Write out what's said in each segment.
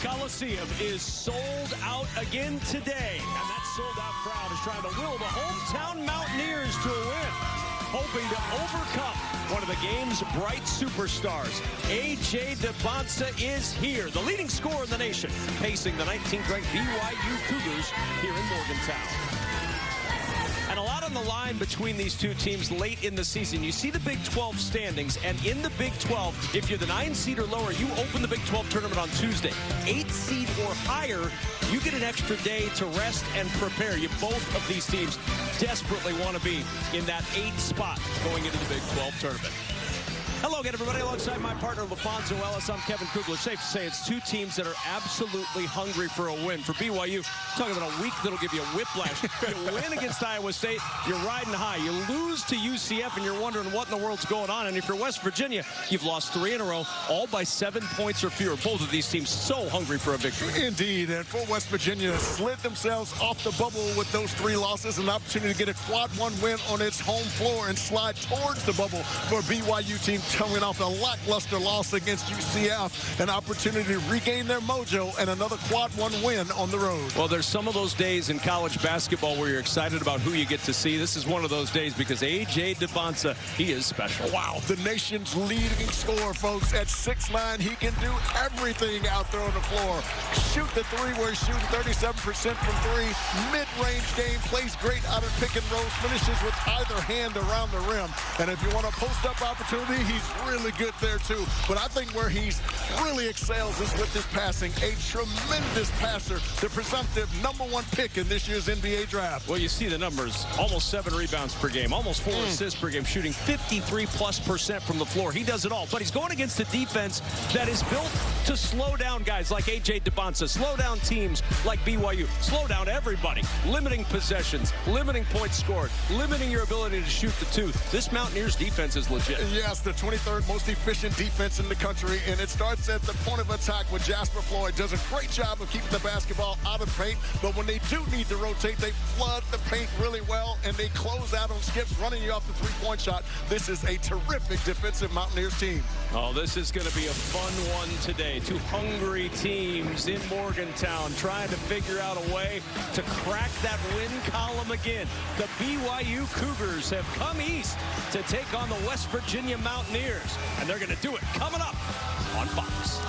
Coliseum is sold out again today. And that sold-out crowd is trying to will the hometown Mountaineers to a win, hoping to overcome one of the game's bright superstars. A.J. DeBonsa is here, the leading scorer in the nation, pacing the 19th-ranked BYU Cougars here in Morgantown. And a lot on the line between these two teams late in the season. You see the Big 12 standings, and in the Big 12, if you're the 9 seed or lower, you open the Big 12 tournament on Tuesday. 8 seed or higher, you get an extra day to rest and prepare. Both of these teams desperately want to be in that 8th spot going into the Big 12 tournament. Hello again, everybody. Alongside my partner, LaFonso Ellis, I'm Kevin Kugler. Safe to say it's two teams that are absolutely hungry for a win. For BYU, talking about a week that'll give you a whiplash. You win against Iowa State, you're riding high. You lose to UCF, and you're wondering what in the world's going on. And if you're West Virginia, you've lost 3 in a row, all by 7 points or fewer. Both of these teams so hungry for a victory. Indeed, and for West Virginia, slid themselves off the bubble with those 3 losses, an opportunity to get a quad 1 win on its home floor and slide towards the bubble for a BYU team coming off a lackluster loss against UCF, an opportunity to regain their mojo and another quad 1 win on the road. Well, there's some of those days in college basketball where you're excited about who you get to see. This is one of those days because A.J. DeBonsa, he is special. Wow, the nation's leading scorer, folks. At 6'9", he can do everything out there on the floor. Shoot the 3 where he's shooting 37% from 3. Mid-range game, plays great out of pick and rolls, finishes with either hand around the rim. And if you want a post-up opportunity, he's really good there too. But I think where he's really excels is with his passing. A tremendous passer, the presumptive #1 pick in this year's NBA draft. Well, you see the numbers. Almost 7 rebounds per game, almost 4 assists per game, shooting 53+% from the floor. He does it all. But he's going against a defense that is built to slow down guys like A.J. DeBonsa, slow down teams like BYU, slow down everybody, limiting possessions, limiting points scored, limiting your ability to shoot the 2. This Mountaineers defense is legit. Yes, the 23rd most efficient defense in the country, and it starts at the point of attack with Jasper Floyd. Does a great job of keeping the basketball out of paint, but when they do need to rotate, they flood the paint really well, and they close out on skips, running you off the 3-point shot. This is a terrific defensive Mountaineers team. Oh, this is going to be a fun one today. 2 hungry teams in Morgantown trying to figure out a way to crack that win column again. The BYU Cougars have come east to take on the West Virginia Mountaineers, and they're going to do it coming up on Fox.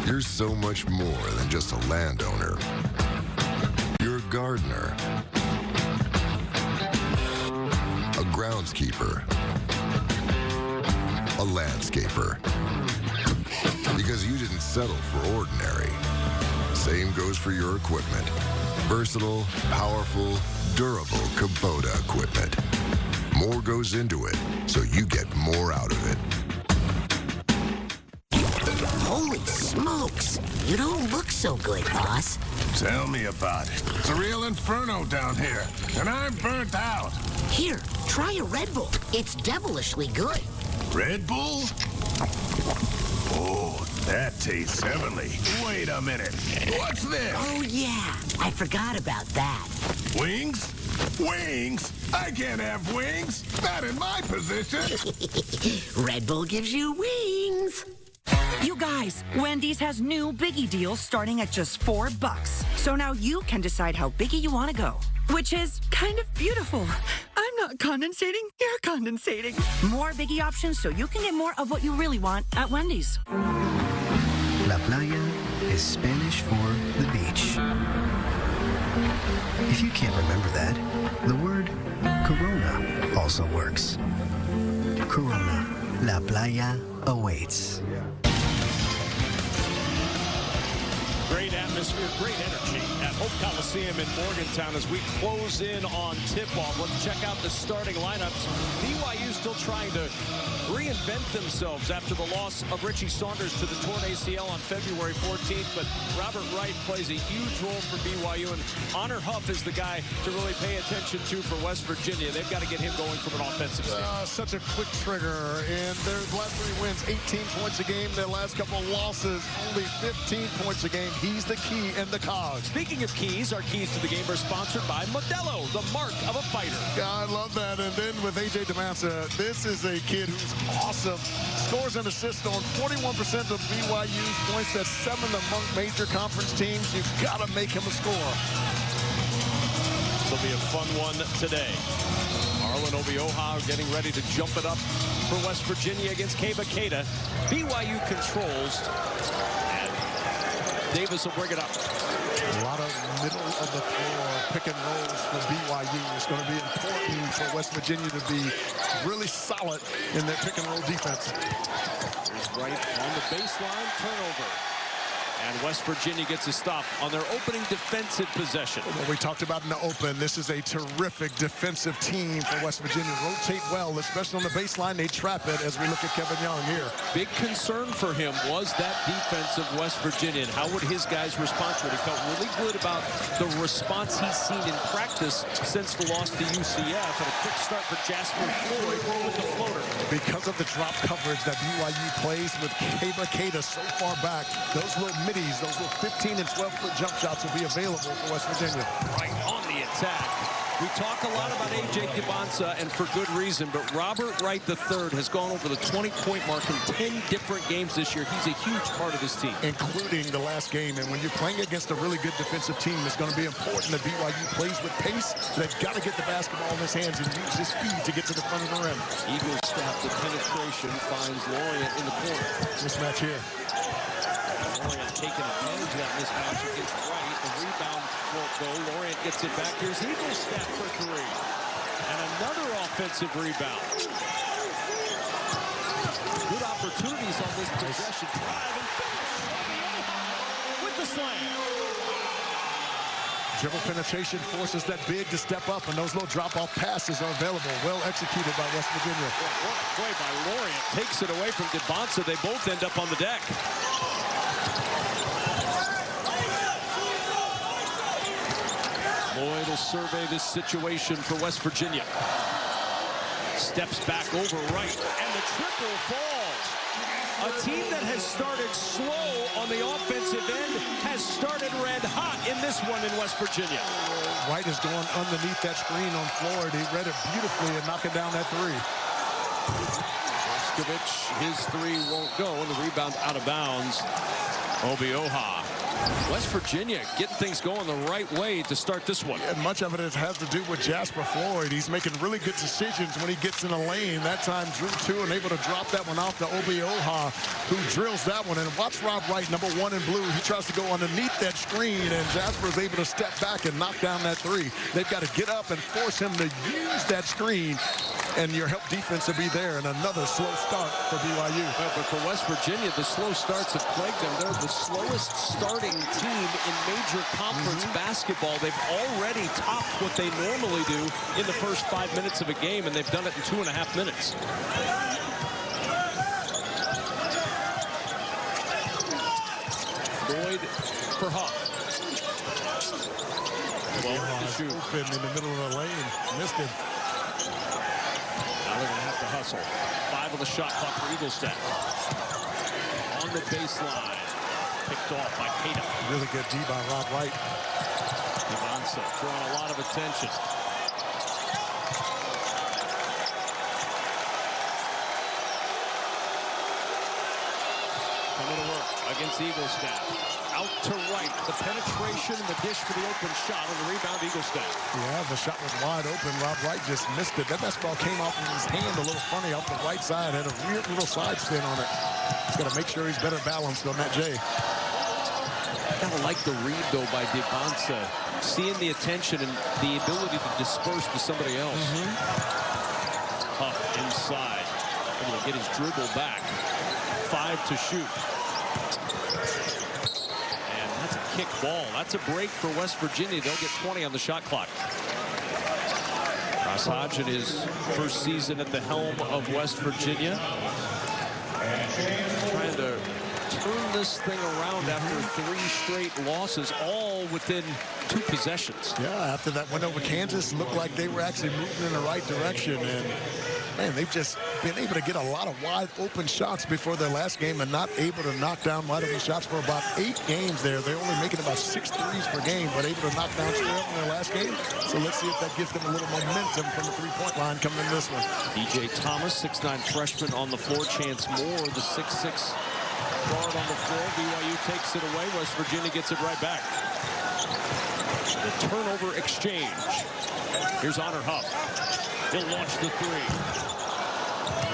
You're so much more than just a landowner. You're a gardener, a groundskeeper, a landscaper. Because you didn't settle for ordinary. Same goes for your equipment. Versatile, powerful, durable Kubota equipment. More goes into it, so you get more out of it. Holy smokes! You don't look so good, boss. Tell me about it. It's a real inferno down here, and I'm burnt out. Here, try a Red Bull. It's devilishly good. Red Bull? Oh, that tastes heavenly. Wait a minute. What's this? Oh, yeah. I forgot about that. Wings? Wings? I can't have wings. Not in my position. Red Bull gives you wings. You guys, Wendy's has new Biggie deals starting at just $4. So now you can decide how biggie you want to go, which is kind of beautiful. I'm not condensating, you're condensating. More Biggie options so you can get more of what you really want at Wendy's. La playa is Spanish for the beach. If you can't remember that, the word Corona also works. Corona, La playa awaits. Great atmosphere, great energy at Hope Coliseum in Morgantown as we close in on tip-off. Let's check out the starting lineups. BYU still trying to reinvent themselves after the loss of Richie Saunders to the torn ACL on February 14th, but Robert Wright plays a huge role for BYU, and Honor Huff is the guy to really pay attention to for West Virginia. They've got to get him going from an offensive standpoint. Such a quick trigger, and their last 3 wins, 18 points a game. Their last couple of losses, only 15 points a game. He's the key and the cog. Speaking of keys, our keys to the game are sponsored by Modelo, the mark of a fighter. Yeah, I love that. And then with A.J. DeMassa, this is a kid who's awesome. Scores and assists on 41% of BYU's points. That's 7th among major conference teams. You've got to make him a scorer. This will be a fun one today. Arlen Obioha getting ready to jump it up for West Virginia against Keba Keita. BYU controls. Davis will bring it up. A lot of middle of the floor pick and rolls for BYU. It's going to be important for West Virginia to be really solid in their pick and roll defense. Here's Wright on the baseline, turnover. And West Virginia gets a stop on their opening defensive possession. Well, we talked about in the open, this is a terrific defensive team for West Virginia. Rotate well, especially on the baseline. They trap it as we look at Kevin Young here. Big concern for him was that defense of West Virginia, and how would his guys respond to it? He felt really good about the response he's seen in practice since the loss to UCF. And a quick start for Jasper Floyd with the floater. Because of the drop coverage that BYU plays with Keba Keita so far back, those little middies, those little 15 and 12-foot jump shots will be available for West Virginia. Right on the attack. We talk a lot about A.J. DeMassa, and for good reason, but Robert Wright III has gone over the 20-point mark in 10 different games this year. He's a huge part of this team. Including the last game. And when you're playing against a really good defensive team, it's going to be important that BYU plays with pace. They've got to get the basketball in his hands and use his speed to get to the front of the rim. Eagles stop the penetration, finds Lorient in the corner. Mismatch here. Lorient taking advantage of that mismatch against Wright. The rebound won't go. Lorient gets it back. Here's Eagles step for 3. And another offensive rebound. Good opportunities on this possession. Drive and finish. With the slam. Dribble penetration forces that big to step up, and those little drop-off passes are available. Well executed by West Virginia. Play by Lorient. Takes it away from DeMassa. They both end up on the deck. Lloyd will survey this situation for West Virginia. Steps back over Wright, and the triple falls. A team that has started slow on the offensive end has started red hot in this one in West Virginia. Wright is going underneath that screen on Floyd. He read it beautifully and knocking down that 3. Boscovich, his 3 won't go, and the rebound out of bounds. Obioha. West Virginia getting things going the right way to start this one. And much of it has to do with Jasper Floyd. He's making really good decisions when he gets in a lane. That time drew 2 and able to drop that one off to Obioha, who drills that one. And watch Rob Wright, number 1 in blue. He tries to go underneath that screen, and Jasper is able to step back and knock down that 3. They've got to get up and force him to use that screen, and your help defense will be there. And another slow start for BYU. But for West Virginia, the slow starts have plagued them. They're the slowest starting team in major conference basketball. They've already topped what they normally do in the first 5 minutes of a game, and they've done it in 2.5 minutes. Floyd for Huff. 12 to shoot. Open in the middle of the lane. Missed him. Now they're going to have to hustle. 5 on the shot clock for Eaglestaff. On the baseline. Picked off by Keita. Really good D by Rob Wright. DeMassa drawing a lot of attention. Coming to work against Eaglestaff. Out to right. The penetration and the dish for the open shot on the rebound, Eaglestaff. Yeah, the shot was wide open. Rob Wright just missed it. That basketball came off of his hand a little funny off the right side. Had a weird little side spin on it. He's got to make sure he's better balanced on that J. Gotta like the read, though, by DeMassa. Seeing the attention and the ability to disperse to somebody else. Huff inside. Able to get his dribble back. 5 to shoot. And that's a kick ball. That's a break for West Virginia. They'll get 20 on the shot clock. Ross Hodge in his first season at the helm of West Virginia. Trying to turn this thing around after 3 straight losses, all within 2 possessions. Yeah, after that win over Kansas, looked like they were actually moving in the right direction. And, man, they've just been able to get a lot of wide open shots before their last game and not able to knock down wide open shots for about 8 games there. They're only making about 6 threes per game, but able to knock down 12 in their last game. So let's see if that gives them a little momentum from the 3-point line coming in this one. DJ Thomas, 6'9" freshman on the floor. Chance Moore, the 6'6" guard on the floor. BYU takes it away. West Virginia gets it right back. The turnover exchange. Here's Honor Huff. He'll launch the 3.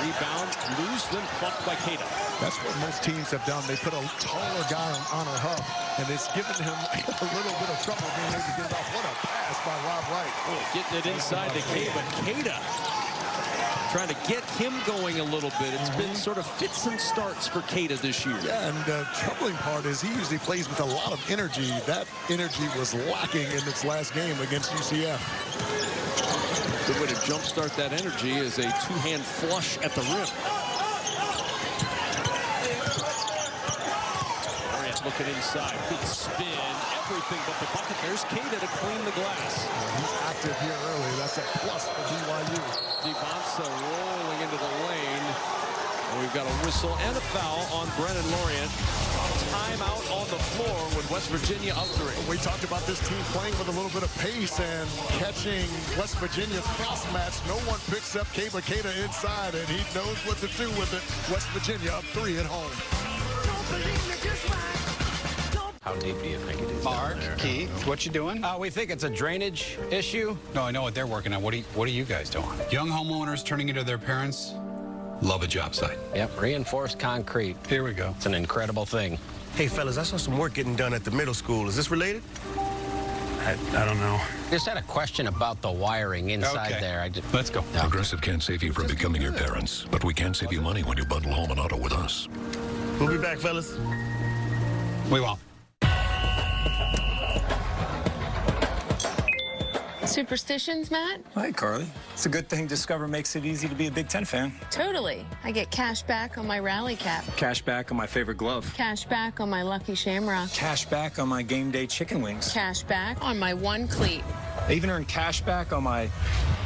Rebound, loose, then plucked by Keita. That's what most teams have done. They put a taller guy on Honor Huff, and it's given him a little bit of trouble being able to get it off. What a pass by Rob Wright. Oh, getting it inside to Keita, but Keita trying to get him going a little bit. It's been sort of fits and starts for Keita this year. Yeah, and the troubling part is he usually plays with a lot of energy. That energy was lacking in its last game against UCF. Good way to jumpstart that energy is a 2-hand flush at the rim. Bryant looking inside. Good spin. Everything but the bucket. There's Keita to clean the glass. He's active here early. That's a plus for BYU. DeBonsa rolling into the lane. And we've got a whistle and a foul on Brennan Lorient. Timeout on the floor with West Virginia up 3. We talked about this team playing with a little bit of pace and catching West Virginia cross match. No one picks up Keita inside, and he knows what to do with it. West Virginia up 3 at home. How deep do you think it is? Mark, Keith, what you doing? We think it's a drainage issue. No, I know what they're working on. What are you guys doing? Young homeowners turning into their parents. Love a job site. Yep, reinforced concrete. Here we go. It's an incredible thing. Hey, fellas, I saw some work getting done at the middle school. Is this related? I don't know. Just had a question about the wiring inside Okay. there. Let's go. Yeah. Progressive can't save you from becoming your parents, but we can save you money when you bundle home and auto with us. We'll be back, fellas. We won't. Superstitions, Matt? Hi, Carly. It's a good thing Discover makes it easy to be a Big Ten fan. Totally. I get cash back on my rally cap. Cash back on my favorite glove. Cash back on my Lucky Shamrock. Cash back on my game day chicken wings. Cash back on my one cleat. I even earned cash back on my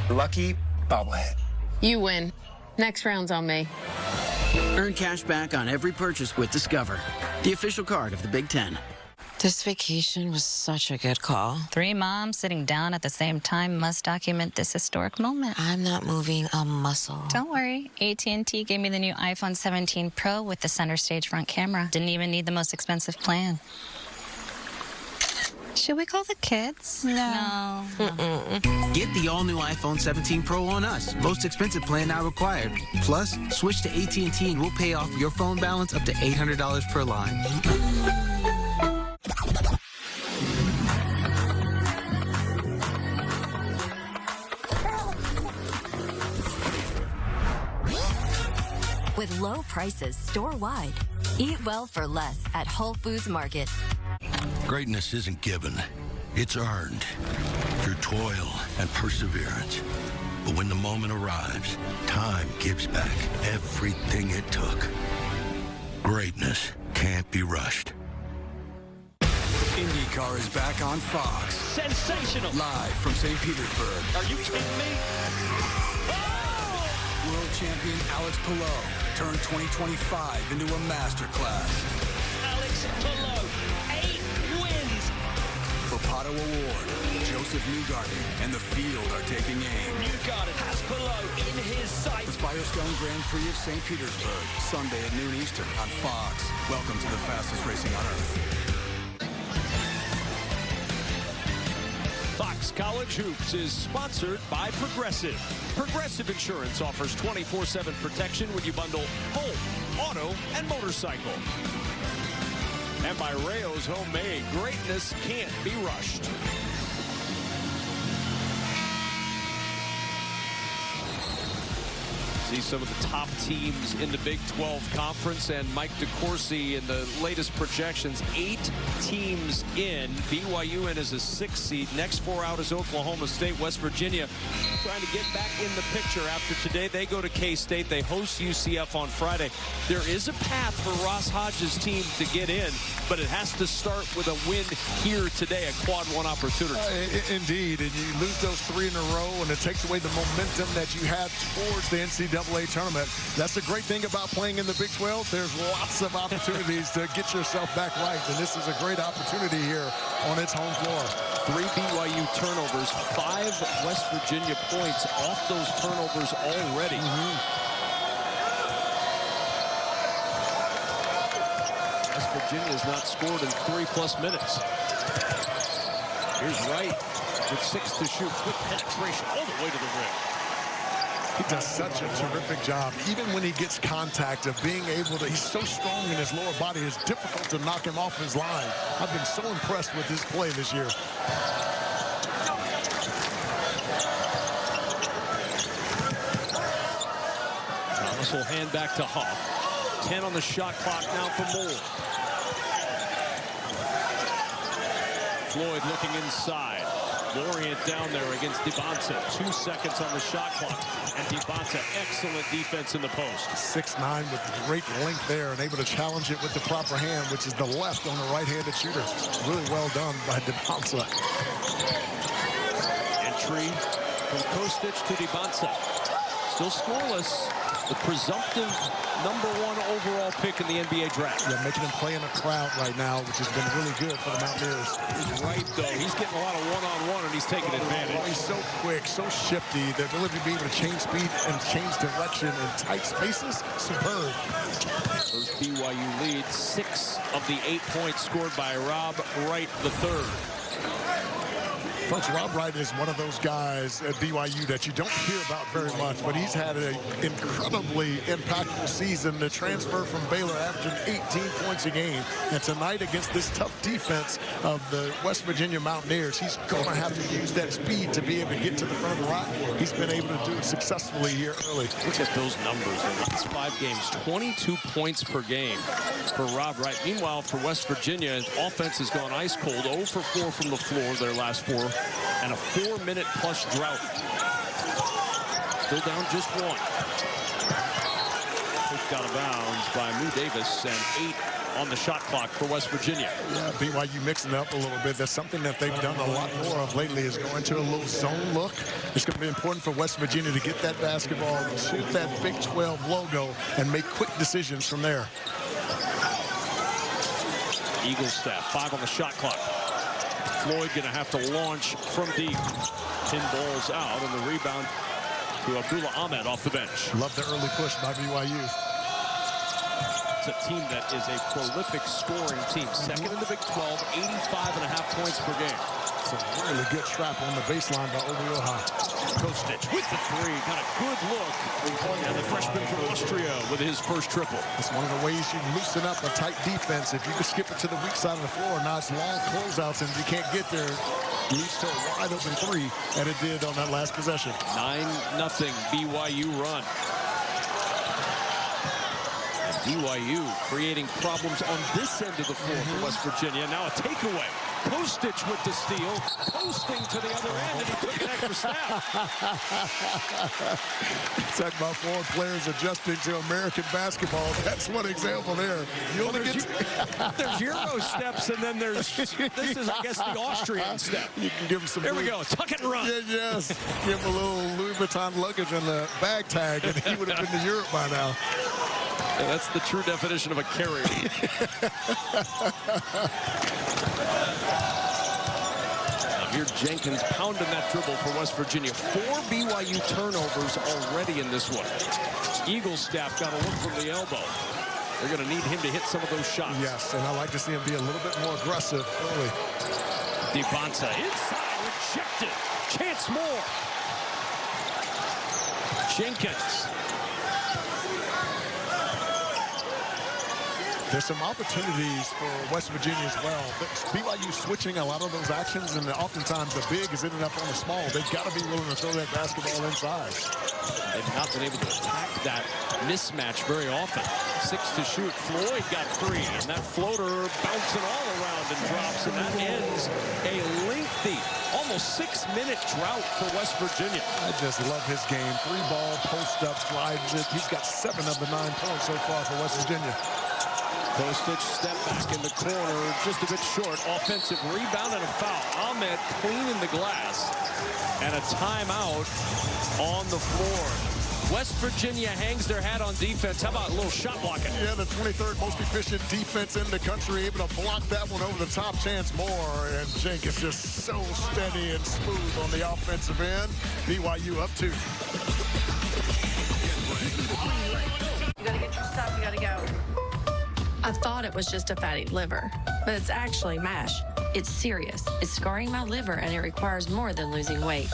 lucky bobblehead. You win. Next round's on me. Earn cash back on every purchase with Discover, the official card of the Big Ten. This vacation was such a good call. 3 moms sitting down at the same time must document this historic moment. I'm not moving a muscle. Don't worry. AT&T gave me the new iPhone 17 Pro with the center stage front camera. Didn't even need the most expensive plan. Should we call the kids? No. Get the all-new iPhone 17 Pro on us. Most expensive plan not required. Plus, switch to AT&T and we'll pay off your phone balance up to $800 per line. With low prices store-wide. Eat well for less at Whole Foods Market. Greatness isn't given, it's earned through toil and perseverance. But when the moment arrives, time gives back everything it took. Greatness can't be rushed. IndyCar is back on Fox. Sensational. Live from St. Petersburg. Are you kidding me? World champion Alex Palou turned 2025 into a masterclass. Alex Palou, 8 wins. For Pato Award, Joseph Newgarden and the field are taking aim. Newgarden has Palou in his sight. The Firestone Grand Prix of St. Petersburg, Sunday at noon Eastern on Fox. Welcome to the fastest racing on Earth. Fox College Hoops is sponsored by Progressive. Progressive Insurance offers 24/7 protection when you bundle home, auto, and motorcycle. And by Rayo's Homemade, greatness can't be rushed. See some of the top teams in the Big 12 Conference, and Mike DeCourcy in the latest projections, 8 teams in. BYU in as a 6th seed. Next 4 out is Oklahoma State. West Virginia trying to get back in the picture after today. They go to K-State. They host UCF on Friday. There is a path for Ross Hodges' team to get in, but it has to start with a win here today, a quad 1 opportunity. Indeed, and you lose those 3 in a row, and it takes away the momentum that you had towards the NCAA tournament. That's the great thing about playing in the Big 12. There's lots of opportunities to get yourself back right, and this is a great opportunity here on its home floor. 3 BYU turnovers, 5 West Virginia points off those turnovers already. West Virginia has not scored in 3+ minutes. Here's Wright with 6 to shoot. Good penetration all the way to the rim. He does such a terrific job, even when he gets contact, of being able to, he's so strong in his lower body, it's difficult to knock him off his line. I've been so impressed with his play this year. Thomas will hand back to Huff. 10 on the shot clock now for Moore. Floyd looking inside. Lorient down there against DeBonsa. 2 seconds on the shot clock. And DeBonsa, excellent defense in the post. 6'9" with great length there and able to challenge it with the proper hand, which is the left on the right-handed shooter. Really well done by DeBonsa. Entry from Kostic to DeBonsa. Still scoreless. The presumptive #1 overall pick in the NBA draft. Yeah, making him play in a crowd right now, which has been really good for the Mountaineers. He's right, though. He's getting a lot of one-on-one, and he's taking advantage. He's so quick, so shifty. The ability to be able to change speed and change direction in tight spaces, superb. Those BYU lead, 6 of the 8 points scored by Rob Wright III. Folks, Rob Wright is one of those guys at BYU that you don't hear about very much, but he's had an incredibly impactful season. The transfer from Baylor averaging 18 points a game. And tonight against this tough defense of the West Virginia Mountaineers, he's going to have to use that speed to be able to get to the front of the rock. He's been able to do it successfully here early. Look at those numbers. In the last 5 games, 22 points per game for Rob Wright. Meanwhile, for West Virginia, offense has gone ice cold. 0 for 4 from the floor their last 4. And a 4-minute-plus drought. Still down just 1. Kicked out of bounds by Lou Davis, and 8 on the shot clock for West Virginia. Yeah, BYU mixing it up a little bit. That's something that they've done a lot more of lately, is going to a little zone look. It's going to be important for West Virginia to get that basketball, shoot that Big 12 logo, and make quick decisions from there. Eagles staff, 5 on the shot clock. Floyd going to have to launch from deep. 10 balls out, and the rebound to Abdullah Ahmed off the bench. Love the early push by BYU. It's a team that is a prolific scoring team. Second in the Big 12, 85.5 points per game. It's a really good trap on the baseline by Obioha. Kostic with the 3. Got a good look. And the freshman from Austria with his first triple. It's one of the ways you loosen up a tight defense. If you can skip it to the weak side of the floor, now it's long closeouts, and if you can't get there, leads to a wide open 3, and it did on that last possession. 9-0 BYU run. And BYU creating problems on this end of the floor for West Virginia. Now a takeaway. Kostic with the steal, posting to the other end, and he took an extra step. Talk about foreign players adjusting to American basketball. That's one example there. There's Euro steps, and then there's, this is, I guess, the Austrian step. You can give him some. There we go, tuck it and run. Yes, give him a little Louis Vuitton luggage on the bag tag, and he would have been to Europe by now. Yeah, that's the true definition of a carrier. Here Jenkins pounding that dribble for West Virginia. 4 BYU turnovers already in this one. Eagles staff got a look from the elbow. They're going to need him to hit some of those shots. Yes, and I like to see him be a little bit more aggressive early. DeBonsa inside, rejected. Chance more. Jenkins. There's some opportunities for West Virginia as well. But BYU switching a lot of those actions, and oftentimes the big is ending up on the small. They've got to be willing to throw that basketball inside. They've not been able to attack that mismatch very often. 6 to shoot. Floyd got 3, and that floater bouncing all around and drops, and that ends a lengthy, almost 6-minute drought for West Virginia. I just love his game. 3-ball, post-up, glides it. He's got 7 of the 9 points so far for West Virginia. Kostic step back in the corner, just a bit short. Offensive rebound and a foul. Ahmed cleaning the glass. And a timeout on the floor. West Virginia hangs their hat on defense. How about a little shot blocking? Yeah, the 23rd most efficient defense in the country, able to block that one over the top. Chance Moore, and Jake is just so steady and smooth on the offensive end. BYU up 2. You gotta get your stuff, you gotta go. I thought it was just a fatty liver, but it's actually MASH. It's serious. It's scarring my liver, and it requires more than losing weight.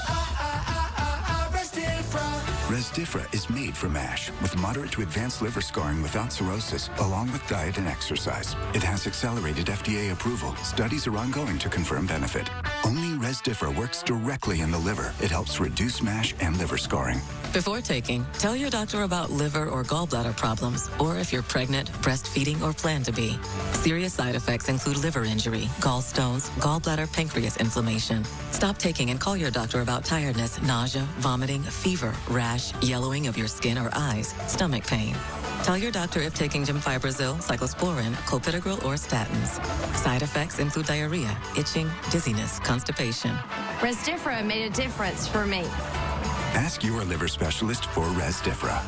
Resdifra is made for MASH, with moderate to advanced liver scarring without cirrhosis, along with diet and exercise. It has accelerated FDA approval. Studies are ongoing to confirm benefit. Only Resdifra works directly in the liver. It helps reduce MASH and liver scarring. Before taking, tell your doctor about liver or gallbladder problems, or if you're pregnant, breastfeeding, or plan to be. Serious side effects include liver injury, gallstones, gallbladder, pancreas inflammation. Stop taking and call your doctor about tiredness, nausea, vomiting, fever, rash, yellowing of your skin or eyes, stomach pain. Tell your doctor if taking gemfibrozil, cyclosporin, clopidogrel, or statins. Side effects include diarrhea, itching, dizziness, constipation. Resdifra made a difference for me. Ask your liver specialist for Resdifra.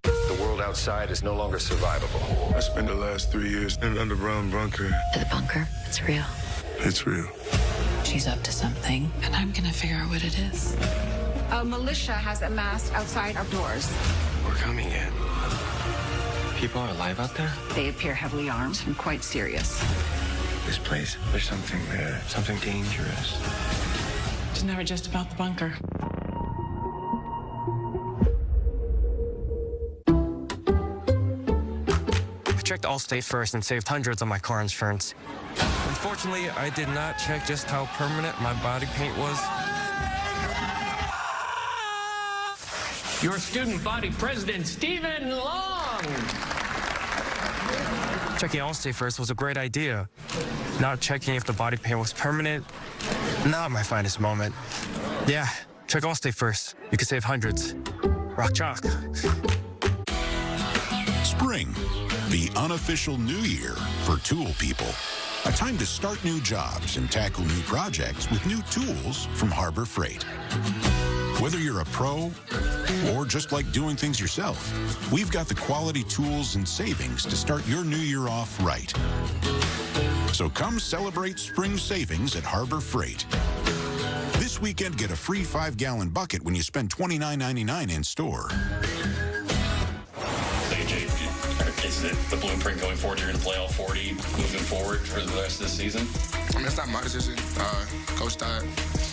The world outside is no longer survivable. I spent the last 3 years in an underground bunker. The bunker, it's real. It's real. She's up to something, and I'm gonna figure out what it is. A militia has amassed outside our doors. We're coming in. People are alive out there? They appear heavily armed and quite serious. This place, there's something there. Something dangerous. It's never just about the bunker. I checked Allstate first and saved hundreds on my car insurance. Unfortunately, I did not check just how permanent my body paint was. Your student body president, Stephen Long. Checking Allstate first was a great idea. Not checking if the body paint was permanent, not my finest moment. Yeah, check Allstate first. You can save hundreds. Rock chalk. Spring, the unofficial new year for tool people. A time to start new jobs and tackle new projects with new tools from Harbor Freight. Whether you're a pro or just like doing things yourself, we've got the quality tools and savings to start your new year off right. So come celebrate spring savings at Harbor Freight. This weekend, get a free 5-gallon bucket when you spend $29.99 in store. Is it the blueprint going forward? You're going to play all 40 moving forward for the rest of the season? I mean, it's not my decision. Coach thought,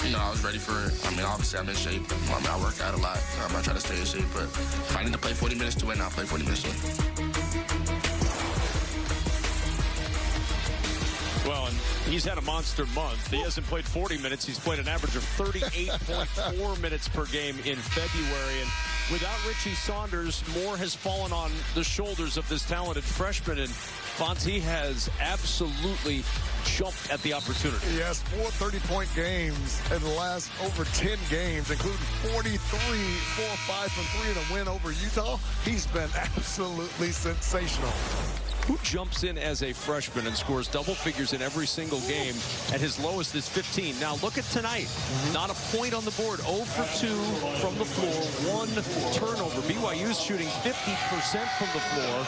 I was ready for it. I mean, obviously, I'm in shape. I work out a lot. I try to stay in shape. But if I need to play 40 minutes to win, I'll play 40 minutes to win. Well, and he's had a monster month. He hasn't played 40 minutes. He's played an average of 38.4 minutes per game in February. And without Richie Saunders, more has fallen on the shoulders of this talented freshman. And Fonzie has absolutely jumped at the opportunity. He has 4 30-point games in the last over 10 games, including 43, 4 or 5 from 3 in a win over Utah. He's been absolutely sensational. Who jumps in as a freshman and scores double figures in every single game? At his lowest is 15. Now look at tonight. Not a point on the board. 0 for 2 from the floor. 1 turnover. BYU's shooting 50% from the floor.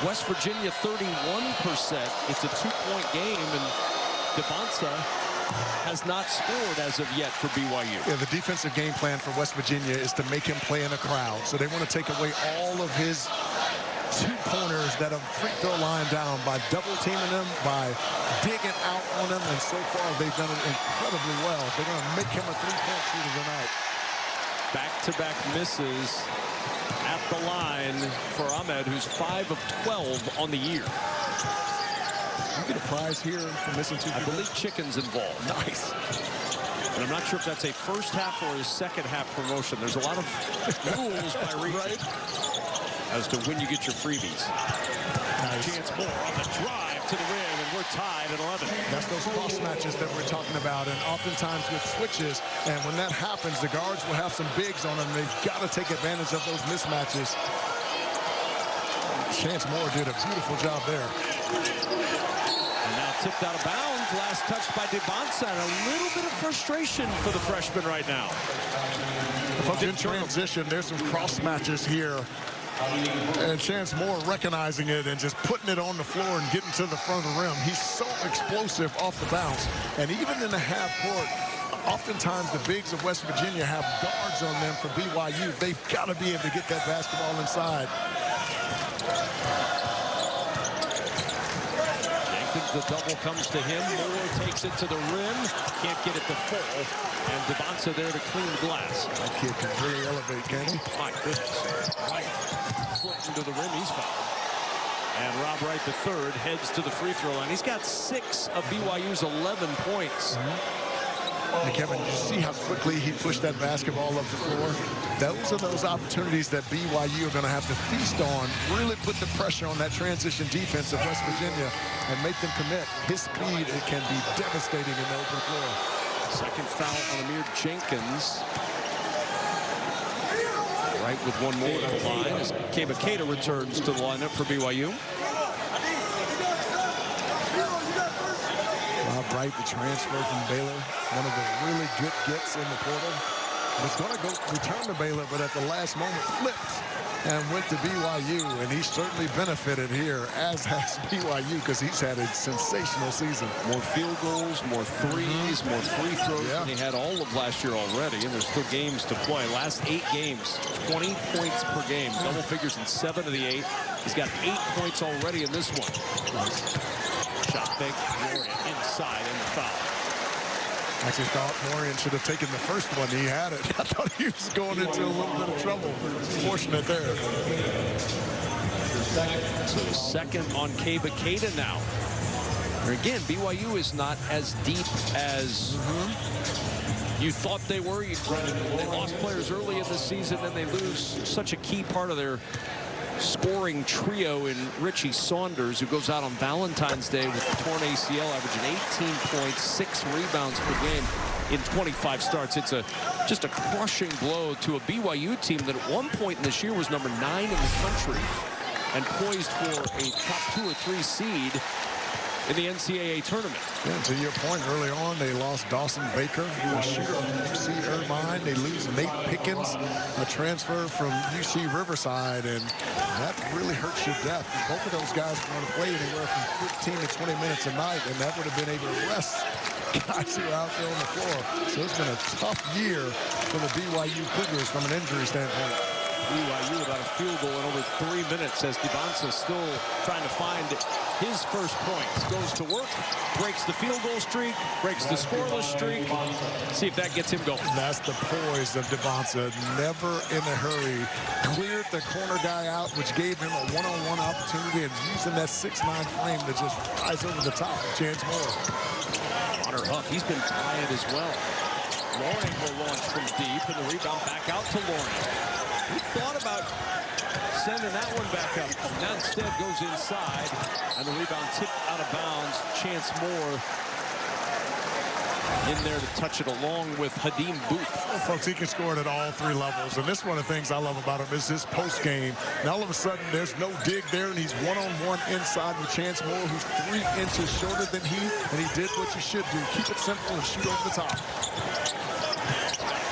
West Virginia 31%. It's a 2-point game, and Gabanza has not scored as of yet for BYU. Yeah, the defensive game plan for West Virginia is to make him play in a crowd. So they want to take away all of his 2 corners that are free throw line down by double teaming them, by digging out on them, and so far they've done it incredibly well. They're going to make him a 3-point shooter tonight. Back-to-back misses at the line for Ahmed, who's 5 of 12 on the year. You get a prize here for missing 2. I believe chicken's involved. Nice. And I'm not sure if that's a first half or a second half promotion. There's a lot of rules by region as to when you get your freebies. Chance Moore on the drive to the rim, and we're tied at 11. That's those cross matches that we're talking about, and oftentimes with switches. And when that happens, the guards will have some bigs on them. They've got to take advantage of those mismatches. Chance Moore did a beautiful job there. And now tipped out of bounds. Last touch by DeBonsa. And a little bit of frustration for the freshman right now. In transition, there's some cross matches here. And Chance Moore recognizing it and just putting it on the floor and getting to the front of the rim. He's so explosive off the bounce. And even in the half court, oftentimes the bigs of West Virginia have guards on them for BYU. They've got to be able to get that basketball inside. Jenkins, the double comes to him. Moore takes it to the rim. Can't get it to fall. And DeBonsa there to clean the glass. That kid can really elevate, can he? My goodness. Right foot into the rim. He's fouled. And Rob Wright III heads to the free throw line. He's got 6 of BYU's 11 points. And Kevin, you see how quickly he pushed that basketball up the floor? Those are those opportunities that BYU are going to have to feast on, really put the pressure on that transition defense of West Virginia and make them commit. His speed, it can be devastating in the open floor. Second foul on Amir Jenkins. Right with one more at the line as Keita returns to the lineup for BYU. Rob Wright, the transfer from Baylor, one of the really good gets in the portal. Was going to go return to Baylor, but at the last moment flipped and went to BYU, and he certainly benefited here, as has BYU, because he's had a sensational season. More field goals, more threes, more free throws than he had all of last year already, and there's still games to play. Last 8 games, 20 points per game, double figures in 7 of the 8. He's got 8 points already in this one. Shot fake, Lorian inside in the foul. I actually thought Lorian should have taken the first one. He had it. I thought he was going into a little bit of trouble. Fortunate there. So the second on Keita now. And again, BYU is not as deep as you thought they were. They lost players early in the season, then they lose such a key part of their scoring trio in Richie Saunders, who goes out on Valentine's Day with the torn ACL, averaging 18 points, 6 rebounds per game in 25 starts. It's just a crushing blow to a BYU team that at one point in this year was number 9 in the country and poised for a top 2 or 3 seed in the NCAA tournament. Yeah, to your point, early on, they lost Dawson Baker, a shooter from UC Irvine. They lose Nate Pickens, a transfer from UC Riverside, and that really hurts your depth. Both of those guys are going to play anywhere from 15 to 20 minutes a night, and that would have been able to rest guys who are out there on the floor. So it's been a tough year for the BYU Cougars from an injury standpoint. BYU about a field goal in over 3 minutes as DeBonsa still trying to find his first points. Goes to work, breaks the field goal streak, breaks the scoreless streak. See if that gets him going. That's the poise of DeBonsa. Never in a hurry. Cleared the corner guy out, which gave him a one-on-one opportunity, and using that 6'9" frame to just rise over the top of Chance Moore. Connor Huff, he's been quiet as well. Loring will launch from deep, and the rebound back out to Loring. He thought about sending that one back up. Now instead goes inside, and the rebound tipped out of bounds. Chance Moore in there to touch it along with Hadim Boop. Well, folks, he can score it at all 3 levels, and this is one of the things I love about him is his post game. Now all of a sudden there's no dig there, and he's one-on-one inside with Chance Moore, who's 3 inches shorter than he, and he did what you should do. Keep it simple and shoot over the top.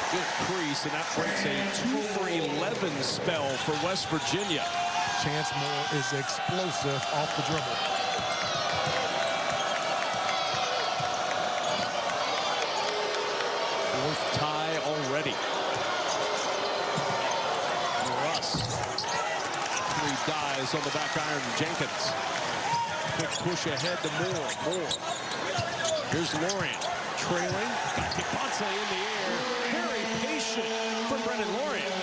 Good crease, and that breaks a 2 for 11 spell for West Virginia. Chance Moore is explosive off the dribble. Fourth tie already. Russ. 3 dives on the back iron to Jenkins. Quick push ahead to Moore. Moore. Here's Lorian. Trailing. Got DeBonsa in the air. Very patient for Brendan Lorian.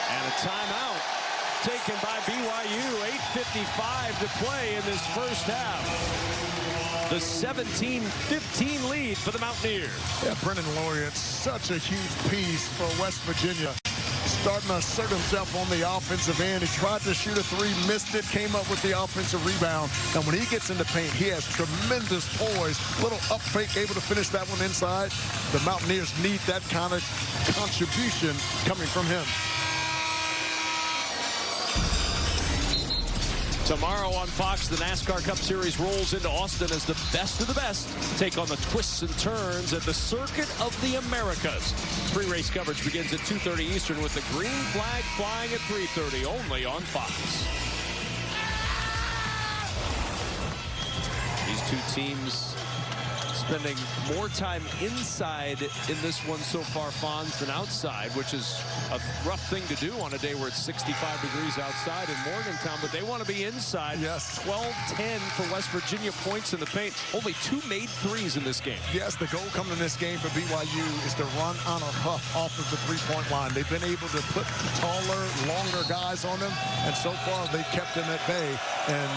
And a timeout taken by BYU. 8:55 to play in this first half. The 17-15 lead for the Mountaineers. Yeah, Brennan Laurier, such a huge piece for West Virginia. Starting to assert himself on the offensive end. He tried to shoot a three, missed it, came up with the offensive rebound. And when he gets in the paint, he has tremendous poise. Little up fake, able to finish that one inside. The Mountaineers need that kind of contribution coming from him. Tomorrow on Fox, the NASCAR Cup Series rolls into Austin as the best of the best take on the twists and turns at the Circuit of the Americas. Pre-race coverage begins at 2:30 Eastern with the green flag flying at 3:30 only on Fox. These two teams spending more time inside in this one so far, Fonz, than outside, which is a rough thing to do on a day where it's 65 degrees outside in Morgantown, but they want to be inside. Yes. 12-10 for West Virginia points in the paint. Only 2 made threes in this game. Yes, the goal coming in this game for BYU is to run Honor Huff off of the three-point line. They've been able to put taller, longer guys on them, and so far they've kept them at bay. And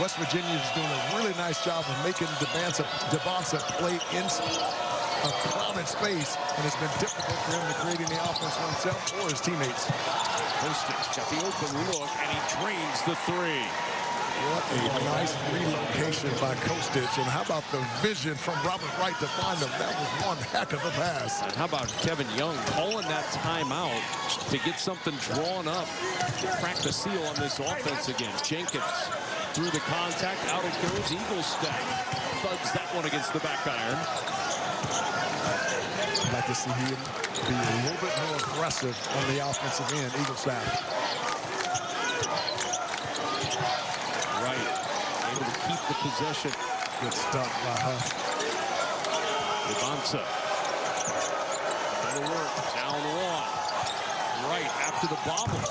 West Virginia is doing a really nice job of making Devonsa play in a crowded space, and it's been difficult for him to create any offense for himself or his teammates. Kostic got the open look, and he drains the three. What a nice relocation by Kostic, and how about the vision from Robert Wright to find him? That was one heck of a pass. And how about Kevin Young calling that timeout to get something drawn up to crack the seal on this offense again. Jenkins through the contact, out it goes. Eagle stack thuds that one against the back iron. I'd like to see him be a little bit more aggressive on the offensive end. Eagle stack. Right, able to keep the possession. Good stuff by Huff. Devonsa. Better work, down one. Right, after the bobble.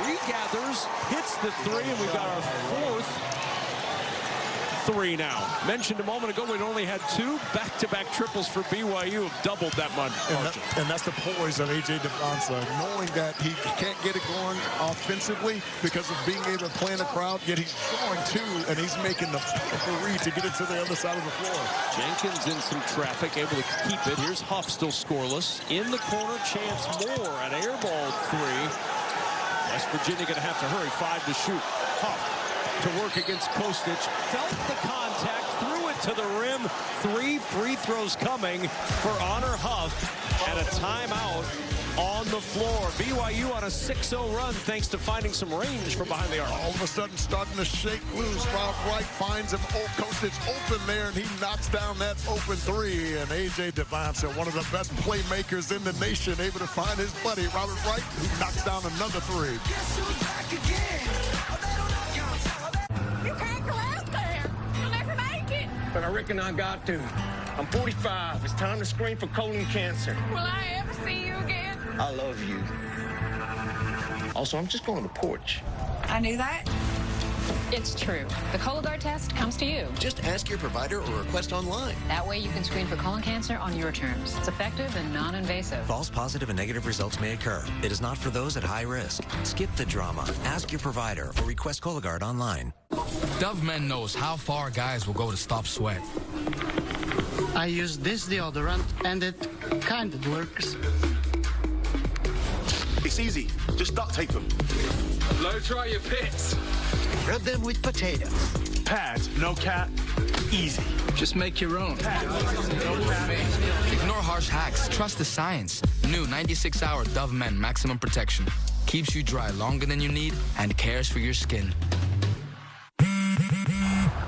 Regathers, hits the three, and we've got our fourth three now. Mentioned a moment ago, we'd only had 2 back-to-back triples for BYU, have doubled that much. And that's the poise of A.J. Devonsa, knowing that he can't get it going offensively because of being able to play in the crowd, yet he's drawing 2, and he's making the read to get it to the other side of the floor. Jenkins in some traffic, able to keep it. Here's Huff, still scoreless. In the corner, chance more, an airball 3. West Virginia going to have to hurry, 5 to shoot. Huff to work against Kostic, felt the contact, threw it to the rim. 3 free throws coming for Honor Huff, and a timeout on the floor. BYU on a 6-0 run thanks to finding some range from behind the arc. All of a sudden starting to shake loose. Rob Wright finds him. Kostic open there, and he knocks down that open 3. And A.J. Devonsa, one of the best playmakers in the nation, able to find his buddy, Robert Wright, who knocks down another 3. You can't go out there. You'll never make it. But I reckon I got to. I'm 45. It's time to screen for colon cancer. Will I ever see you again? I love you. Also, I'm just going to the porch. I knew that. It's true. The Cologuard test comes to you. Just ask your provider or request online. That way you can screen for colon cancer on your terms. It's effective and non-invasive. False positive and negative results may occur. It is not for those at high risk. Skip the drama. Ask your provider or request Cologuard online. Dove Men knows how far guys will go to stop sweat. I use this deodorant and it kind of works. It's easy. Just duct tape them. Blow dry your pits. Rub them with potatoes. Pads, no cap, easy. Just make your own. Ignore harsh hacks. Trust the science. New 96-hour Dove Men Maximum Protection. Keeps you dry longer than you need and cares for your skin.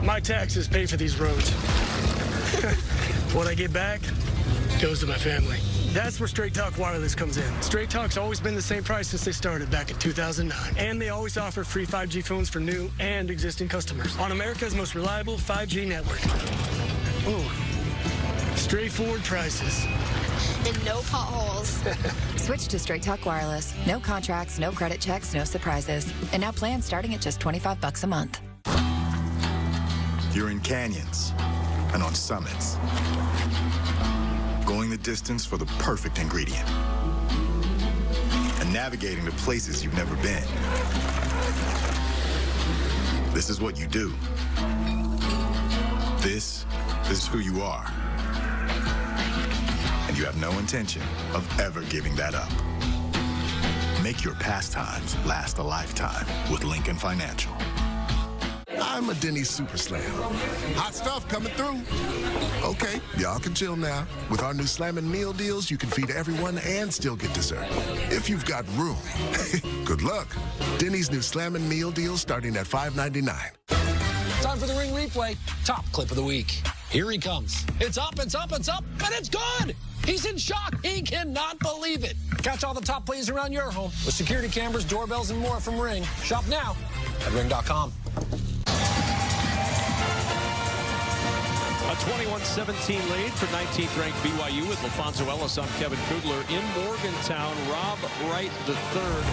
My taxes pay for these roads. What I get back goes to my family. That's where Straight Talk Wireless comes in. Straight Talk's always been the same price since they started back in 2009. And they always offer free 5G phones for new and existing customers on America's most reliable 5G network. Ooh, straightforward prices. And no potholes. Switch to Straight Talk Wireless. No contracts, no credit checks, no surprises. And now plans starting at just $25 a month. You're in canyons and on summits, going the distance for the perfect ingredient. And navigating to places you've never been. This is what you do. This is who you are. And you have no intention of ever giving that up. Make your pastimes last a lifetime with Lincoln Financial. I'm a Denny's Super Slam. Hot stuff coming through. Okay, y'all can chill now. With our new Slammin' Meal Deals, you can feed everyone and still get dessert. If you've got room. Good luck. Denny's new Slammin' Meal Deals starting at $5.99. Time for the Ring Replay. Top clip of the week. Here he comes. It's up, it's up, it's up, and it's good! He's in shock. He cannot believe it. Catch all the top plays around your home with security cameras, doorbells, and more from Ring. Shop now at ring.com. A 21-17 lead for 19th-ranked BYU with LaFonso Ellis. I'm Kevin Kugler in Morgantown. Rob Wright III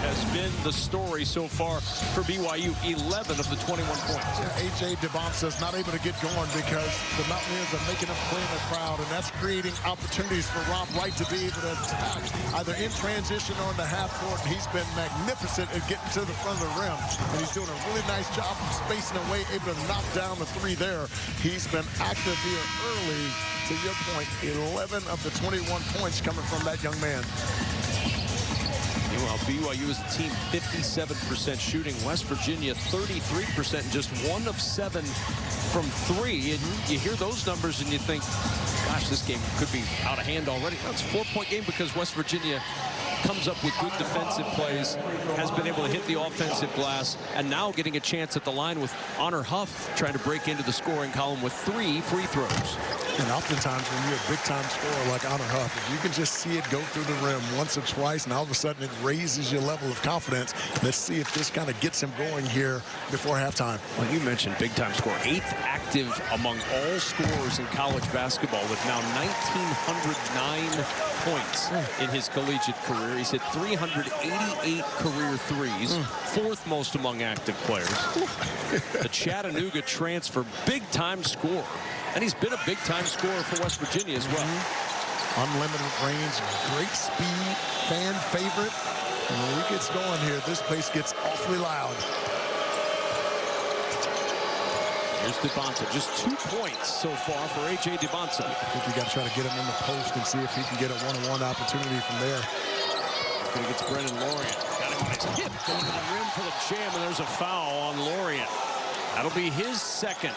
has been the story so far for BYU. 11 of the 21 points. Yeah, A.J. DeBonsa is not able to get going because the Mountaineers are making him play in the crowd, and that's creating opportunities for Rob Wright to be able to attack either in transition or in the half court. And he's been magnificent at getting to the front of the rim, and he's doing a really nice job of spacing away, able to knock down the three there. He's been active here early. To your point, 11 of the 21 points coming from that young man. Meanwhile, BYU is the team 57% shooting. West Virginia 33%, and just 1 of 7 from 3. And you hear those numbers and you think, gosh, this game could be out of hand already. That's a 4-point game because West Virginia comes up with good defensive plays, has been able to hit the offensive glass, and now getting a chance at the line with Honor Huff trying to break into the scoring column with 3 free throws. And oftentimes when you're a big-time scorer like Honor Huff, if you can just see it go through the rim once or twice, and all of a sudden it raises your level of confidence. Let's see if this kind of gets him going here before halftime. Well, you mentioned big-time scorer. 8th active among all scorers in college basketball with now 1,909 points in his collegiate career. He's hit 388 career threes, 4th most among active players. The Chattanooga transfer, big-time scorer. And he's been a big-time scorer for West Virginia as well. Unlimited range, great speed, fan favorite. And when he gets going here, this place gets awfully loud. Here's DeBonsa, just 2 points so far for A.J. DeBonsa. I think you got to try to get him in the post and see if he can get a one-on-one opportunity from there. Going to get to Brennan Lorient. Got him on his hip, going to the rim for the jam, and there's a foul on Lorient. That'll be his 2nd.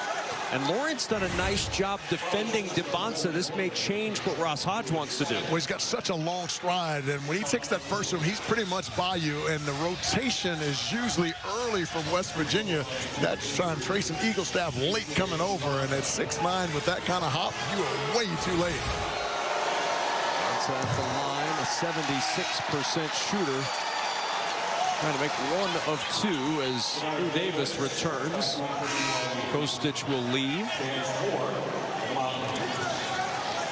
And Lawrence done a nice job defending DeBonsa. This may change what Ross Hodge wants to do. Well, he's got such a long stride, and when he takes that first one, he's pretty much by you, and the rotation is usually early from West Virginia. That time, Trayson Eaglestaff late coming over, and at 6'9" with that kind of hop, you are way too late. That's at the line, a 76% shooter. Trying to make 1 of 2 as Drew Davis returns. Kostic will leave.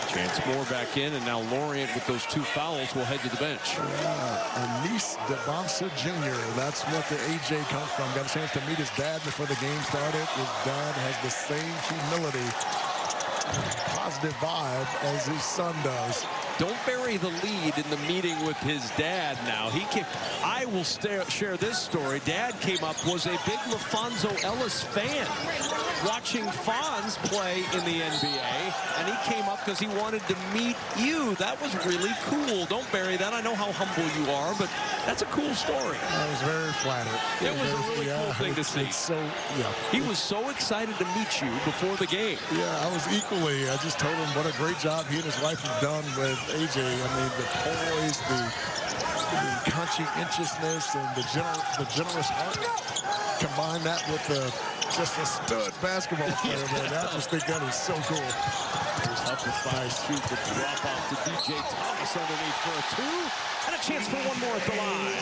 Chance Moore back in, and now Lorient with those 2 fouls will head to the bench. Anis DeBonsa Jr. That's what the A.J. comes from. Got a chance to meet his dad before the game started. His dad has the same humility, positive vibe as his son does. Don't bury the lead in the meeting with his dad now. I will share this story. Dad came up, was a big LaFonso Ellis fan, watching Fonz play in the NBA, and he came up because he wanted to meet you. That was really cool. Don't bury that. I know how humble you are, but that's a cool story. I was very flattered. It was a really cool thing to see. He was so excited to meet you before the game. Yeah, I was equally. I just told him what a great job he and his wife have done with A.J. I mean, the poise, the conscientiousness, and the generous heart. Combine that with just a stud basketball player, man. I just think that is so cool. Here's Huff with 5 shoot, the drop off to DJ Thomas underneath for a 2, and a chance for 1 more at the line.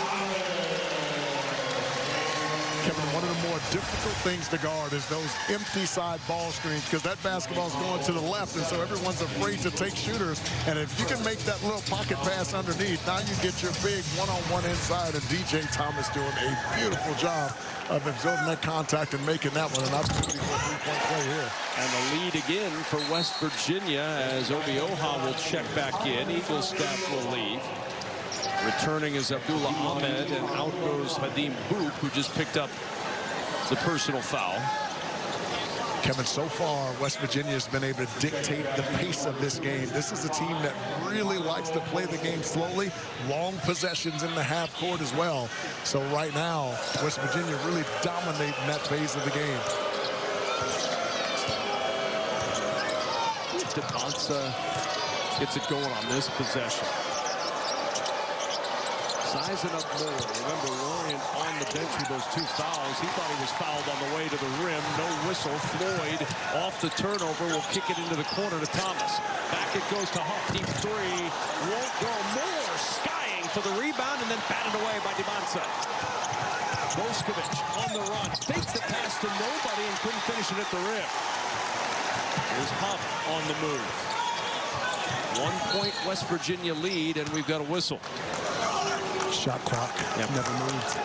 Kevin, one of the more difficult things to guard is those empty side ball screens, because that basketball is going to the left, and so everyone's afraid to take shooters. And if you can make that little pocket pass underneath, now you get your big one-on-one inside, and DJ Thomas doing a beautiful job of absorbing that contact and making that one an opportunity for a 3-point play here. And the lead again for West Virginia as Obi Oha will check back in. Eaglestaff will leave. Returning is Abdullah Ahmed, and out goes Hadim Boop, who just picked up the personal foul. Kevin, so far, West Virginia has been able to dictate the pace of this game. This is a team that really likes to play the game slowly, long possessions in the half court as well. So right now, West Virginia really dominating that phase of the game. Debonsa gets it going on this possession. Sizing up more. Remember, Lorian on the bench with those 2 fouls. He thought he was fouled on the way to the rim. No whistle. Floyd off the turnover will kick it into the corner to Thomas. Back it goes to Huff. Deep 3. Won't go. Moore skying for the rebound and then batted away by Debonsa. Boskovic on the run. Faked the pass to nobody and couldn't finish it at the rim. Here's Huff on the move. 1 point West Virginia lead, and we've got a whistle. Shot clock never moved.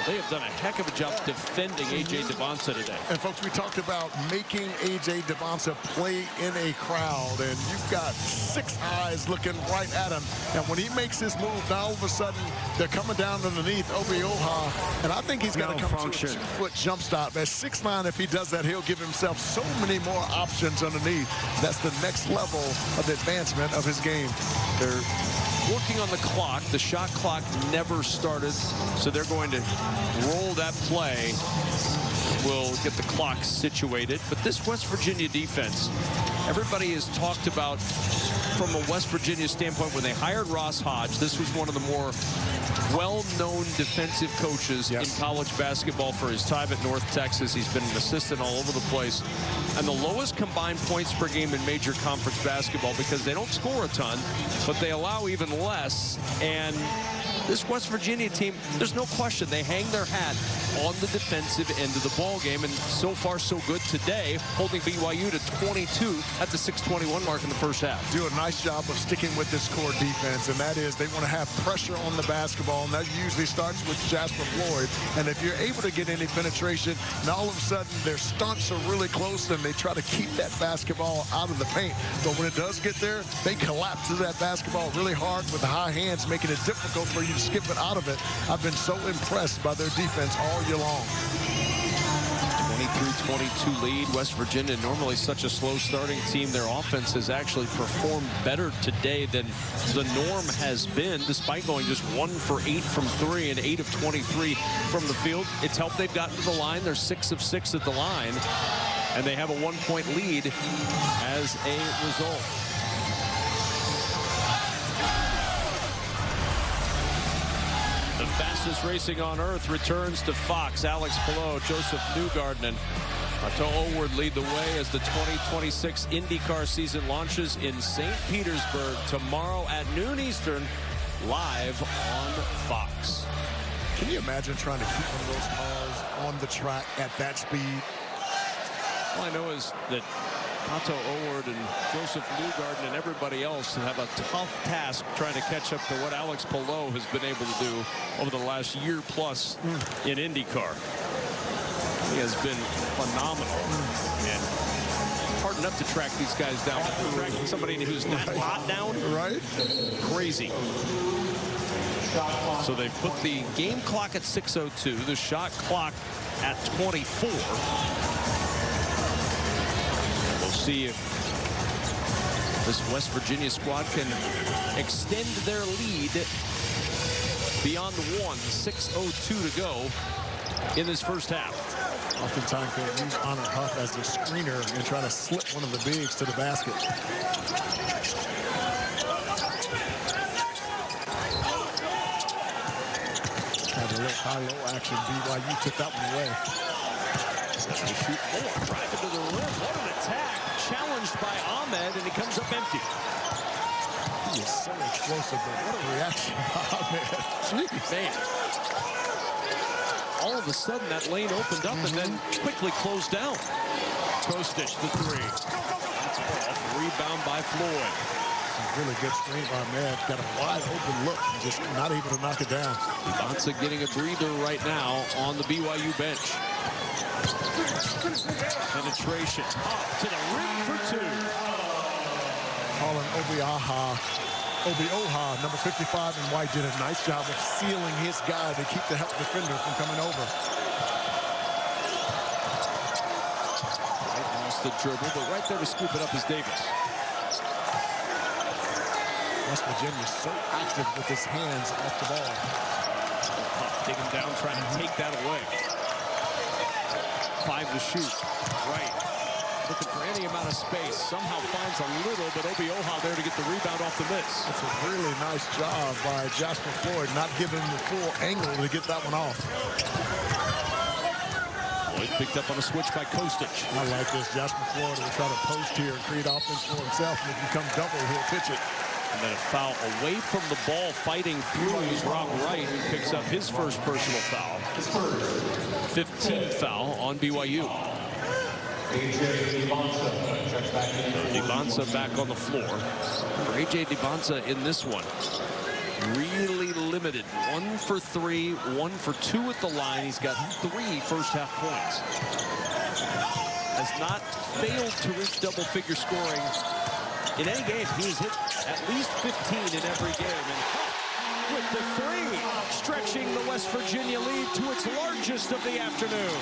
They have done a heck of a job defending A.J. Debonsa today. And folks, we talked about making A.J. Debonsa play in a crowd, and you've got 6 eyes looking right at him. And when he makes his move, now all of a sudden they're coming down underneath Obi-Oha, and I think he's got to come to a 2-foot jump stop. At 6'9", if he does that, he'll give himself so many more options underneath. That's the next level of advancement of his game. They're working on the clock. The shot clock never started, so they're going to roll that play. We'll get the clock situated. But this West Virginia defense, everybody has talked about from a West Virginia standpoint when they hired Ross Hodge. This was one of the more well-known defensive coaches in college basketball for his time at North Texas. He's been an assistant all over the place. And the lowest combined points per game in major conference basketball, because they don't score a ton, but they allow even less. And this West Virginia team, there's no question, they hang their hat on the defensive end of the ball game, and so far so good today, holding BYU to 22 at the 6:21 mark in the first half. Do a nice job of sticking with this core defense, and that is they want to have pressure on the basketball, and that usually starts with Jasper Floyd. And if you're able to get any penetration, now all of a sudden their stunts are really close, and they try to keep that basketball out of the paint. But when it does get there, they collapse to that basketball really hard with the high hands, making it difficult for you to skip it out of it. I've been so impressed by their defense all year long. 23-22 lead. West Virginia, normally such a slow starting team. Their offense has actually performed better today than the norm has been, despite going just 1 for 8 from 3 and 8 of 23 from the field. It's helped they've gotten to the line. They're 6 of 6 at the line, and they have a 1-point lead as a result. The fastest racing on earth returns to Fox. Alex Palou, Joseph Newgarden, and Otto O'Ward lead the way as the 2026 IndyCar season launches in St. Petersburg tomorrow at noon Eastern, live on Fox. Can you imagine trying to keep one of those cars on the track at that speed? All I know is that Otto O'Ward and Joseph Newgarden and everybody else have a tough task trying to catch up to what Alex Palou has been able to do over the last year plus in IndyCar. He has been phenomenal. And hard enough to track these guys down. Tracking somebody who's that hot down. Right. Crazy. So they put the game clock at 6:02, the shot clock at 24. See if this West Virginia squad can extend their lead beyond 1. 6:02 to go in this first half. Oftentimes they'll use Honor Huff as the screener and try to slip one of the bigs to the basket. Had a little high-low action. BYU took that one away. They shoot more. Driving to the rim. What an attack. Challenged by Ahmed, and he comes up empty. He is so explosive, but what a reaction by Ahmed. Jeez. Man. All of a sudden, that lane opened up and then quickly closed down. Kostic, the 3. That's off. Rebound by Floyd. Really good screen by Ahmed. Got a wide open look. Just not able to knock it down. Bonsa getting a breather right now on the BYU bench. Penetration off to the rim for 2. calling Obi Oha, number 55, and White did a nice job of sealing his guy to keep the help defender from coming over. White lost the dribble, but right there to scoop it up is Davis. West Virginia so active with his hands off the ball. Digging down, trying to take that away. 5 to shoot. Right. Looking for any amount of space. Somehow finds a little, but Obi Oha there to get the rebound off the miss. That's a really nice job by Jasper Floyd, not giving him the full angle to get that one off. Floyd picked up on a switch by Kostic. I like this. Jasper Floyd will try to post here and create offense for himself, and if you come double, he'll pitch it. And then a foul away from the ball, fighting through is Rob Wright, who picks up his first personal foul. 15th foul on BYU. Dibonsa back on the floor. A.J. Dibonsa in this one. Really limited. 1 for 3, 1 for 2 at the line. He's got 3 first-half points. Has not failed to reach double-figure scoring in any game. He's hit at least 15 in every game. And with the 3, stretching the West Virginia lead to its largest of the afternoon.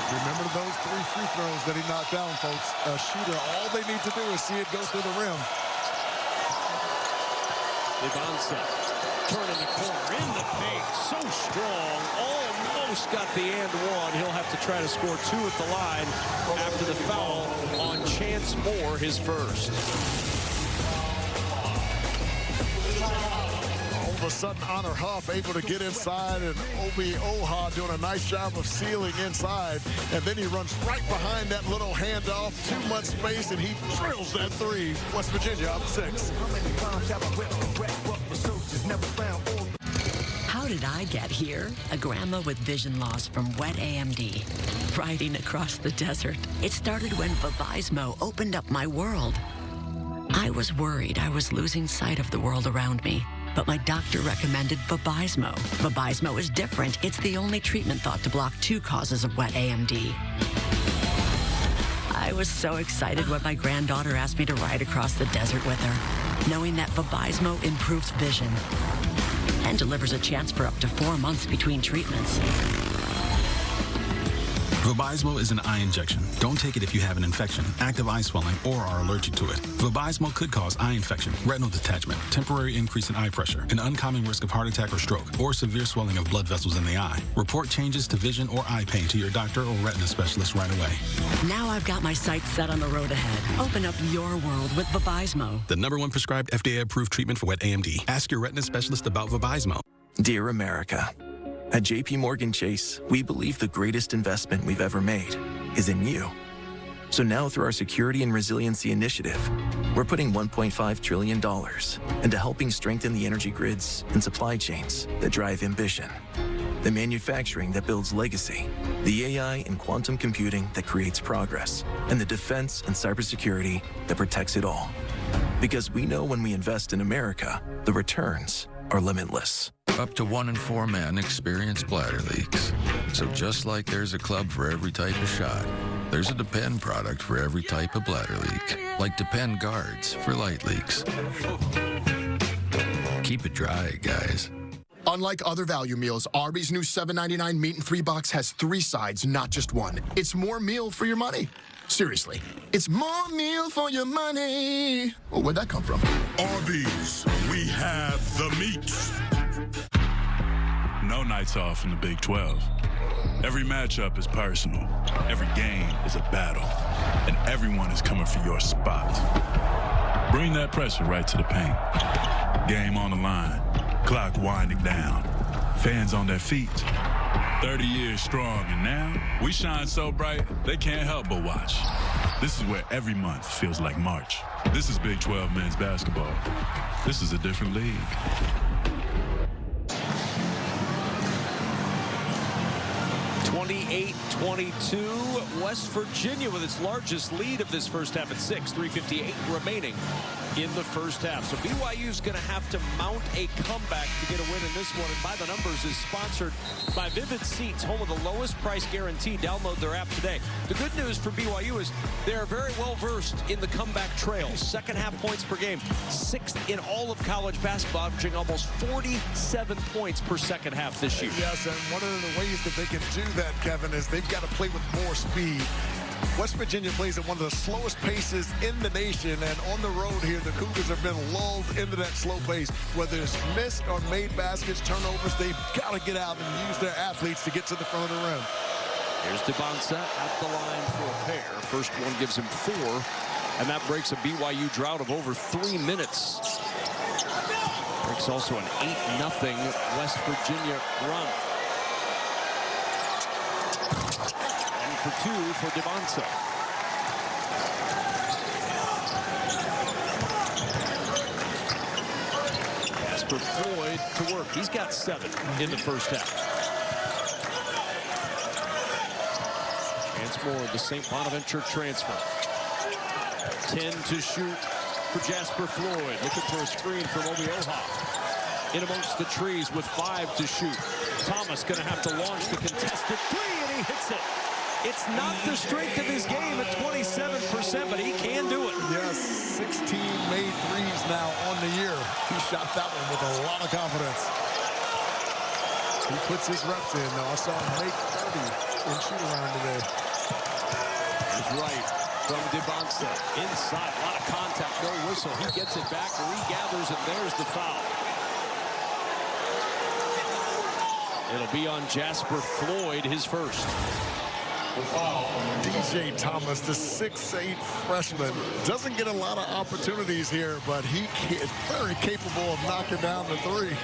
Remember those 3 free throws that he knocked down, folks. A shooter, all they need to do is see it go through the rim. Dibonsa turning the corner in the paint. So strong. Almost got the and one. He'll have to try to score 2 at the line after the foul on Chance Moore, his first. All of a sudden, Honor Huff able to get inside, and Obi Oha doing a nice job of sealing inside. And then he runs right behind that little handoff, too much space, and he drills that 3. West Virginia up 6. How did I get here? A grandma with vision loss from wet AMD. Riding across the desert. It started when Vabysmo opened up my world. I was worried I was losing sight of the world around me, but my doctor recommended Vabysmo. Vabysmo is different. It's the only treatment thought to block 2 causes of wet AMD. I was so excited when my granddaughter asked me to ride across the desert with her, knowing that Vabysmo improves vision and delivers a chance for up to 4 months between treatments. Vabysmo is an eye injection. Don't take it if you have an infection, active eye swelling, or are allergic to it. Vabysmo could cause eye infection, retinal detachment, temporary increase in eye pressure, an uncommon risk of heart attack or stroke, or severe swelling of blood vessels in the eye. Report changes to vision or eye pain to your doctor or retina specialist right away. Now I've got my sights set on the road ahead. Open up your world with Vabysmo. The #1 prescribed FDA-approved treatment for wet AMD. Ask your retina specialist about Vabysmo. Dear America, at JP Morgan Chase, we believe the greatest investment we've ever made is in you. So now through our Security and Resiliency Initiative, we're putting $1.5 trillion into helping strengthen the energy grids and supply chains that drive ambition, the manufacturing that builds legacy, the AI and quantum computing that creates progress, and the defense and cybersecurity that protects it all. Because we know when we invest in America, the returns are limitless. Up to 1 in 4 men experience bladder leaks. So just like there's a club for every type of shot, there's a Depend product for every type of bladder leak. Like Depend guards for light leaks. Keep it dry, guys. Unlike other value meals, Arby's new $7.99 meat and 3 box has 3 sides, not just 1. It's more meal for your money. Seriously, it's more meal for your money. Well, where'd that come from? Arby's, we have the meats. No nights off in the Big 12. Every matchup is personal. Every game is a battle. And everyone is coming for your spot. Bring that pressure right to the paint. Game on the line. Clock winding down. Fans on their feet. 30 years strong, and now we shine so bright, they can't help but watch. This is where every month feels like March. This is Big 12 men's basketball. This is a different league. 28-22, West Virginia with its largest lead of this first half at 6, 3:58 remaining in the first half. So BYU's going to have to mount a comeback to get a win in this one. And By the Numbers is sponsored by Vivid Seats, home of the lowest price guarantee. Download their app today. The good news for BYU is they are very well versed in the comeback trail. Second half points per game, 6th in all of college basketball, averaging almost 47 points per second half this year. Yes, and one of the ways that they can do that, Kevin, is they've got to play with more speed. West Virginia plays at one of the slowest paces in the nation, and on the road here, the Cougars have been lulled into that slow pace. Whether it's missed or made baskets, turnovers, they've got to get out and use their athletes to get to the front of the rim. Here's DeBonsa at the line for a pair. First one gives him 4, and that breaks a BYU drought of over 3 minutes. Breaks also an 8-0 West Virginia run. For 2 for DeBonsa. Jasper Floyd to work. He's got 7 in the first half. Chance Moore, the St. Bonaventure transfer. 10 to shoot for Jasper Floyd. Looking for a screen from Obioha. In amongst the trees with 5 to shoot. Thomas going to have to launch the contested 3, and he hits it. It's not the strength of his game at 27%, but he can do it. Yes, 16 made threes now on the year. He shot that one with a lot of confidence. He puts his reps in. Now I saw him make 30 in shoot-around today. He's right from DeBonsa. Inside, a lot of contact, no whistle. He gets it back, regathers, and there's the foul. It'll be on Jasper Floyd, his first. DJ Thomas, the 6'8" freshman, doesn't get a lot of opportunities here, but he is very capable of knocking down the 3.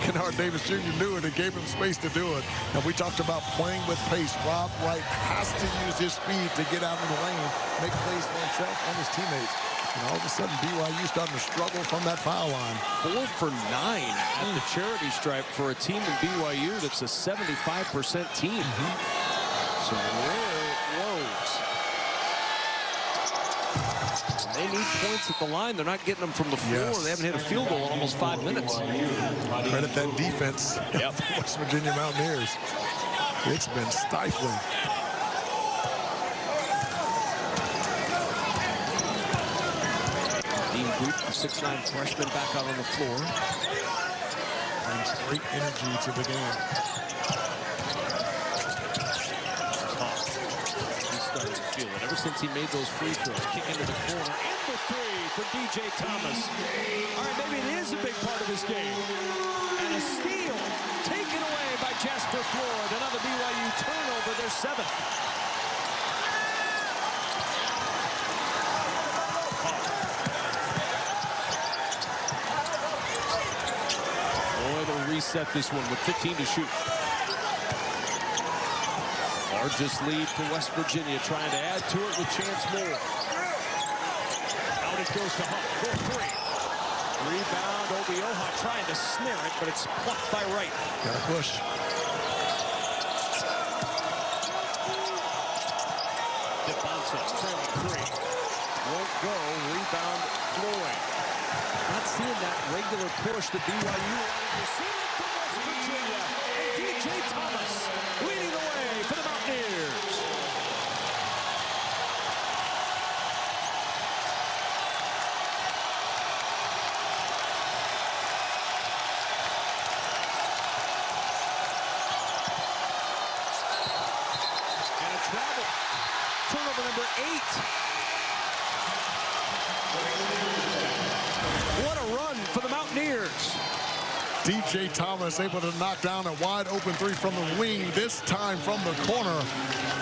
Kennard Davis Jr. knew it and gave him space to do it. And we talked about playing with pace. Rob Wright has to use his speed to get out in the lane, make plays for himself and his teammates. And all of a sudden, BYU starting to struggle from that foul line. 4 for 9 at the charity stripe for a team in BYU that's a 75% team. So where it blows. They need points at the line. They're not getting them from the floor. Yes. They haven't hit a field goal in almost 5 minutes. Credit that defense. Yep. West Virginia Mountaineers. It's been stifling. Dean Boot, the 6'9" freshman, back out on the floor. Brings great energy to the game. Ever since he made those free throws, kick into the corner, and the 3 for DJ Thomas. All right, maybe it is a big part of his game. And a steal taken away by Jasper Floyd. Another BYU turnover, their 7th. Floyd will reset this one with 15 to shoot. Largest lead for West Virginia, trying to add to it with Chance Moore. Out it goes to Huff for 3. Rebound, Obioha trying to snare it, but it's plucked by Wright. Gotta push. DeBonsa trailing 3. Won't go. Rebound, Floyd. Not seeing that regular push that BYU wanted to see from West Virginia. And DJ Thomas leading the way for the Mountaineers. And a travel. Turnover number 8. What a run for the Mountaineers. DJ Thomas able to knock down a wide open 3 from the wing, this time from the corner.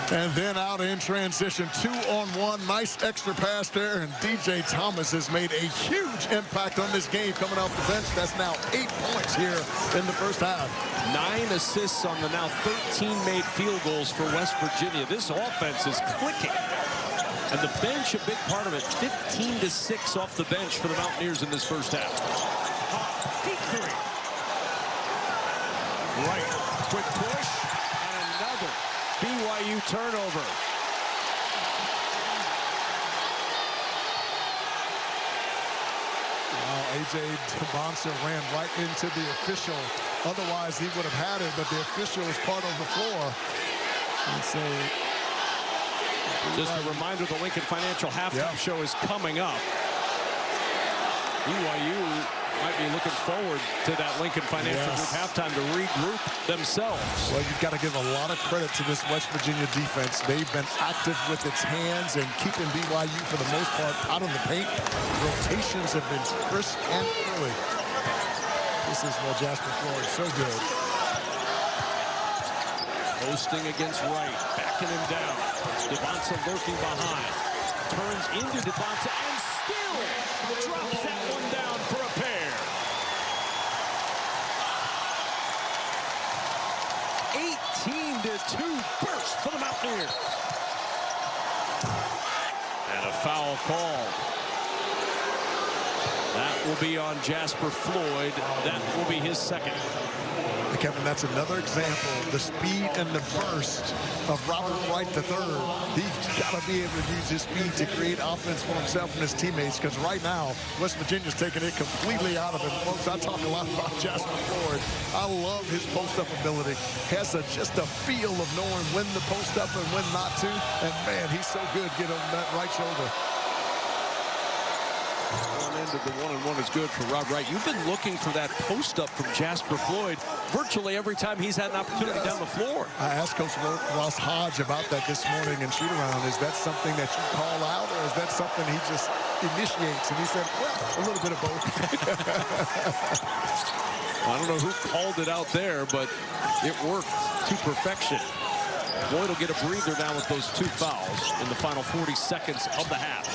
And then out in transition, 2-on-1. Nice extra pass there. And DJ Thomas has made a huge impact on this game coming off the bench. That's now 8 points here in the first half. 9 assists on the now 13 made field goals for West Virginia. This offense is clicking. And the bench, a big part of it. 15-6 off the bench for the Mountaineers in this first half. Deep 3. Right, quick push, and another BYU turnover. A.J. Bonser ran right into the official. Otherwise, he would have had it, but the official is part of the floor. And so, just a reminder, the Lincoln Financial halftime show is coming up. BYU might be looking forward to that Lincoln Financial Group halftime to regroup themselves. Well, you've got to give a lot of credit to this West Virginia defense. They've been active with its hands and keeping BYU, for the most part, out of the paint. Rotations have been crisp and early. This is Jasper Floyd, so good. Posting against Wright, backing him down. Devonta lurking behind. Turns into Devonta and still drops that one down for a pair. 18-2 burst for the Mountaineers. And a foul call. That will be on Jasper Floyd. That will be his second. Kevin, that's another example. The speed and the burst of Robert Wright III. He's got to be able to use his speed to create offense for himself and his teammates, because right now, West Virginia's taking it completely out of him. Folks, I talk a lot about Jasper Floyd. I love his post-up ability. Has just a feel of knowing when to post up and when not to. And, man, he's so good getting on that right shoulder. One end of the one-and-one is good for Rob Wright. You've been looking for that post-up from Jasper Floyd virtually every time he's had an opportunity down the floor. I asked Coach Ross Hodge about that this morning in shoot-around. Is that something that you call out, or is that something he just initiates? And he said, well, a little bit of both. I don't know who called it out there, but it worked to perfection. Floyd will get a breather now with those two fouls in the final 40 seconds of the half.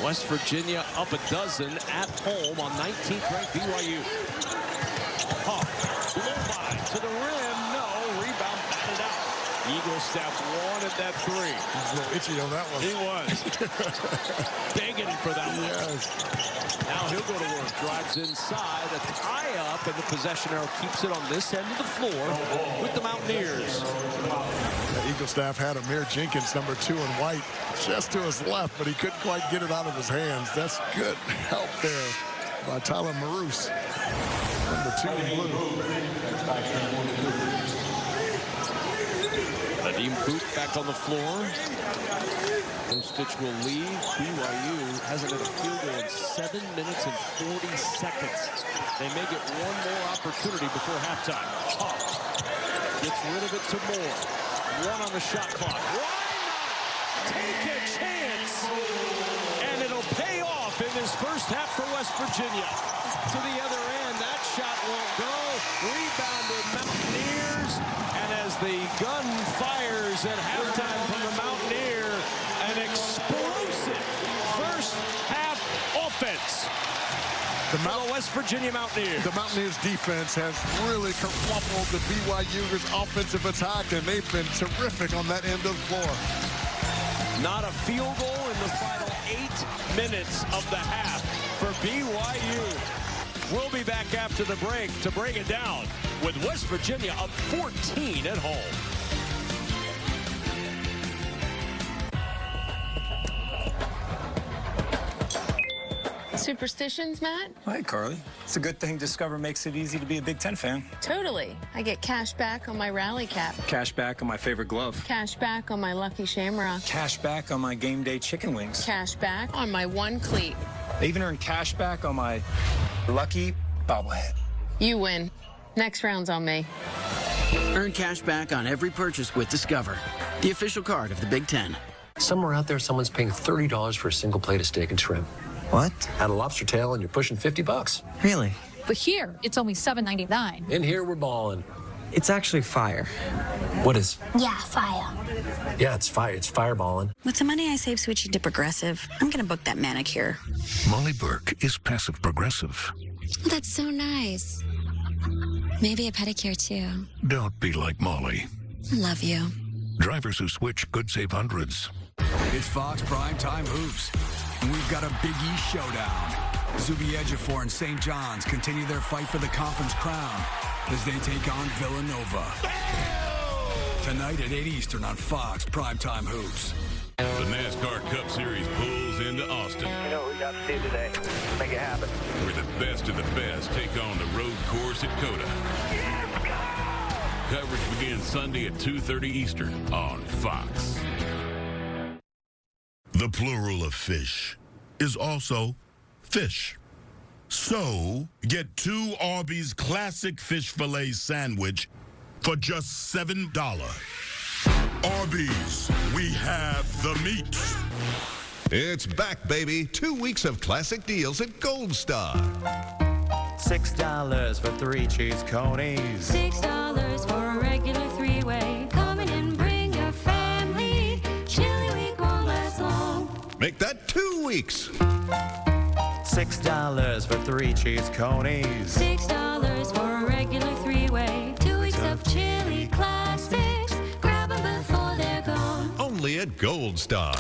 West Virginia up a dozen at home on 19th ranked BYU. Huff, blow by to the rim, no, rebound batted out. Eagle staff wanted that three. He's a little itchy on that one. He was. Begging for that one. Yes. Now he'll go to work, drives inside, a tie-up, and the possession arrow keeps it on this end of the floor with the Mountaineers. The Eagle staff had Amir Jenkins, number 2 in white, just to his left, but he couldn't quite get it out of his hands. That's good help there by Tyler Maroose, number 2 in blue. Nadim Boot back on the floor. Stitch will leave. BYU hasn't had a field goal in 7 minutes and 40 seconds. They may get one more opportunity before halftime. Huff gets rid of it to Moore. 1 on the shot clock. Why not take a chance? And it'll pay off in this first half for West Virginia. To the other end, that shot won't go. Rebounded Mountaineers. And as the gun fires at halftime from the Mountaineer, an explosive first half offense. The West Virginia Mountaineers. The Mountaineers defense has really kerfuffled the BYU's offensive attack, and they've been terrific on that end of the floor. Not a field goal in the final 8 minutes of the half for BYU. We'll be back after the break to break it down with West Virginia up 14 at home. Superstitions, Matt? Hi, Carly. It's a good thing Discover makes it easy to be a Big Ten fan. Totally. I get cash back on my rally cap. Cash back on my favorite glove. Cash back on my Lucky Shamrock. Cash back on my game day chicken wings. Cash back on my one cleat. I even earned cash back on my lucky bobblehead. You win. Next round's on me. Earn cash back on every purchase with Discover, the official card of the Big Ten. Somewhere out there, someone's paying $30 for a single plate of steak and shrimp. What? Add a lobster tail and you're pushing $50. Really? But here, it's only $7.99. In here, we're balling. It's actually fire. What is? Yeah, fire. Yeah, it's fire. It's fireballing. With the money I saved switching to Progressive, I'm going to book that manicure. Molly Burke is passive progressive. That's so nice. Maybe a pedicure, too. Don't be like Molly. Love you. Drivers who switch could save hundreds. It's Fox Primetime Hoops, and we've got a Big East showdown. Zuby Ejiofor and St. John's continue their fight for the conference crown as they take on Villanova. Tonight at 8 Eastern on Fox Primetime Hoops. The NASCAR Cup Series pulls into Austin. You know what we got to do today. Make it happen. Where the best of the best take on the road course at COTA. Coverage begins Sunday at 2:30 Eastern on Fox. The plural of fish is also fish. So, get 2 Arby's Classic Fish Fillet Sandwich for just $7. Arby's, we have the meat. It's back, baby. 2 weeks of classic deals at Gold Star. $6 for 3 cheese conies. $6 for a regular 3-way. Come in and bring your family. Chili week won't last long. Make that 2 weeks. $6 for 3 cheese conies. $6 for a regular 3-way. 2 weeks of chili classics. Grab them before they're gone. Only at Gold Star.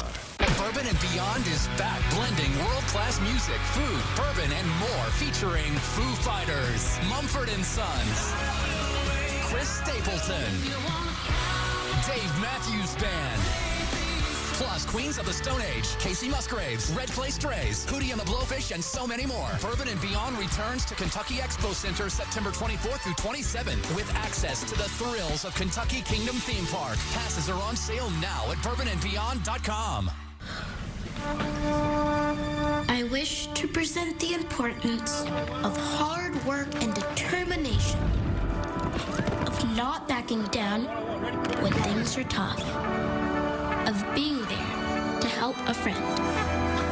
Bourbon and Beyond is back, blending world-class music, food, bourbon, and more, featuring Foo Fighters, Mumford & Sons, Chris Stapleton, Dave Matthews Band, plus Queens of the Stone Age, Casey Musgraves, Red Clay Strays, Hootie and the Blowfish, and so many more. Bourbon and Beyond returns to Kentucky Expo Center September 24th through 27th with access to the thrills of Kentucky Kingdom Theme Park. Passes are on sale now at bourbonandbeyond.com. I wish to present the importance of hard work and determination, of not backing down when things are tough, of being there to help a friend,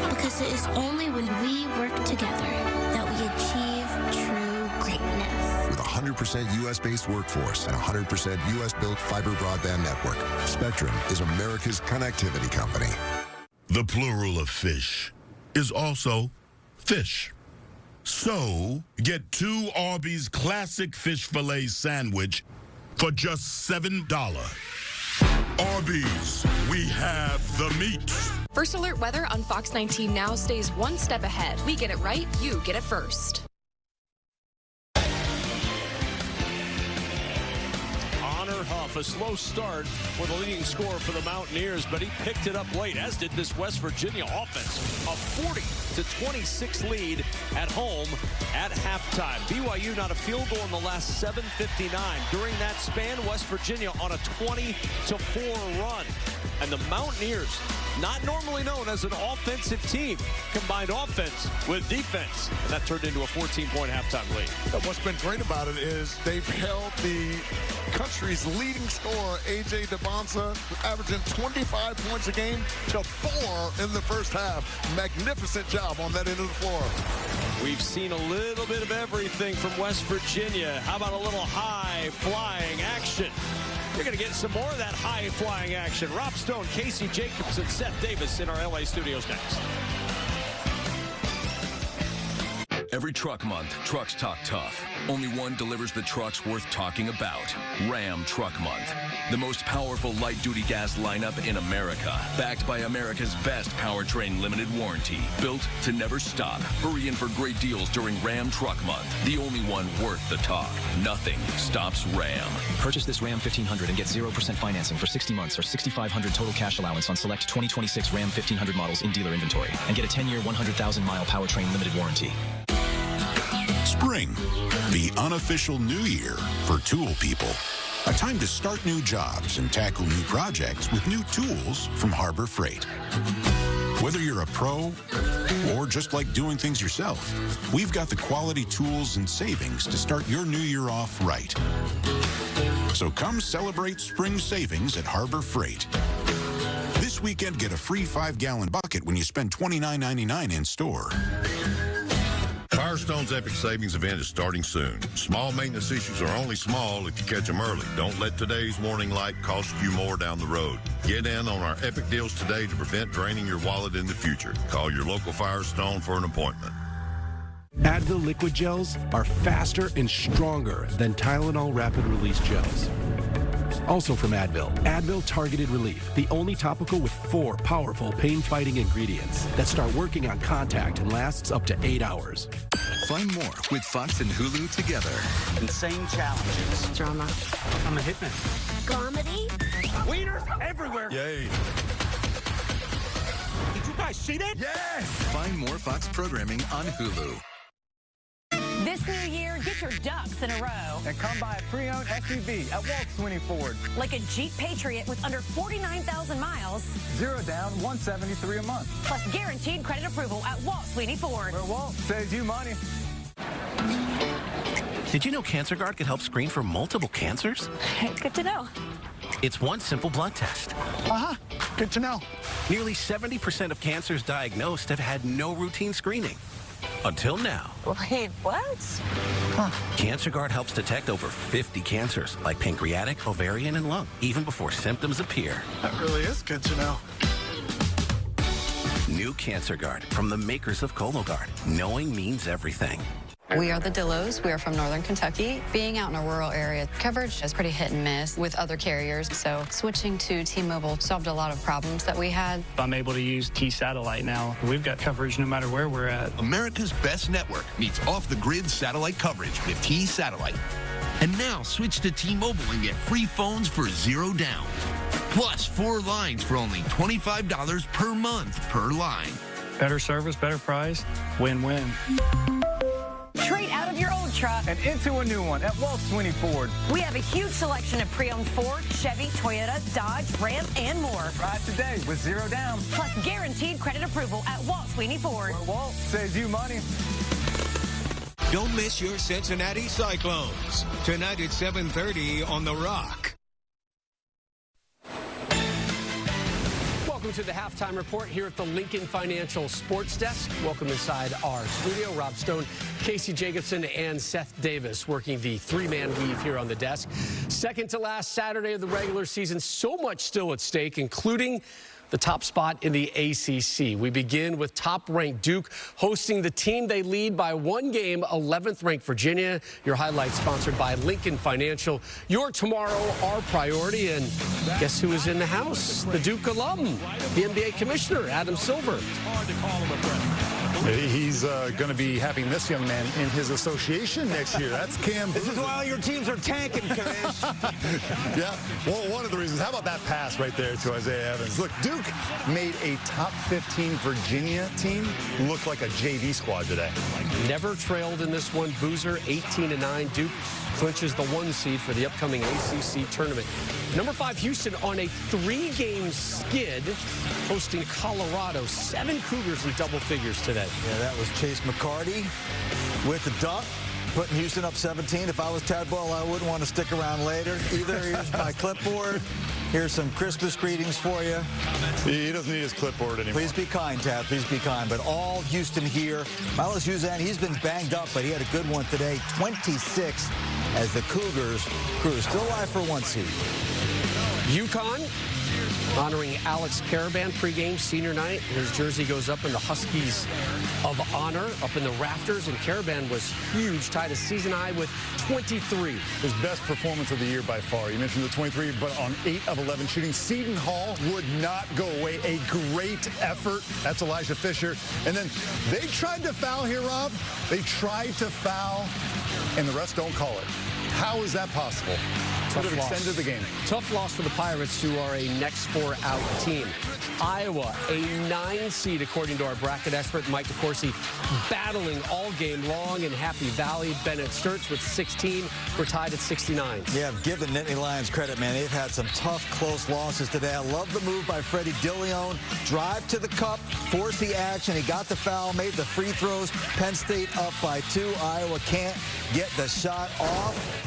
because it is only when we work together that we achieve true greatness. With a 100% U.S.-based workforce and a 100% U.S.-built fiber broadband network, Spectrum is America's connectivity company. The plural of fish is also fish. So, get 2 Arby's Classic Fish Fillet Sandwich for just $7. Arby's, we have the meat. First Alert Weather on Fox 19 now stays one step ahead. We get it right, you get it first. Huff, a slow start for the leading scorer for the Mountaineers, but he picked it up late, as did this West Virginia offense. A 40-26 lead at home at halftime. BYU not a field goal in the last 7:59. During that span, West Virginia on a 20-4 run. And the Mountaineers, not normally known as an offensive team, combined offense with defense. And that turned into a 14-point halftime lead. What's been great about it is they've held the country's leading scorer, A.J. DeBonsa, averaging 25 points a game to 4 in the first half. Magnificent job on that end of the floor. We've seen a little bit of everything from West Virginia. How about a little high-flying action? You're going to get some more of that high-flying action. Rob Stone, Casey Jacobs, and Seth Davis in our L.A. studios next. Every truck month, trucks talk tough. Only one delivers the trucks worth talking about. Ram Truck Month. The most powerful light-duty gas lineup in America. Backed by America's best powertrain limited warranty. Built to never stop. Hurry in for great deals during Ram Truck Month. The only one worth the talk. Nothing stops Ram. Purchase this Ram 1500 and get 0% financing for 60 months or $6,500 total cash allowance on select 2026 Ram 1500 models in dealer inventory. And get a 10-year, 100,000-mile powertrain limited warranty. Spring, the unofficial new year for tool people. A time to start new jobs and tackle new projects with new tools from Harbor Freight. Whether you're a pro or just like doing things yourself, we've got the quality tools and savings to start your new year off right. So come celebrate spring savings at Harbor Freight. This weekend, get a free 5-gallon bucket when you spend $29.99 in store. Firestone's Epic Savings event is starting soon. Small maintenance issues are only small if you catch them early. Don't let today's warning light cost you more down the road. Get in on our epic deals today to prevent draining your wallet in the future. Call your local Firestone for an appointment. Advil liquid gels are faster and stronger than Tylenol rapid release gels. Also from Advil Targeted Relief, the only topical with 4 powerful pain-fighting ingredients that start working on contact and lasts up to 8 hours. Find more with Fox and Hulu together. Insane challenges. Drama. I'm a hitman. Comedy. Wieners everywhere. Yay. You guys see that? Yes! Find more Fox programming on Hulu. This new year, get your ducks in a row. And come buy a pre-owned SUV at Walt Sweeney Ford. Like a Jeep Patriot with under 49,000 miles. 0 down, $173 a month. Plus guaranteed credit approval at Walt Sweeney Ford. Where Walt saves you money. Did you know CancerGuard can help screen for multiple cancers? Good to know. It's one simple blood test. Uh-huh. Good to know. Nearly 70% of cancers diagnosed have had no routine screening. Until now. Wait, what? CancerGuard helps detect over 50 cancers, like pancreatic, ovarian, and lung, even before symptoms appear. That really is good to know. New CancerGuard from the makers of Cologuard. Knowing means everything. We are the Dillos. We are from Northern Kentucky. Being out in a rural area, coverage is pretty hit and miss with other carriers. So switching to T-Mobile solved a lot of problems that we had. I'm able to use T-Satellite now. We've got coverage no matter where we're at. America's best network meets off-the-grid satellite coverage with T-Satellite. And now switch to T-Mobile and get free phones for 0 down. Plus 4 lines for only $25 per month per line. Better service, better price, win-win. Trade out of your old truck and into a new one at Walt Sweeney Ford. We have a huge selection of pre-owned Ford, Chevy, Toyota, Dodge, Ram, and more. Drive today with 0 down. Plus guaranteed credit approval at Walt Sweeney Ford. Where Walt saves you money. Don't miss your Cincinnati Cyclones. Tonight at 7:30 on The Rock. Welcome to the halftime report here at the Lincoln Financial Sports Desk. Welcome inside our studio. Rob Stone, Casey Jacobson, and Seth Davis working the 3-man weave here on the desk. Second to last Saturday of the regular season. So much still at stake, including the top spot in the ACC. We begin with top-ranked Duke hosting the team they lead by 1 game, 11th-ranked Virginia. Your highlights sponsored by Lincoln Financial. Your tomorrow, our priority, and guess who is in the house? The Duke alum, the NBA commissioner, Adam Silver. He's going to be having this young man in his association next year. That's Cam. This is why your teams are tanking, Kamish. Yeah, well, one of the reasons. How about that pass right there to Isaiah Evans? Look, Duke made a top 15 Virginia team look like a JV squad today. Never trailed in this one. Boozer, 18-9. Duke clinches the 1 seed for the upcoming ACC tournament. Number 5, Houston on a 3-game skid, hosting Colorado. 7 Cougars in double figures today. Yeah, that was Chase McCarty with the dunk, putting Houston up 17. If I was Tad Boyle, I wouldn't want to stick around later either. Here's my clipboard. Here's some Christmas greetings for you. He doesn't need his clipboard anymore. Please be kind, Tad. Please be kind. But all Houston here. Miles Uzan, he's been banged up, but he had a good one today. 26 as the Cougars cruise. Still alive for 1 seed. UConn honoring Alex Caravan pregame senior night. His jersey goes up in the Huskies of Honor up in the rafters, and Caravan was huge, tied a season high with 23. His best performance of the year by far. You mentioned the 23, but on 8 of 11 shooting. Seton Hall would not go away. A great effort. That's Elijah Fisher. And then they tried to foul here, Rob. They tried to foul, and the refs don't call it. How is that possible? Could have extended the game. Tough loss for the Pirates, who are a next 4 out team. Iowa, a 9 seed, according to our bracket expert, Mike DeCourcy, battling all game long in Happy Valley. Bennett Sturts with 16. We're tied at 69. Yeah, give the Nittany Lions credit, man. They've had some tough, close losses today. I love the move by Freddie DeLeon. Drive to the cup, force the action. He got the foul, made the free throws. Penn State up by 2. Iowa can't get the shot off.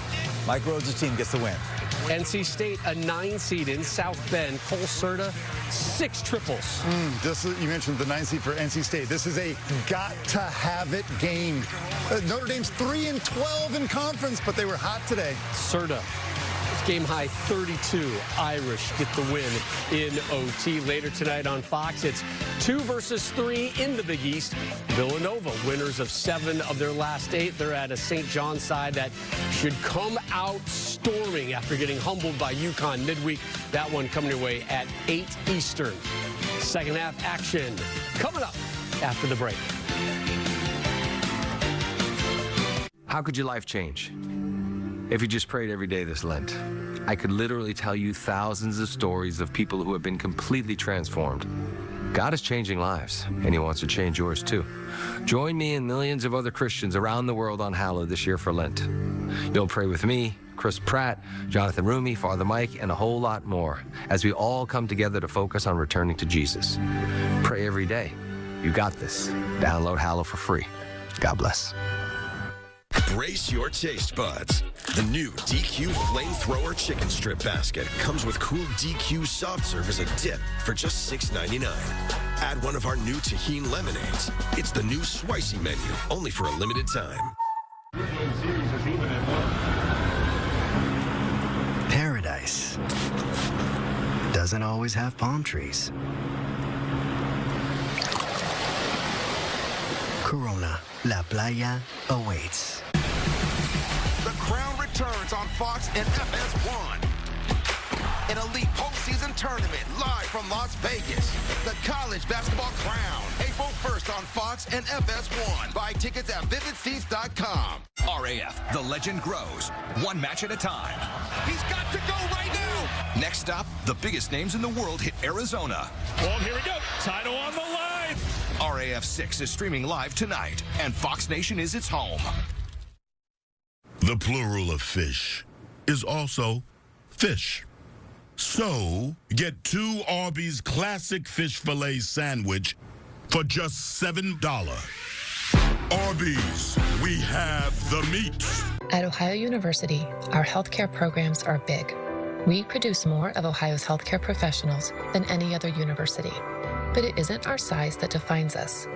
Mike Rhodes' team gets the win. NC State, a 9 seed in South Bend. Cole Serta, 6 triples. You mentioned the 9 seed for NC State. This is a got-to-have-it game. Notre Dame's 3-12 in conference, but they were hot today. Serta, game high 32. Irish get the win in OT. Later tonight on Fox, it's 2 versus 3 in the Big East. Villanova, winners of 7 of their last 8. They're at a St. John's side that should come out storming after getting humbled by UConn midweek. That one coming your way at 8 Eastern. Second half action coming up after the break. How could your life change if you just prayed every day this Lent? I could literally tell you thousands of stories of people who have been completely transformed. God is changing lives, and he wants to change yours too. Join me and millions of other Christians around the world on Hallowed this year for Lent. You'll pray with me, Chris Pratt, Jonathan Rumi, Father Mike, and a whole lot more as we all come together to focus on returning to Jesus. Pray every day. You got this. Download Hallow for free. God bless. Brace your taste buds. The new DQ Flamethrower Chicken Strip Basket comes with cool DQ soft serve as a dip for just $6.99. Add one of our new Tajin lemonades. It's the new Swicy menu, only for a limited time. Paradise doesn't always have palm trees. Corona, La Playa awaits. The Crown returns on Fox and FS1. An elite postseason tournament live from Las Vegas. The College Basketball Crown, April 1st on Fox and FS1. Buy tickets at vividseats.com. RAF, the legend grows, one match at a time. He's got to go right now. Next stop, the biggest names in the world hit Arizona. Well, here we go. Title on the line. RAF 6 is streaming live tonight, and Fox Nation is its home. The plural of fish is also fish. So, get 2 Arby's classic fish fillet sandwich for just $7. Arby's, we have the meat. At Ohio University, our healthcare programs are big. We produce more of Ohio's healthcare professionals than any other university. But it isn't our size that defines us.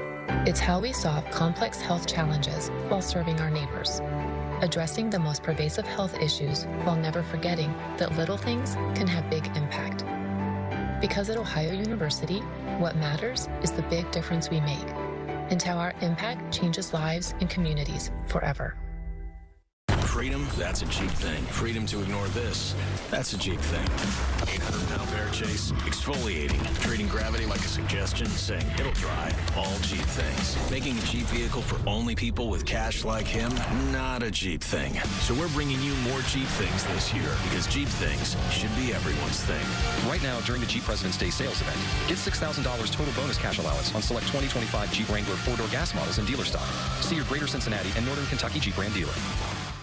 It's how we solve complex health challenges while serving our neighbors. Addressing the most pervasive health issues while never forgetting that little things can have big impact. Because at Ohio University, what matters is the big difference we make and how our impact changes lives and communities forever. Freedom, that's a cheap thing. Freedom to ignore this, that's a cheap thing. 800-pound bear chase, exfoliating, treating gravity like a suggestion, saying it'll dry, all cheap things. Making a cheap vehicle for only people with cash like him, not a cheap thing. So we're bringing you more cheap things this year, because cheap things should be everyone's thing. Right now, during the Jeep President's Day sales event, get $6,000 total bonus cash allowance on select 2025 Jeep Wrangler 4-door gas models in dealer stock. See your Greater Cincinnati and Northern Kentucky Jeep brand dealer.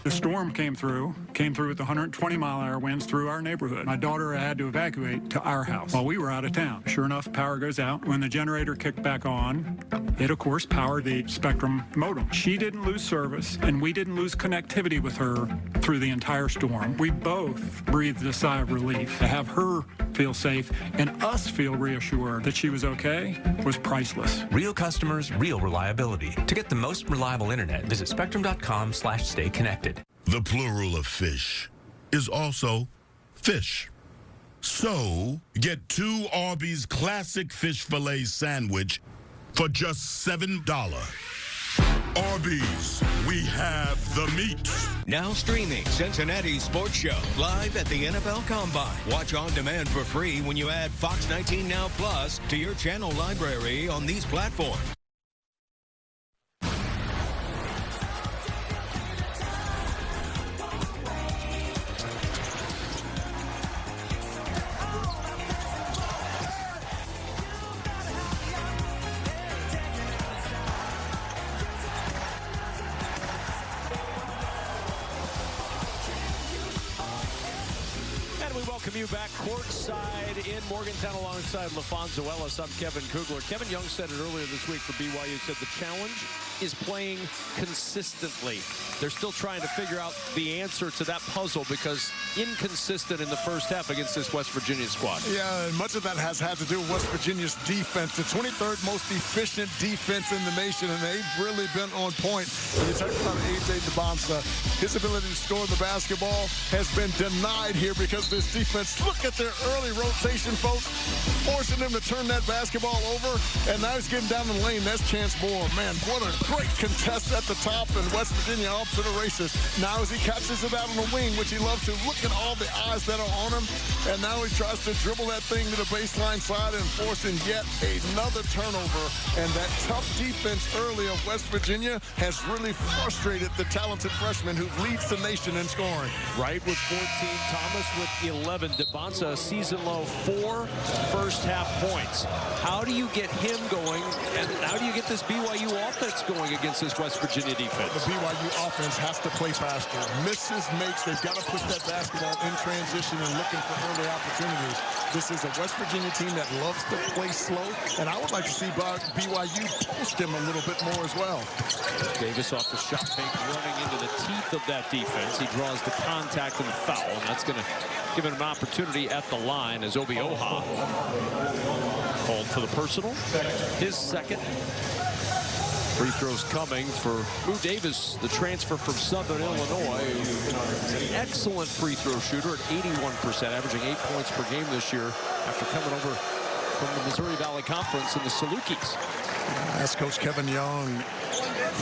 The storm came through with 120-mile-an-hour winds through our neighborhood. My daughter had to evacuate to our house while we were out of town. Sure enough, power goes out. When the generator kicked back on, it, of course, powered the Spectrum modem. She didn't lose service, and we didn't lose connectivity with her through the entire storm. We both breathed a sigh of relief. To have her feel safe and us feel reassured that she was okay was priceless. Real customers, real reliability. To get the most reliable internet, visit spectrum.com/stay connected. The plural of fish is also fish. So, get 2 Arby's classic fish fillet sandwich for just $7. Arby's, we have the meat. Now streaming Cincinnati Sports Show live at the NFL Combine. Watch on demand for free when you add Fox 19 Now Plus to your channel library on these platforms. Welcome you back courtside in Morgantown alongside LaFonso Ellis. I'm Kevin Kugler. Kevin Young said it earlier this week for BYU, said the challenge is playing consistently. They're still trying to figure out the answer to that puzzle because inconsistent in the first half against this West Virginia squad. Yeah, and much of that has had to do with West Virginia's defense, the 23rd most efficient defense in the nation, and they've really been on point. When you talk about A.J. Debonsa, his ability to score the basketball has been denied here because this defense, look at their early rotation, folks, forcing them to turn that basketball over, and now he's getting down the lane. That's Chance Moore. Man, what a Great contest at the top, and West Virginia off to the races. Now as he catches it out on the wing, which he loves to, look at all the eyes that are on him. And now he tries to dribble that thing to the baseline side and forcing yet another turnover. And that tough defense early of West Virginia has really frustrated the talented freshman who leads the nation in scoring. Wright with 14, Thomas with 11. DeBonsa, season low 4 first half points. How do you get him going, and how do you get this BYU offense going against this West Virginia defense? The BYU offense has to play faster. Misses, makes, they've got to push that basketball in transition and looking for early opportunities. This is a West Virginia team that loves to play slow, and I would like to see BYU post him a little bit more as well. Davis off the shot fake, running into the teeth of that defense. He draws the contact and the foul, and that's going to give him an opportunity at the line as Obi Oha called for the personal. His second. Free throws coming for Lou Davis, the transfer from Southern Illinois. He's an excellent free throw shooter at 81%, averaging 8 points per game this year after coming over from the Missouri Valley Conference in the Salukis. Ask Coach Kevin Young,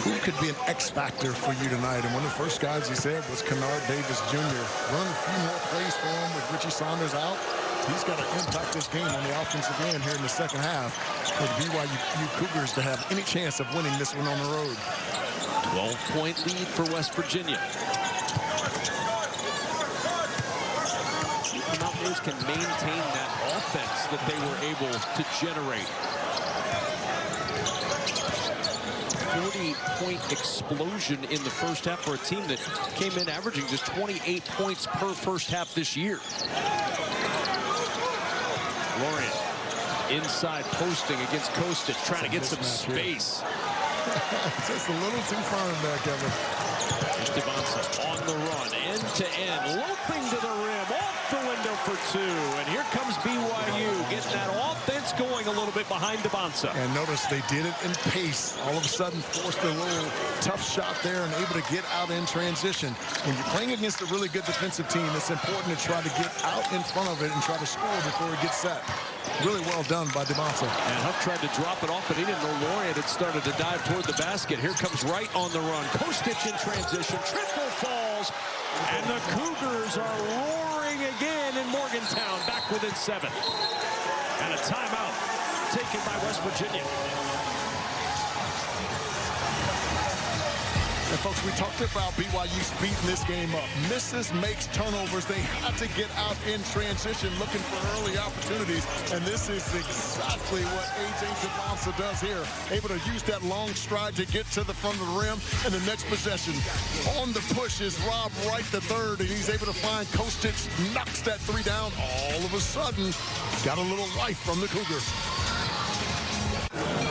who could be an X factor for you tonight? And one of the first guys he said was Kennard Davis Jr. Run a few more plays for him with Richie Saunders out. He's got to impact this game on the offensive end here in the second half for the BYU Cougars to have any chance of winning this one on the road. 12-point lead for West Virginia. See if the Mountaineers can maintain that offense that they were able to generate. 40-point explosion in the first half for a team that came in averaging just 28 points per first half this year. Lorian inside posting against Kostic, trying to get some space. Just a little too firm there, Kevin. Here's DeBonsa on the run, end-to-end, loping to the rim, off the window for 2. And here comes BYU, getting that offense going a little bit behind DeBonsa. And notice they did it in pace. All of a sudden forced a little tough shot there and able to get out in transition. When you're playing against a really good defensive team, it's important to try to get out in front of it and try to score before it gets set. Really well done by DeBonsa. And Huff tried to drop it off, but he didn't know Lorian had started to dive toward the basket. Here comes Wright on the run. Kostic in transition. Triple falls. And the Cougars are roaring again in Morgantown. Back within 7. And a timeout taken by West Virginia. And folks, we talked about BYU speeding this game up. Misses, makes, turnovers. They had to get out in transition looking for early opportunities. And this is exactly what A.J. DeBonsa does here. Able to use that long stride to get to the front of the rim. And the next possession on the push is Rob Wright III. And he's able to find Kostic, knocks that 3 down. All of a sudden, got a little life from the Cougars.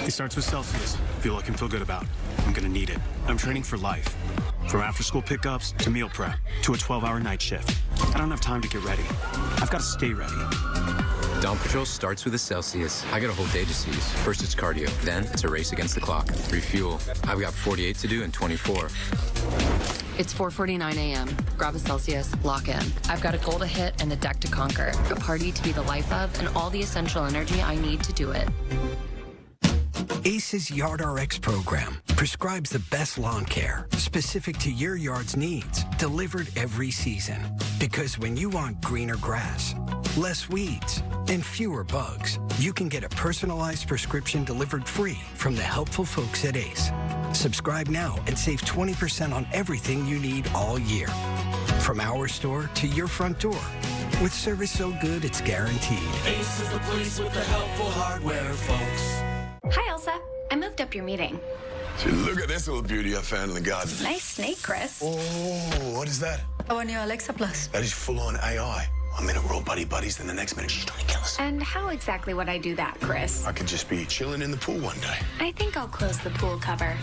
It starts with Celsius. Feel I can feel good about. I'm gonna need it. I'm training for life. From after-school pickups to meal prep to a 12-hour night shift. I don't have time to get ready. I've got to stay ready. Dawn Patrol starts with a Celsius. I got a whole day to seize. First it's cardio, then it's a race against the clock. Refuel. I've got 48 to do in 24. It's 4:49 a.m. Grab a Celsius, lock in. I've got a goal to hit and a deck to conquer. A party to be the life of and all the essential energy I need to do it. ACE's YardRx program prescribes the best lawn care specific to your yard's needs, delivered every season. Because when you want greener grass, less weeds, and fewer bugs, you can get a personalized prescription delivered free from the helpful folks at ACE. Subscribe now and save 20% on everything you need all year. From our store to your front door. With service so good it's guaranteed. ACE is the place with the helpful hardware, folks. Hi, Elsa. I moved up your meeting. Look at this little beauty I found in the garden. Nice snake, Chris. Oh, what is that? Our new Alexa Plus. That is full-on AI. One minute we're all buddy-buddies, then the next minute she's trying to kill us. And how exactly would I do that, Chris? I could just be chilling in the pool one day. I think I'll close the pool cover.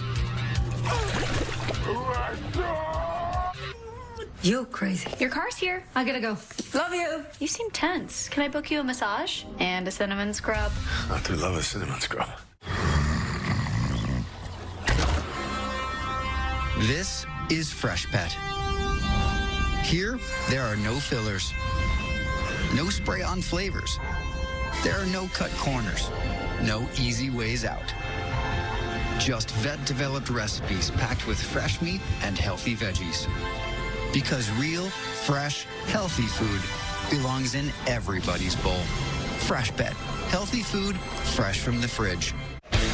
You crazy. Your car's here. I gotta go. Love you. You seem tense. Can I book you a massage? And a cinnamon scrub? I do love a cinnamon scrub. This is Freshpet. Here, there are no fillers, no spray-on flavors. There are no cut corners, no easy ways out. Just vet-developed recipes packed with fresh meat and healthy veggies. Because real, fresh, healthy food belongs in everybody's bowl. Fresh Bet. Healthy food, fresh from the fridge.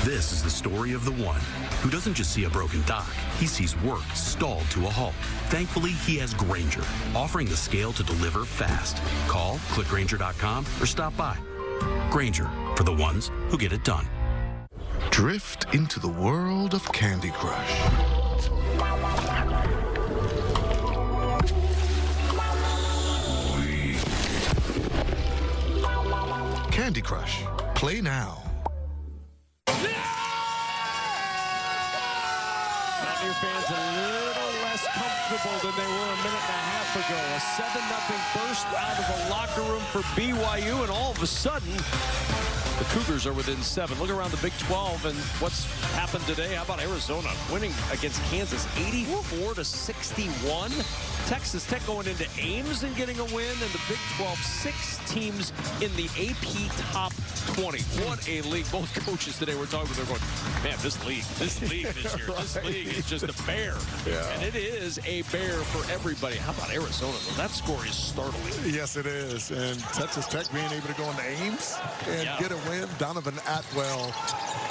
This is the story of the one who doesn't just see a broken dock, he sees work stalled to a halt. Thankfully, he has Grainger, offering the scale to deliver fast. Call, click Grainger.com, or stop by. Grainger, for the ones who get it done. Drift into the world of Candy Crush. Candy Crush. Play now. Mountaineer fans a little less comfortable than they were a minute and a half ago. A 7-0 burst out of the locker room for BYU, and all of a sudden, the Cougars are within 7. Look around the Big 12 and what's happened today. How about Arizona winning against Kansas 84-61? Texas Tech going into Ames and getting a win, and the Big 12, 6 teams in the AP top 20. What a league. Both coaches today were talking about, they're going, man, this league this year, this league is just a bear. Yeah. And it is a bear for everybody. How about Arizona, though? That score is startling. Yes, it is. And Texas Tech being able to go into Ames and get a win. Donovan Atwell,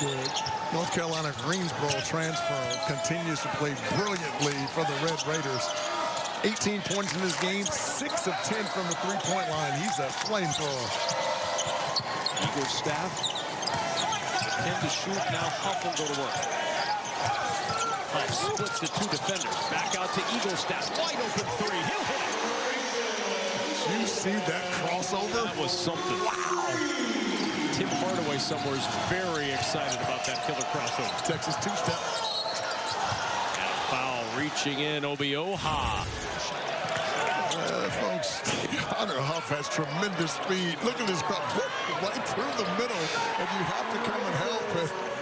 the North Carolina Greensboro transfer, continues to play brilliantly for the Red Raiders. 18 points in this game, 6 of 10 from the three-point line. He's a flamethrower. Eagles staff 10 to shoot. Now Huff will go to work. Huff splits the 2 defenders. Back out to Eagles staff. Wide open 3. He'll hit it. Did you see that crossover? That was something. Wow. Tim Hardaway somewhere is very excited about that killer crossover. Texas 2-step. And a foul reaching in. Obioha. Folks, Hunter Huff has tremendous speed. Look at this crowd right through the middle, and you have to come and help.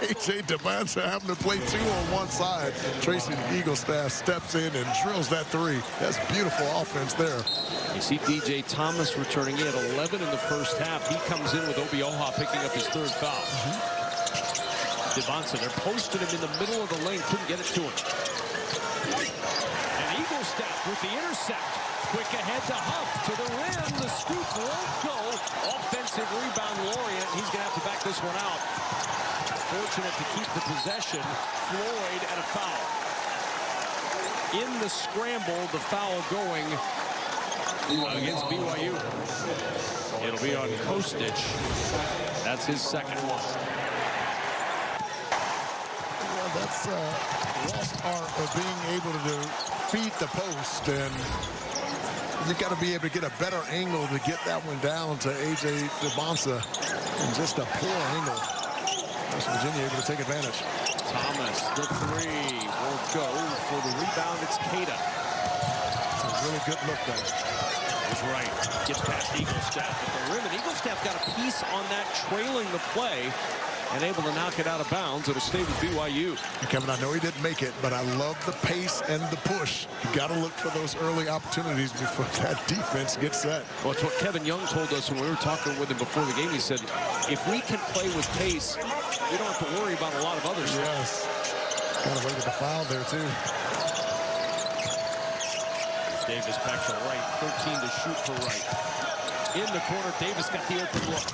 A.J. Devanza having to play 2 on one side. Tracy Eaglestaff steps in and drills that 3. That's beautiful offense there. You see DJ Thomas returning. He had 11 in the first half. He comes in with Obioha picking up his 3rd foul. Devanza, they're posting him in the middle of the lane. Couldn't get it to him. And Eaglestaff with the intercept. Quick ahead to Huff, to the rim. The scoop won't go. Offensive rebound, Lorient. He's going to have to back this one out. Fortunate to keep the possession. Floyd at a foul. In the scramble, the foul going against BYU. It'll be on Kostic. That's his 2nd one. Well, that's lost art of being able to feed the post, and you've got to be able to get a better angle to get that one down to A.J. Devanza. And just a poor angle. West Virginia able to take advantage. Thomas, the 3 will go for the rebound. It's Keita. It's a really good look there. He's right. Gets past Eaglestaff at the rim, and Eaglestaff got a piece on that, trailing the play, and able to knock it out of bounds. It'll stay with BYU. Kevin, I know he didn't make it, but I love the pace and the push. You got to look for those early opportunities before that defense gets set. Well, it's what Kevin Young told us when we were talking with him before the game. He said, if we can play with pace, we don't have to worry about a lot of other stuff. Yes. Got away with the foul there, too. Davis back to right. 13 to shoot for right. In the corner, Davis got the open look.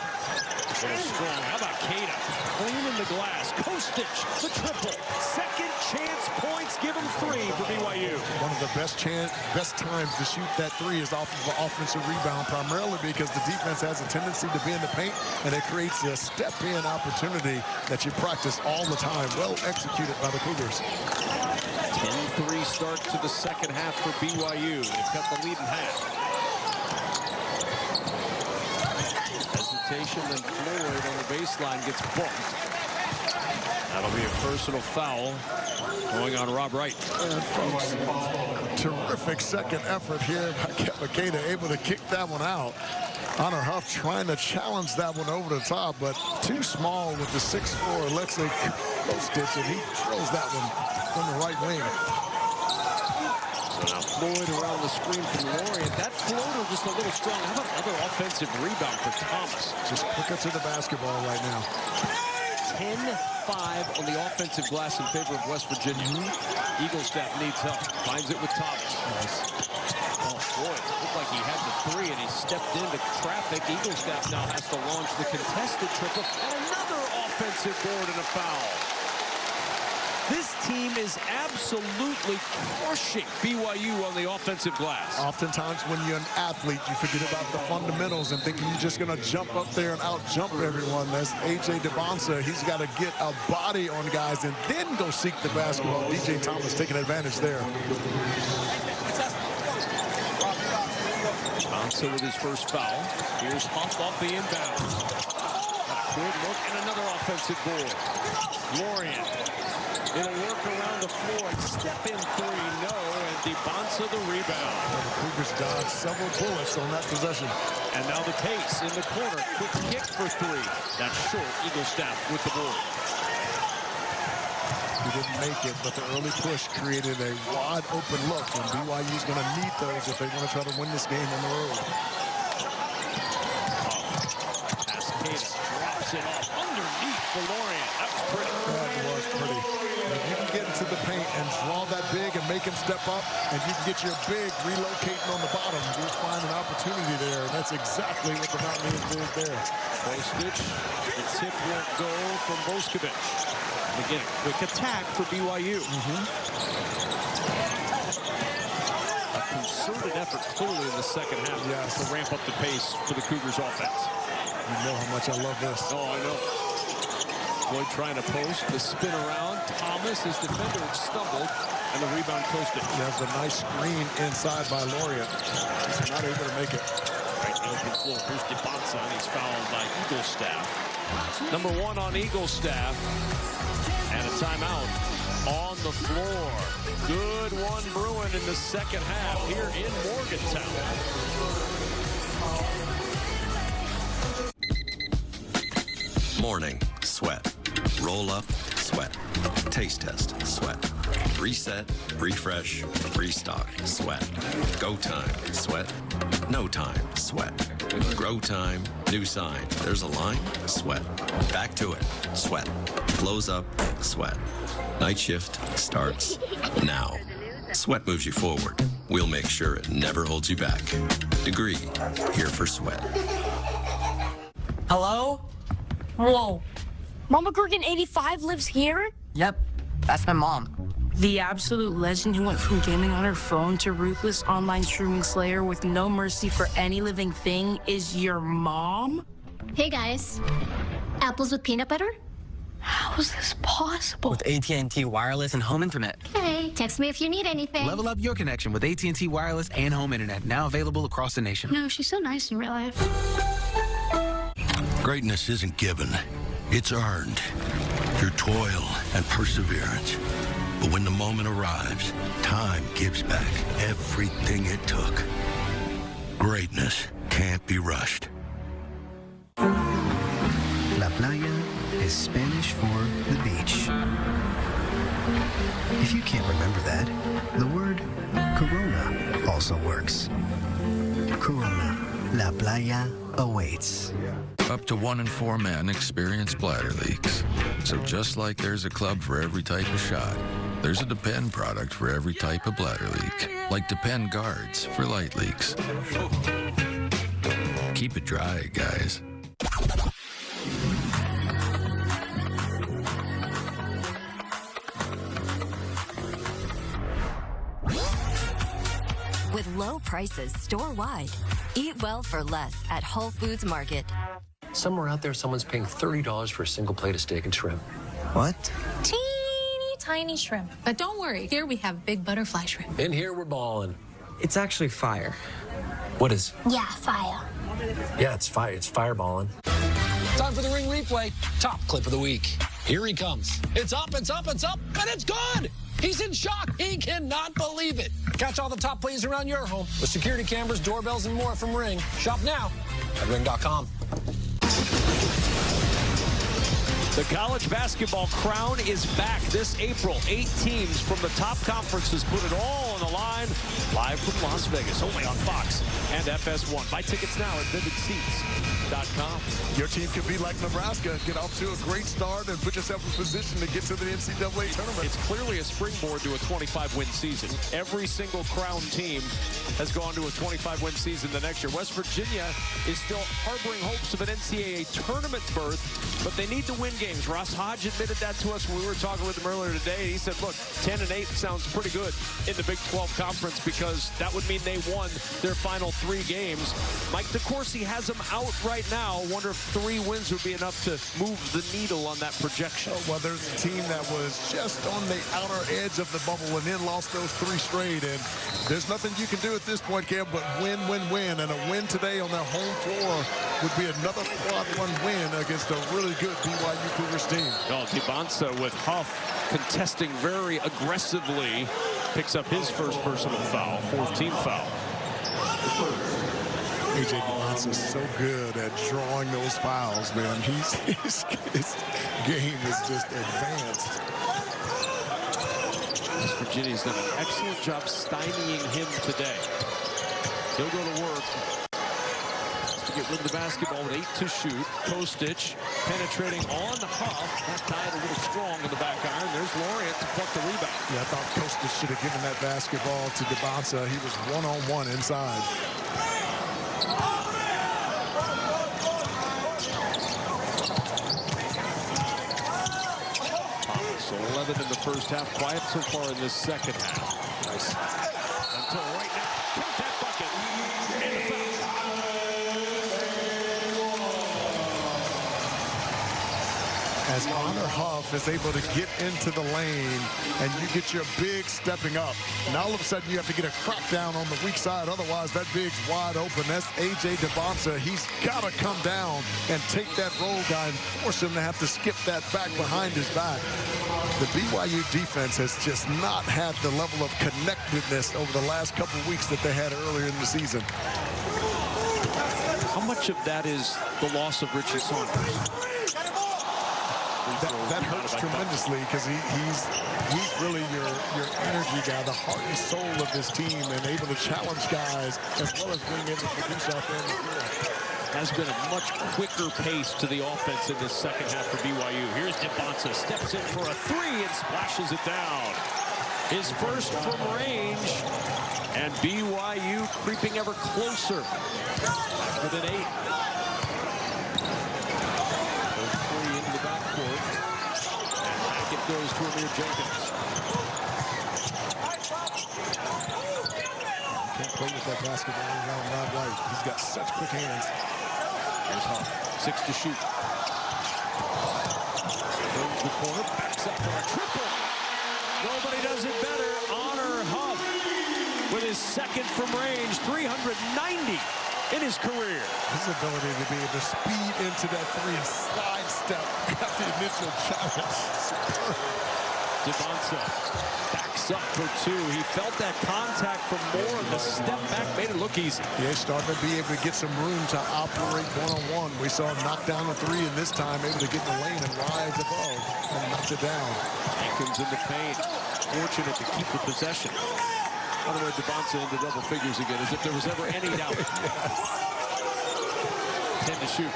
Strong. How about Keita? Cleaning the glass. Kostic, the triple. Second chance points. Give him 3 for BYU. One of the best times to shoot that 3 is off of an offensive rebound, primarily because the defense has a tendency to be in the paint, and it creates a step-in opportunity that you practice all the time. Well executed by the Cougars. 10-3 start to the 2nd half for BYU. They've got the lead in half. Hesitation, then Floyd on the baseline gets bumped. That'll be a personal foul going on Rob Wright. And folks, terrific second effort here by Kevin Keita, able to kick that one out. Hunter Huff trying to challenge that one over the top, but too small with the 6'4" Alexei Kostic, and he throws that one from the right wing. So now Floyd around the screen from Lorient. That floater just a little strong. How about another offensive rebound for Thomas? Just quicker to the basketball right now. 10-5 on the offensive glass in favor of West Virginia. Eagle staff needs help. Finds it with Thomas. Nice. Oh, boy. It looked like he had the three, and he stepped into traffic. Eagle staff now has to launch the contested triple. And another offensive board and a foul. This team is absolutely crushing BYU on the offensive glass. Oftentimes when you're an athlete, you forget about the fundamentals and thinking you're just going to jump up there and out-jump everyone. That's A.J. DeBonsa. He's got to get a body on guys and then go seek the basketball. D.J. Thomas taking advantage there. DeBonsa with his first foul. Here's Huff off the inbound. Good look and another offensive board. Lorian. It'll work around the floor and step in three, no, and DeBonsa the rebound. The Cougars dodged several bullets on that possession. And now the pace in the corner. Quick kick for three. That's short. Eagle staff with the board. He didn't make it, but the early push created a wide open look, and BYU's going to need those if they want to try to win this game on the road. Cascada drops it off underneath for Lorian. That was pretty. That was pretty. If you can get into the paint and draw that big and make him step up, and you can get your big relocating on the bottom, you'll find an opportunity there, and that's exactly what the Mountaineers did there. Postage, the tip won't go from Boskovic. And again, quick attack for BYU. A concerted effort clearly in the second half to ramp up the pace for the Cougars offense. You know how much I love this. Oh, I know. Floyd trying to post, the spin around. Thomas, his defender, had stumbled, and the rebound coasted. There's a nice screen inside by Lorian. He's not able to make it. Right in the open floor. Here's DeBonsa, and he's fouled by Eagle staff. Number one on Eagle staff. And a timeout on the floor. Good one brewing in the second half here in Morgantown. Morning, sweat. Roll up, sweat. Taste test, sweat. Reset, refresh, restock, sweat. Go time, sweat. No time, sweat. Grow time, new sign. There's a line, sweat. Back to it, sweat. Close up, sweat. Night shift starts now. Sweat moves you forward. We'll make sure it never holds you back. Degree, here for sweat. Hello? Whoa. Mama Gorgon 85 lives here? Yep, that's my mom. The absolute legend who went from gaming on her phone to ruthless online streaming slayer with no mercy for any living thing is your mom? Hey guys, apples with peanut butter? How is this possible? With AT&T Wireless and Home Internet. Hey, text me if you need anything. Level up your connection with AT&T Wireless and Home Internet, now available across the nation. No, she's so nice in real life. Greatness isn't given, it's earned through toil and perseverance. But when the moment arrives, time gives back everything it took. Greatness can't be rushed. La playa is Spanish for the beach. If you can't remember that, the word Corona also works. Corona, La Playa awaits. Up to 1 in 4 men experience bladder leaks. So just like there's a club for every type of shot, there's a Depend product for every type of bladder leak. Like Depend guards for light leaks. Keep it dry, guys. With low prices store-wide. Eat well for less at Whole Foods Market. Somewhere out there, someone's paying $30 for a single plate of steak and shrimp. What? Teeny tiny shrimp. But don't worry, here we have big butterfly shrimp. In here, we're balling. It's actually fire. What is? Yeah, fire. Yeah, it's fire. It's fireballing. Time for the Ring Replay. Top clip of the week. Here he comes. It's up, it's up, it's up, and it's good! He's in shock. He cannot believe it. Catch all the top plays around your home with security cameras, doorbells, and more from Ring. Shop now at ring.com. The college basketball crown is back this April. 8 teams from the top conferences put it all on the Line, live from Las Vegas, only on Fox and FS1. Buy tickets now at vividseats.com. Your team can be like Nebraska and get off to a great start and put yourself in position to get to the NCAA tournament. It's clearly a springboard to a 25-win season. Every single Crown team has gone to a 25-win season the next year. West Virginia is still harboring hopes of an NCAA tournament berth, but they need to win games. Ross Hodge admitted that to us when we were talking with him earlier today. He said, look, 10-8 sounds pretty good in the Big 12 Conference because that would mean they won their final 3 games. Mike DeCourcy has them out right now. Wonder if 3 wins would be enough to move the needle on that projection. Well, there's a team that was just on the outer edge of the bubble and then lost those 3 straight. And there's nothing you can do at this point, Cam, but win, win, win. And a win today on their home floor would be another quad 1 win against a really good BYU Cougars team. Oh, Dibonsa with Huff contesting very aggressively. Picks up his first personal foul, 4th team foul. A.J. Dibonsa is so good at drawing those fouls, man. His game is just advanced. West Virginia's done an excellent job stymieing him today. He'll go to work to get rid of the basketball with 8 to shoot. Kostic penetrating on Huff. That died a little strong in the back iron. There's Lorient to pluck the rebound. Yeah, I thought Kostic should have given that basketball to Dibonsa. He was one-on-one inside. So 11 in the first half. Quiet so far in this second half. Nice. Until right now. Count that bucket. And the foul. As Honor Huff is able to get into the lane and you get your big stepping up. Now all of a sudden you have to get a crop down on the weak side. Otherwise that big's wide open. That's A.J. Dibonsa. He's got to come down and take that roll guy and force him to have to skip that back behind his back. The BYU defense has just not had the level of connectedness over the last couple of weeks that they had earlier in the season. How much of that is the loss of Richie Saunders? That hurts tremendously because he's really your energy guy, the heart and soul of this team, and able to challenge guys as well as being able to produce out there in the field. Has been a much quicker pace to the offense in this second half for BYU. Here's Dibonsa, steps in for a 3 and splashes it down. His first from range, and BYU creeping ever closer. Within 8. Into the backcourt. And back it goes to Amir Jenkins. Can't play with that basketball around Rob White. He's got such quick hands. There's Huff. 6 to shoot. Turns the corner, backs up for a triple. Nobody does it better. Honor Huff with his second from range, 390 in his career. His ability to be able to speed into that 3 and slide step got the initial challenge. Dibonsa backs up for 2. He felt that contact from Moore, and the step back made it look easy. Yeah, starting to be able to get some room to operate one-on-one. We saw him knock down a 3, and this time able to get in the lane and rise above and knock it down. Jenkins in the paint, fortunate to keep the possession. By the way, Dibonsa into double figures again, as if there was ever any doubt. 10 to shoot.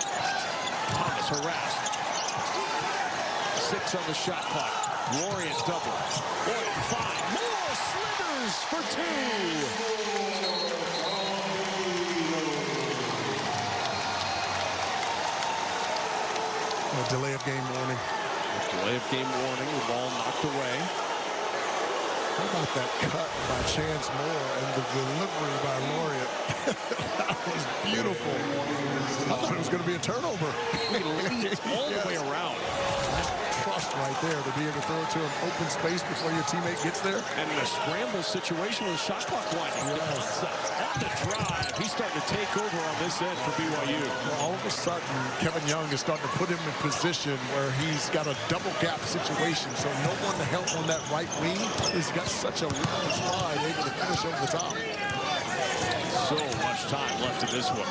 Thomas harassed. 6 on the shot clock. Lorient double. Lorient 5. More slithers for 2. A delay of game warning. Delay of game warning. The ball knocked away. How about that cut by Chance Moore and the delivery by Lorient? That was beautiful. I thought it was going to be a turnover. He leads all the way around. Trust right there to be able to throw it to an open space before your teammate gets there. And in a scramble situation with a shot clock winding. Yes. On the drive, he's starting to take over on this end for BYU. Well, all of a sudden, Kevin Young is starting to put him in position where he's got a double gap situation, so no one to help on that right wing. He's got such a long slide, able to finish over the top. So much time left in this one.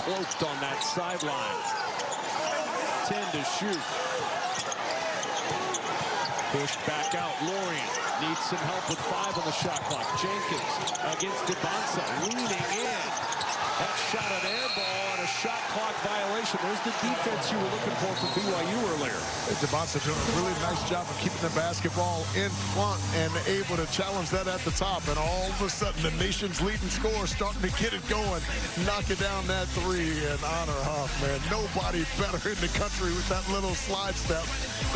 Cloaked on that sideline. 10 to shoot. Pushed back out. Lori needs some help with 5 on the shot clock. Jenkins against Debonsa, leaning in. That shot an air ball and a shot clock violation. There's the defense you were looking for from BYU earlier. Debonsa doing a really nice job of keeping the basketball in front and able to challenge that at the top. And all of a sudden, the nation's leading scorer starting to get it going. Knocking down that 3 and Honor Huff, man. Nobody better in the country with that little slide step.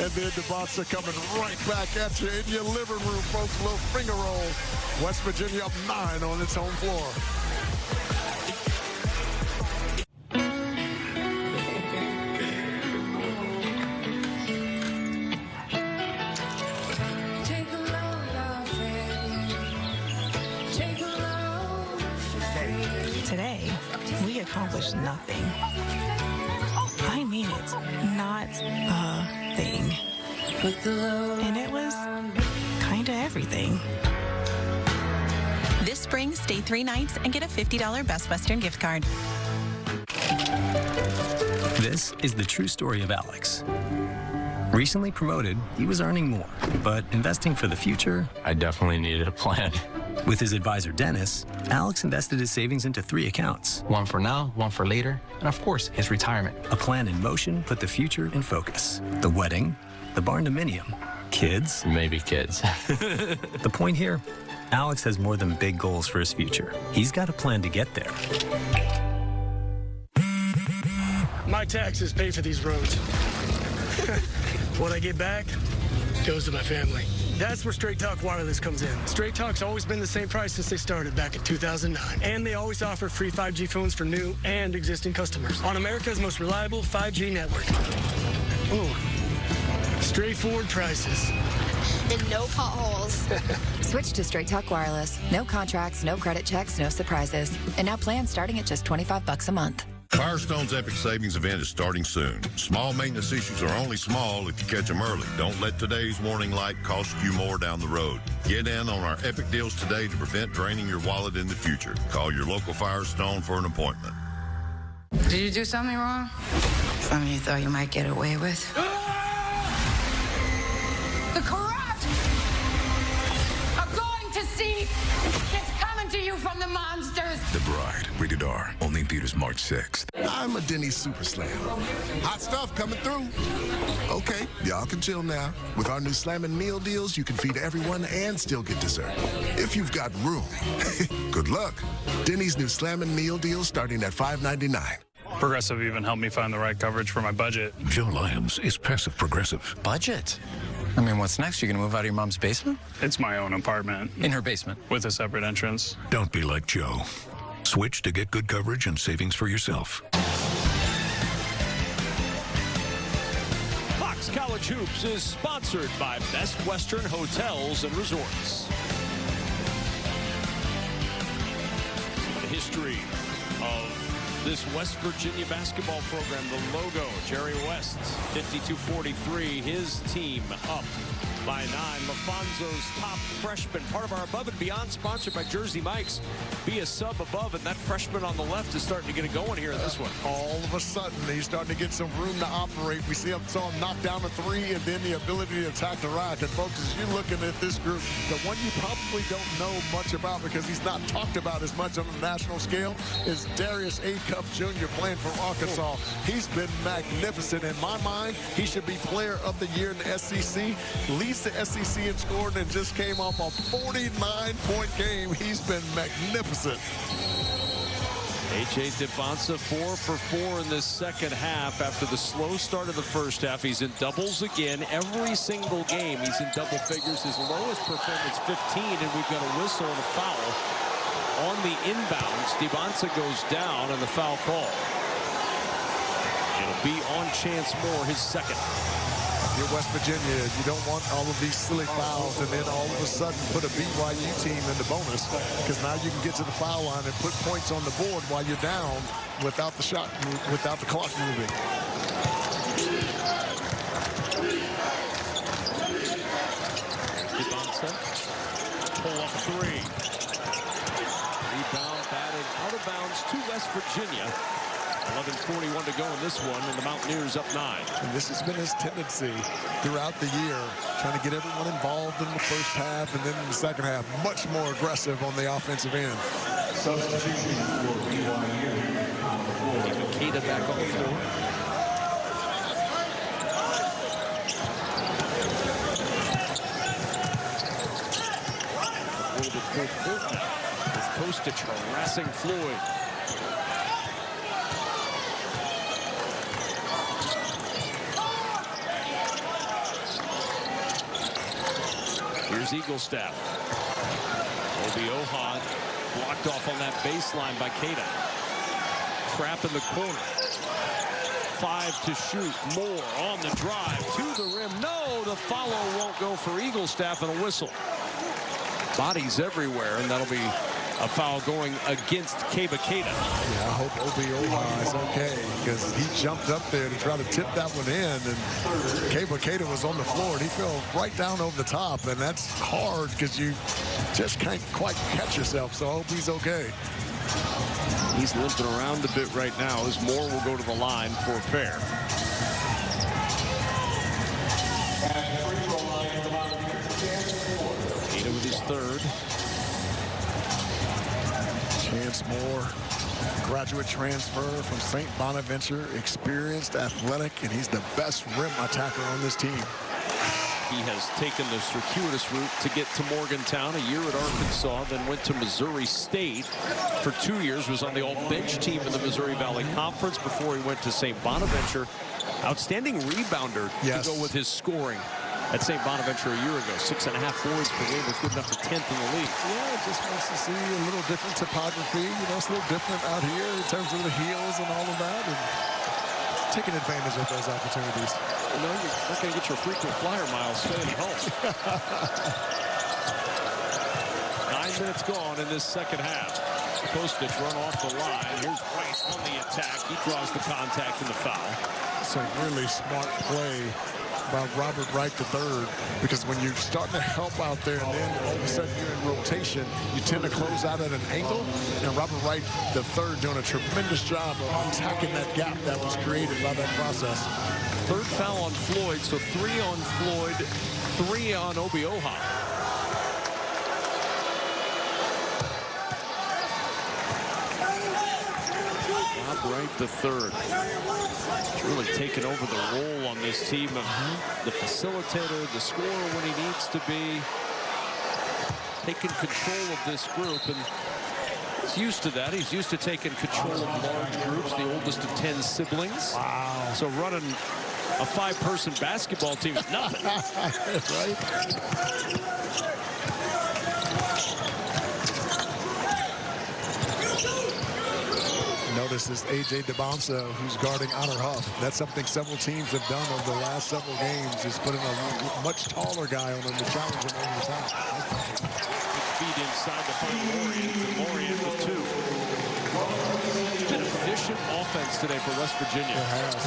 And then Debonsa coming right back at you in your living room, folks. Little finger roll. West Virginia up 9 on its home floor. Today, we accomplished nothing. I mean it, not a thing. And it was kind of everything. This spring, stay 3 nights and get a $50 Best Western gift card. This is the true story of Alex. Recently promoted, he was earning more, but investing for the future, I definitely needed a plan. With his advisor, Dennis, Alex invested his savings into 3 accounts. One for now, one for later, and of course, his retirement. A plan in motion put the future in focus. The wedding, the barn-dominium, kids. Maybe kids. The point here, Alex has more than big goals for his future. He's got a plan to get there. My taxes pay for these roads. What I get back goes to my family. That's where Straight Talk Wireless comes in. Straight Talk's always been the same price since they started back in 2009. And they always offer free 5G phones for new and existing customers on America's most reliable 5G network. Ooh, straightforward prices. And no potholes. Switch to Straight Talk Wireless. No contracts, no credit checks, no surprises. And now plans starting at just $25 a month. Firestone's Epic Savings event is starting soon. Small maintenance issues are only small if you catch them early. Don't let today's warning light cost you more down the road. Get in on our epic deals today to prevent draining your wallet in the future. Call your local Firestone for an appointment. Did you do something wrong? Something you thought you might get away with? The corrupt are going to see it's coming to you from the monsters. The Bride, rated R, only in theaters March 6th. I'm a Denny's Super Slam. Hot stuff coming through. Okay, y'all can chill now. With our new Slammin' Meal Deals, you can feed everyone and still get dessert. If you've got room. Good luck. Denny's new Slammin' Meal Deals starting at $5.99. Progressive even helped me find the right coverage for my budget. Joe Lyons is passive progressive. Budget? I mean, what's next? You gonna move out of your mom's basement? It's my own apartment. In her basement? With a separate entrance. Don't be like Joe. Switch to get good coverage and savings for yourself. Fox College Hoops is sponsored by Best Western Hotels and Resorts. The history of this West Virginia basketball program, the logo, Jerry West, 52-43, his team up by 9. LaFonzo's top freshman, part of our Above and Beyond, sponsored by Jersey Mike's. Be a sub above, and that freshman on the left is starting to get it going here in this one. All of a sudden, he's starting to get some room to operate. We saw him knock down a 3 and then the ability to attack the rack. And folks, as you're looking at this group, the one you probably don't know much about because he's not talked about as much on the national scale is Darius A. Cup Jr. playing for Arkansas. He's been magnificent. In my mind, he should be player of the year in the SEC. Leads the SEC in scoring and just came off a 49-point game. He's been magnificent. A.J. Debonsa 4 for 4 in this second half. After the slow start of the first half, he's in doubles again. Every single game, he's in double figures. His lowest performance, 15, and we've got a whistle and a foul on the inbounds. Debonsa goes down, and the foul call. It'll be on Chance Moore, his second. You're West Virginia, you don't want all of these silly fouls and then all of a sudden put a BYU team in the bonus, because now you can get to the foul line and put points on the board while you're down without the shot, without the clock moving. Debonsa, pull up 3. Rebound batted out of bounds to West Virginia. 11:41 to go in this one, and the Mountaineers up 9. And this has been his tendency throughout the year, trying to get everyone involved in the first half, and then in the second half, much more aggressive on the offensive end. Substitution for BYU. Makeda back on the floor. A little bit full court now with Kostic harassing Floyd. Here's Eaglestaff. Obi-Ohan blocked off on that baseline by Keita. Trap in the corner. 5 to shoot. Moore on the drive to the rim. No, the follow won't go for Eaglestaff, and a whistle. Bodies everywhere, and that'll be a foul going against Keba Keita. Yeah, I hope Obi-Ohan is okay, because he jumped up there to try to tip that one in, and Keba Keita was on the floor, and he fell right down over the top, and that's hard because you just can't quite catch yourself, so I hope he's okay. He's limping around a bit right now as Moore will go to the line for a pair. Keita with his third. Chance Moore, graduate transfer from St. Bonaventure, experienced, athletic, and he's the best rim attacker on this team. He has taken the circuitous route to get to Morgantown, a year at Arkansas, then went to Missouri State for 2 years, was on the all-bench team in the Missouri Valley Conference before he went to St. Bonaventure. Outstanding rebounder to go with his scoring at St. Bonaventure a year ago. 6.5 boards per game was good enough for 10th in the league. Yeah, just wants to see a little different topography. You know, it's a little different out here in terms of the heels and all of that, and taking advantage of those opportunities. You know, you're not going to get your frequent flyer miles staying at home. 9 minutes gone in this second half. Kostic run off the line. Here's Wright on the attack. He draws the contact and the foul. It's a really smart play by Robert Wright III, because when you're starting to help out there and then all of a sudden you're in rotation, you tend to close out at an angle, and Robert Wright III doing a tremendous job of attacking that gap that was created by that process. Third foul on Floyd, so 3 on Floyd, 3 on Obi-Ohan. Wright the third. He's really taken over the role on this team of the facilitator, the scorer when he needs to be, taking control of this group, and he's used to that. He's used to taking control of large groups, the oldest of 10 siblings. Wow. So running a 5-person basketball team is nothing. Right? Notice this A.J. DeBonsa, who's guarding Honor Huff. That's something several teams have done over the last several games, is putting a much taller guy on him to challenge him over the top. Feed inside to find Lorien with 2. It's been efficient offense today for West Virginia. It has.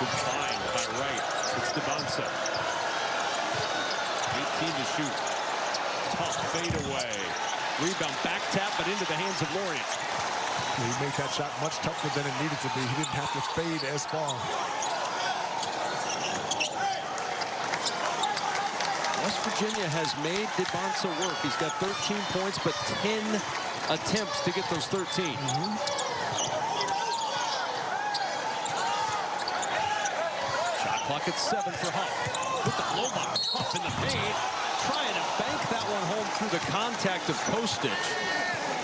Good find by Wright. It's DeBonsa. 18 to shoot. Tough fadeaway. Rebound, back tap, but into the hands of Lorien. He made that shot much tougher than it needed to be. He didn't have to fade as far. West Virginia has made DeBonsa work. He's got 13 points, but 10 attempts to get those 13. Shot clock at 7 for Huff. With the blow by Huff in the paint. Trying to bank that one home through the contact of Kostic.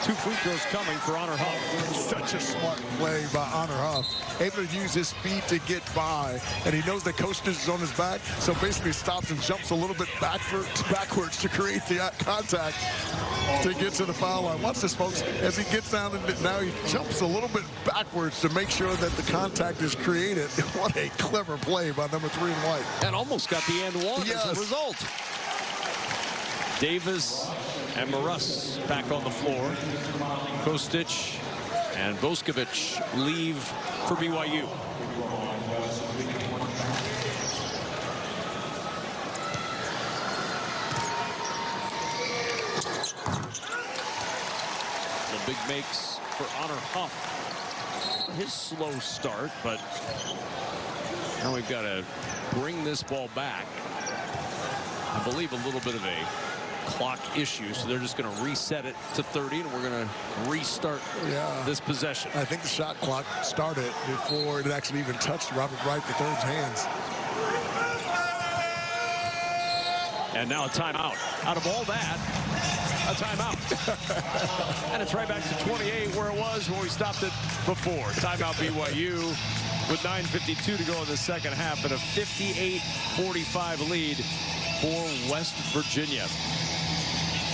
2 free throws coming for Honor Huff. Such a smart play by Honor Huff. Able to use his speed to get by. And he knows that Kostic is on his back, so basically stops and jumps a little bit backwards to create the contact to get to the foul line. Watch this, folks. As he gets down, and now he jumps a little bit backwards to make sure that the contact is created. What a clever play by number 3 in white. And almost got the and one as a result. Davis and Maras back on the floor. Kostic and Boskovic leave for BYU. The big makes for Honor Huff. his slow start, but now we've got to bring this ball back. I believe a little bit of a clock issue, so they're just going to reset it to 30, and we're going to restart this possession. I think the shot clock started before it actually even touched Robert Wright III's hands. And now a timeout. Out of all that, a timeout. And it's right back to 28 where it was when we stopped it before. Timeout BYU with 9:52 to go in the second half and a 58-45 lead for West Virginia.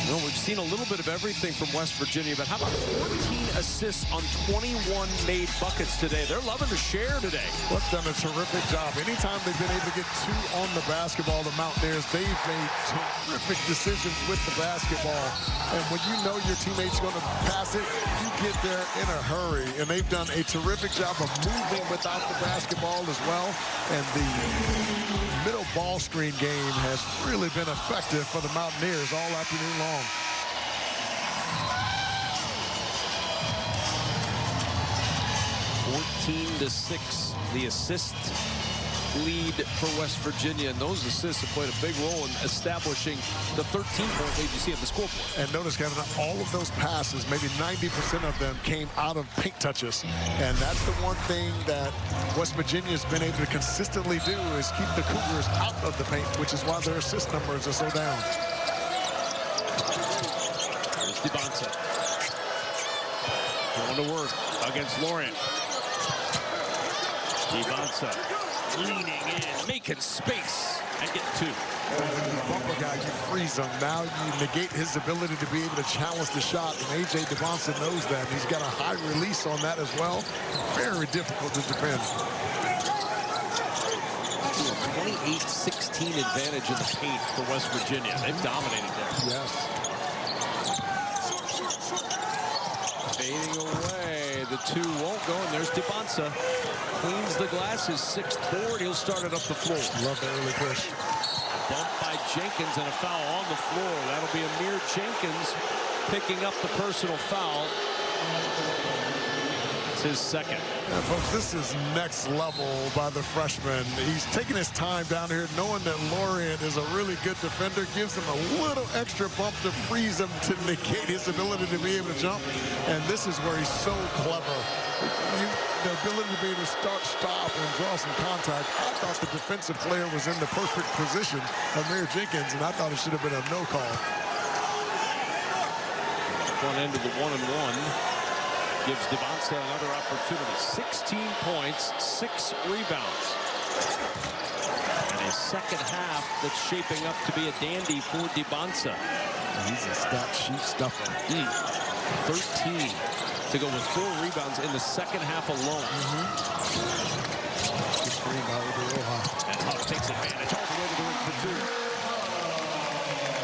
You know, we've seen a little bit of everything from West Virginia, but how about 14 assists on 21 made buckets today? They're loving to share today. Well, done a terrific job. Anytime they've been able to get 2 on the basketball, the Mountaineers, they've made terrific decisions with the basketball. And when you know your teammate's going to pass it, you get there in a hurry. And they've done a terrific job of moving without the basketball as well. And the middle ball screen game has really been effective for the Mountaineers all afternoon long. 14-6, the assist lead for West Virginia, and those assists have played a big role in establishing the 13-point lead you see on the scoreboard. And notice, Kevin, all of those passes, maybe 90% of them came out of paint touches. And that's the one thing that West Virginia's been able to consistently do is keep the Cougars out of the paint, which is why their assist numbers are so down. Here's DeBonsa. Going to work against Lorient. DeBonsa leaning in, making space, and get 2. When you bump a guy, you freeze him. Now you negate his ability to be able to challenge the shot, and A.J. DeBonsa knows that. He's got a high release on that as well. Very difficult to defend. 28-16 advantage in the paint for West Virginia. They've dominated there. Yes. Fading away. The 2 won't go, and there's DeBonsa. Cleans the glass, his 6th board. He'll start it up the floor. Love the early push. Bumped by Jenkins and a foul on the floor. That'll be Amir Jenkins picking up the personal foul. It's his 2nd. Yeah, folks, this is next level by the freshman. He's taking his time down here, knowing that Lorient is a really good defender, gives him a little extra bump to freeze him to negate his ability to be able to jump. And this is where he's so clever. The ability to be able to start, stop, and draw some contact. I thought the defensive player was in the perfect position, Amir Jenkins, and I thought it should have been a no call. Front end of the 1-and-1 gives DeBonsa another opportunity. 16 points, 6 rebounds. And a second half that's shaping up to be a dandy for DeBonsa. He's a stat sheet stuffer. 13 to go with 4 rebounds in the second half alone. And Huff takes advantage all the way to the rim for 2.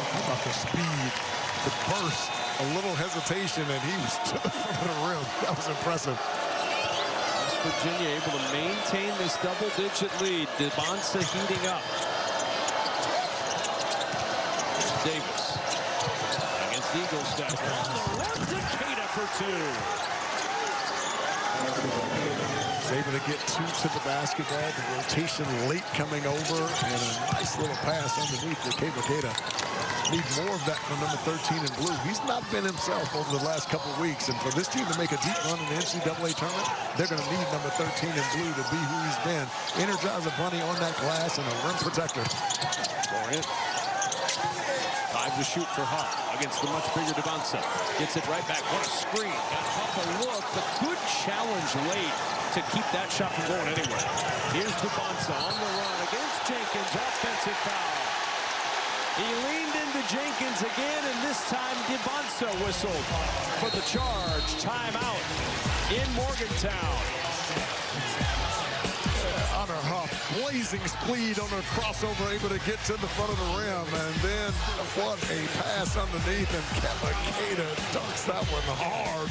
How about the speed, the burst, a little hesitation, and he was to the front of the rim. That was impressive. West Virginia able to maintain this double-digit lead. DeBonsa heating up. Davis against the Eagles staff. Decatur for 2. He's able to get 2 to the basketball. The rotation late coming over, and a nice little pass underneath for Decatur. Need more of that from number 13 in blue. He's not been himself over the last couple of weeks, and for this team to make a deep run in the NCAA tournament, they're going to need number 13 in blue to be who he's been. Energizer Bunny on that glass and a rim protector. Lorient. 5 to shoot for Huff against the much bigger DeBonsa. Gets it right back. What a screen. Got Huff a look, but good challenge late to keep that shot from going anywhere. Here's DeBonsa on the run against Jenkins. Offensive foul. He leaned into Jenkins again, and this time DeBonsa whistled for the charge. Timeout in Morgantown. Honor Huff, blazing speed on a crossover, able to get to the front of the rim, and then what a pass underneath, and Decatur dunks that one hard.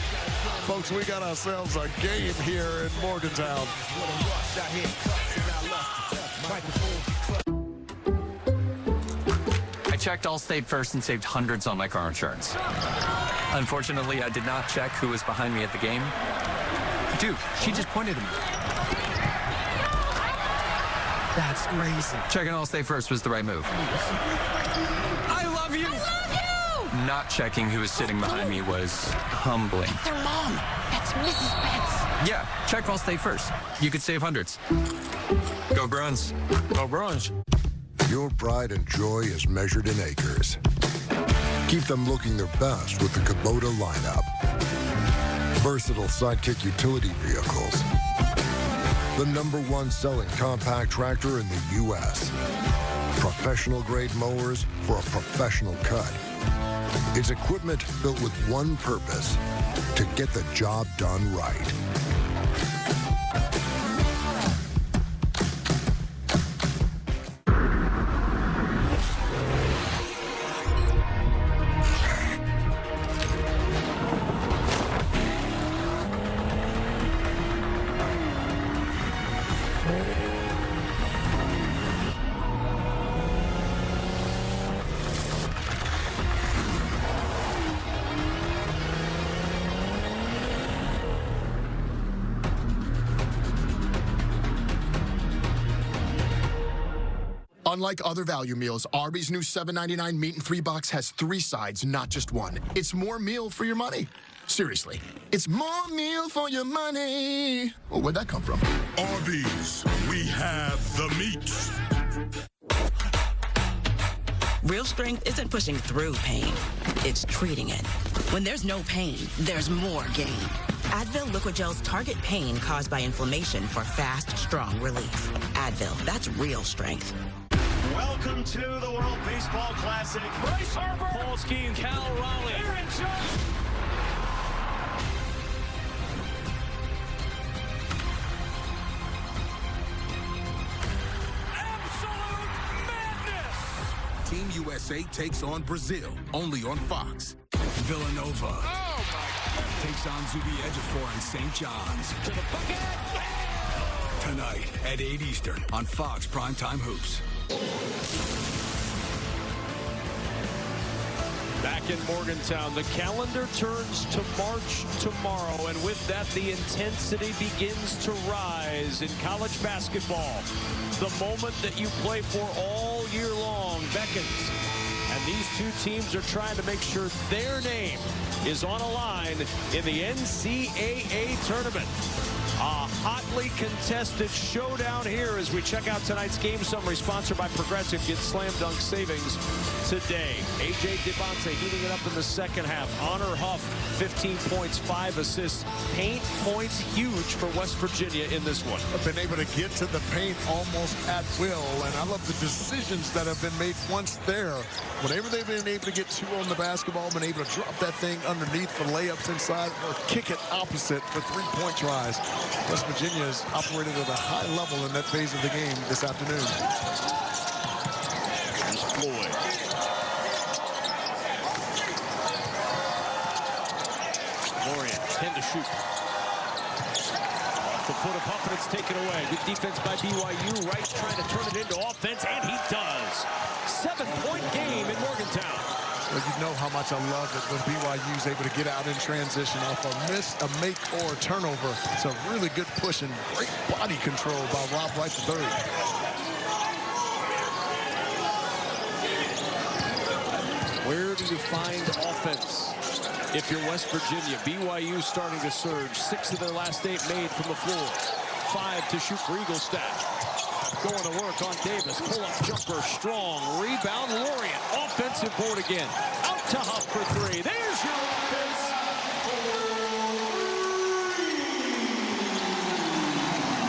Folks, we got ourselves a game here in Morgantown. I checked Allstate first and saved hundreds on my car insurance. Unfortunately, I did not check who was behind me at the game. Dude, she just pointed at me. That's crazy. Checking Allstate first was the right move. I love you! I love you! Not checking who was sitting behind me was humbling. Their mom. That's Mrs. Betts. Yeah, check Allstate first. You could save hundreds. Go Bruins. Go Bruins. Your pride and joy is measured in acres. Keep them looking their best with the Kubota lineup. Versatile sidekick utility vehicles. The #1 selling compact tractor in the U.S. Professional grade mowers for a professional cut. It's equipment built with one purpose, to get the job done right. Unlike other value meals, Arby's new $7.99 meat and 3 box has 3 sides, not just one. It's more meal for your money. Seriously, it's more meal for your money. Oh, where'd that come from? Arby's, we have the meat. Real strength isn't pushing through pain, it's treating it. When there's no pain, there's more gain. Advil Liquid Gel's target pain caused by inflammation for fast, strong relief. Advil, that's real strength. Welcome to the World Baseball Classic. Bryce Harper, Paul Skeens, Cal Raleigh, Aaron Judge. Absolute madness. Team USA takes on Brazil, only on Fox. Villanova takes on Zubi Ejiofor in St. John's. To the bucket. Tonight at 8 Eastern on Fox Primetime Hoops. Back in Morgantown, the calendar turns to March tomorrow, and with that, the intensity begins to rise in college basketball. The moment that you play for all year long beckons, and these two teams are trying to make sure their name is on a line in the NCAA tournament. A hotly contested showdown here as we check out tonight's game summary, sponsored by Progressive. Get slam dunk savings today. A.J. Devontae heating it up in the second half. Honor Huff, 15 points, 5 assists. Paint points huge for West Virginia in this one. I've been able to get to the paint almost at will, and I love the decisions that have been made once there. Whenever they've been able to get 2 on the basketball, been able to drop that thing underneath for layups inside or kick it opposite for 3-point tries. West Virginia has operated at a high level in that phase of the game this afternoon. Here's Floyd. Lorian, 10 to shoot. Off the foot of Huff, and it's taken away. Good defense by BYU. Wright's trying to turn it into offense, and he does. 7-point game in Morgantown. Well, you know how much I love it when BYU is able to get out in transition off a miss, a make, or a turnover. It's a really good push and great body control by Rob Wright III. Where do you find offense if you're West Virginia? BYU starting to surge. 6 of their last 8 made from the floor. 5 to shoot for Eaglestaff. Going to work on Davis. Pull-up jumper, strong. Rebound, Lorient. Offensive board again. Out to Huff for 3. There's your offense.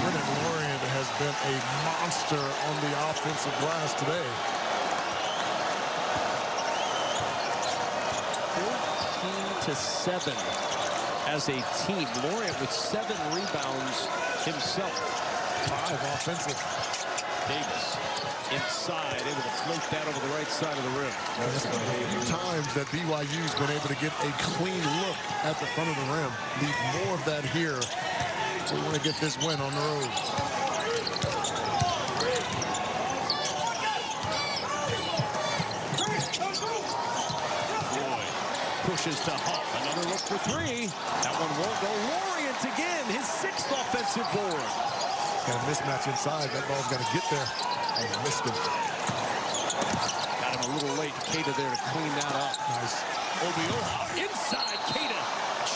Brennan Lorient has been a monster on the offensive glass today. 14-7 as a team. Lorient with 7 rebounds himself. 5 offensive. Davis inside, able to float that over the right side of the rim. There's been a few times that BYU's been able to get a clean look at the front of the rim. Need more of that here. We want to get this win on the road. Floyd pushes to Huff. Another look for 3. That one won't go. Lorient point again, his 6th offensive board. Got a mismatch inside. That ball's got to get there. And missed him. Got him a little late. Keita there to clean that up. Nice. Obioha inside. Keita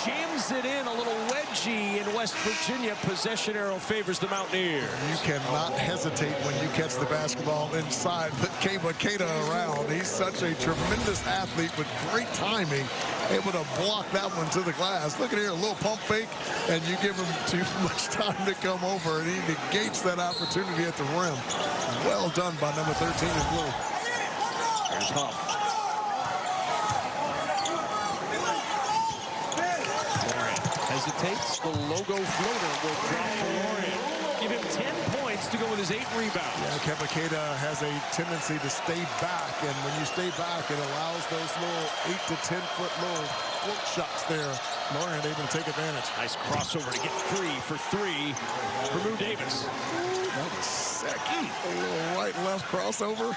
jams it in. A little wedgie in West Virginia. Possession arrow favors the Mountaineers. You cannot hesitate when you catch the basketball inside. But Keita around. He's such a tremendous athlete with great timing. Able to block that one to the glass. Look at here, a little pump fake, and you give him too much time to come over, and he negates that opportunity at the rim. Well done by number 13 in blue. Here's Huff. Lorian hesitates. The logo floater will drop for Lorian. Give him 10 points to go with his 8 rebounds. Yeah, Kemba Keita has a tendency to stay back, and when you stay back, it allows those little 8 to 10 foot little float shots there. Lorian able to take advantage. Nice crossover to get free for 3 for Moon Davis. That was sick. A little right-left crossover.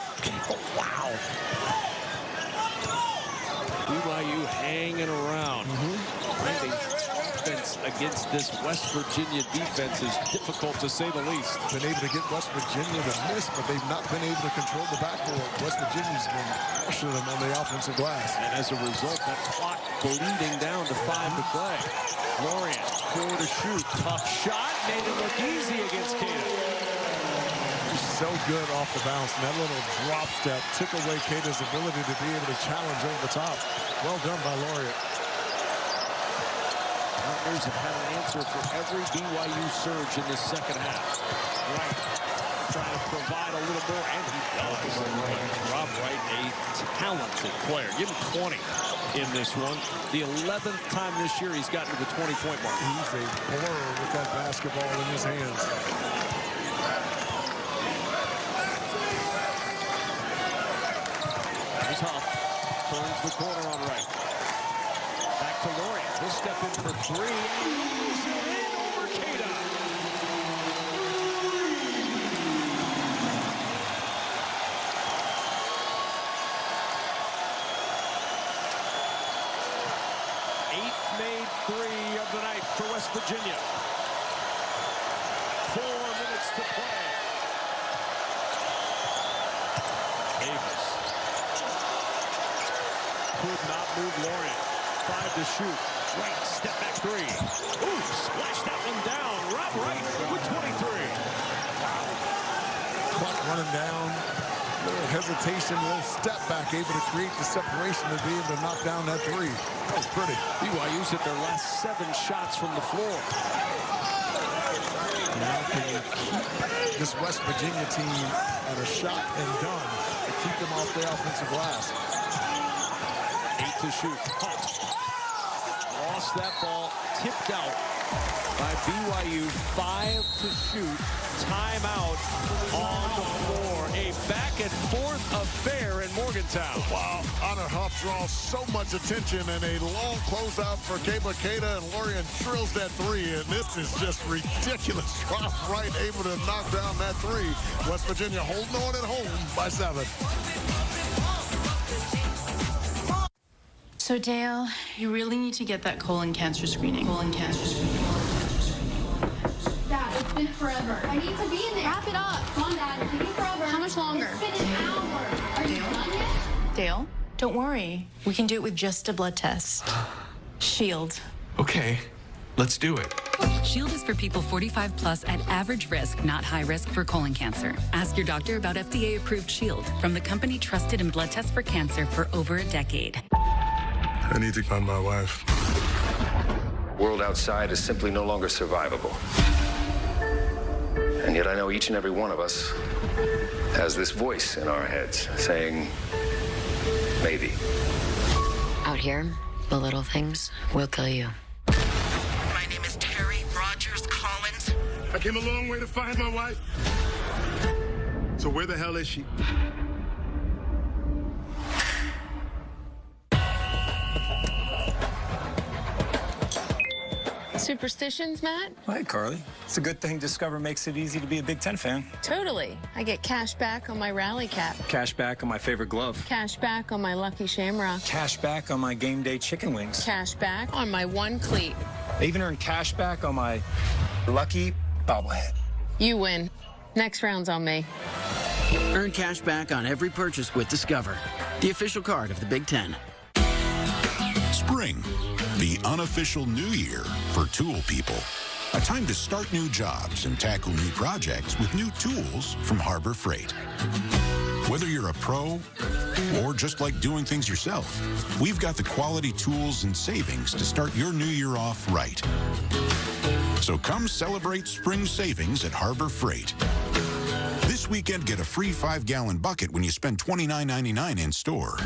Oh, wow. BYU hanging around. Finding offense against this West Virginia defense is difficult to say the least. Been able to get West Virginia to miss, but they've not been able to control the backboard. West Virginia's been pressuring them on the offensive glass. And as a result, that clock bleeding down to 5 to play. Lorian, 4 to shoot. Tough shot. Made it look easy against Keita. So good off the bounce, and that little drop step took away Keita's ability to be able to challenge over the top. Well done by Lorian. Mountaineers have had an answer for every BYU surge in this second half. Wright trying to provide a little more, and he does. Rob Wright, a talented player. Give him 20 in this one. The 11th time this year he's gotten to the 20-point mark. He's a blur with that basketball in his hands. Huff turns the corner on Wright. Back to Lorian. He'll step in for 3. He's in over Keita. Eighth made 3 of the night for West Virginia. 4 minutes to play. Davis. Could not move Lorian. 5 to shoot. Wright, step back 3. Ooh, splash that one down. Rob Wright with 23. Clock running down. Little hesitation, little step back, able to create the separation to be able to knock down that 3. That was pretty. BYU's at their last 7 shots from the floor. Now can you keep this West Virginia team at a shot and done to keep them off the offensive glass? 8 to shoot. Huff lost that ball, tipped out by BYU. 5 to shoot. Timeout on the floor. A back and forth affair in Morgantown. Wow, Honor Huff draws so much attention, and a long closeout for Keita, and Lorian drills that 3, and this is just ridiculous. Rob Wright able to knock down that 3. West Virginia holding on at home by 7. So, Dale, you really need to get that colon cancer screening. Dad, it's been forever. I need to be in there. Wrap it up. Come on, Dad. It's taking forever. How much longer? It's been an hour. Are you done yet? Dale, don't worry. We can do it with just a blood test. Shield. Okay, let's do it. Shield is for people 45 plus at average risk, not high risk for colon cancer. Ask your doctor about FDA-approved Shield from the company trusted in blood tests for cancer for over a decade. I need to find my wife. World outside is simply no longer survivable. And yet I know each and every one of us has this voice in our heads saying, maybe. Out here, the little things will kill you. My name is Terry Rogers Collins. I came a long way to find my wife. So where the hell is she? Superstitions, Matt? Hi, Carly. It's a good thing Discover makes it easy to be a Big Ten fan. Totally. I get cash back on my rally cap. Cash back on my favorite glove. Cash back on my Lucky Shamrock. Cash back on my game day chicken wings. Cash back on my one cleat. I even earned cash back on my lucky bobblehead. You win. Next round's on me. Earn cash back on every purchase with Discover, the official card of the Big Ten. Spring, the unofficial new year for tool people. A time to start new jobs and tackle new projects with new tools from Harbor Freight. Whether you're a pro or just like doing things yourself, we've got the quality tools and savings to start your new year off right. So come celebrate spring savings at Harbor Freight. This weekend, get a free 5-gallon bucket when you spend $29.99 in store.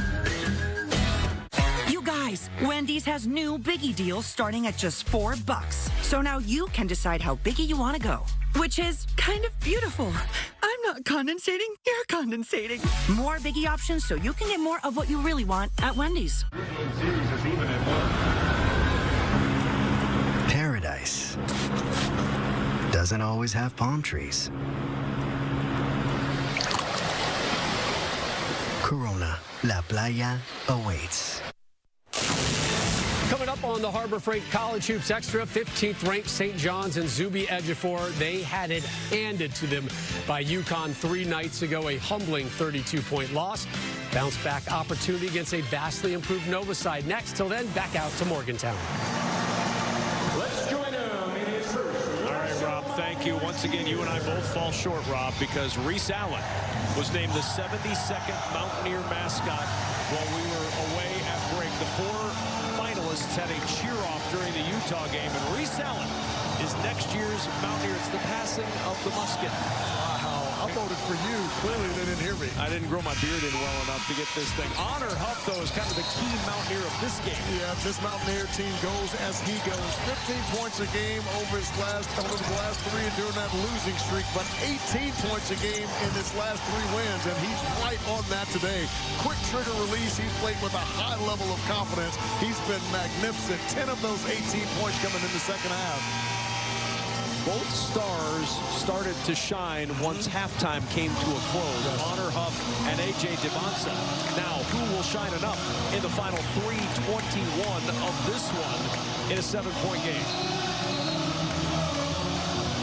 You guys, Wendy's has new Biggie deals starting at just $4. So now you can decide how biggie you want to go, which is kind of beautiful. I'm not condensating, you're condensating. More Biggie options so you can get more of what you really want at Wendy's. Paradise doesn't always have palm trees. Corona, La Playa awaits. Coming up on the Harbor Freight College Hoops Extra, 15th ranked St. John's and Zuby Ejiofor. They had it handed to them by UConn 3 nights ago, a humbling 32-point loss. Bounce back opportunity against a vastly improved Nova side. Next, till then, back out to Morgantown. Let's join him in his first. All right, Rob, thank you. Once again, you and I both fall short, Rob, because Reese Allen was named the 72nd Mountaineer mascot while we were away at break. The 4 finalists had a cheer-off during the Utah game, and Reese Allen is next year's Mountaineer. It's the passing of the musket. Wow, I voted for you. Clearly, they didn't hear me. I didn't grow my beard in well enough to get this thing. Honor Huff, though, is kind of the key Mountaineer of this game. Yeah, this Mountaineer team goes as he goes. 15 points a game over the last 3 and during that losing streak, but 18 points a game in his last 3 wins, and he's right on that today. Quick trigger release. He's played with a high level of confidence. He's been magnificent. 10 of those 18 points coming in the second half. Both stars started to shine once halftime came to a close. Honor Huff and A.J. Devonsa. Now, who will shine enough in the final 3:21 of this one in a 7-point game?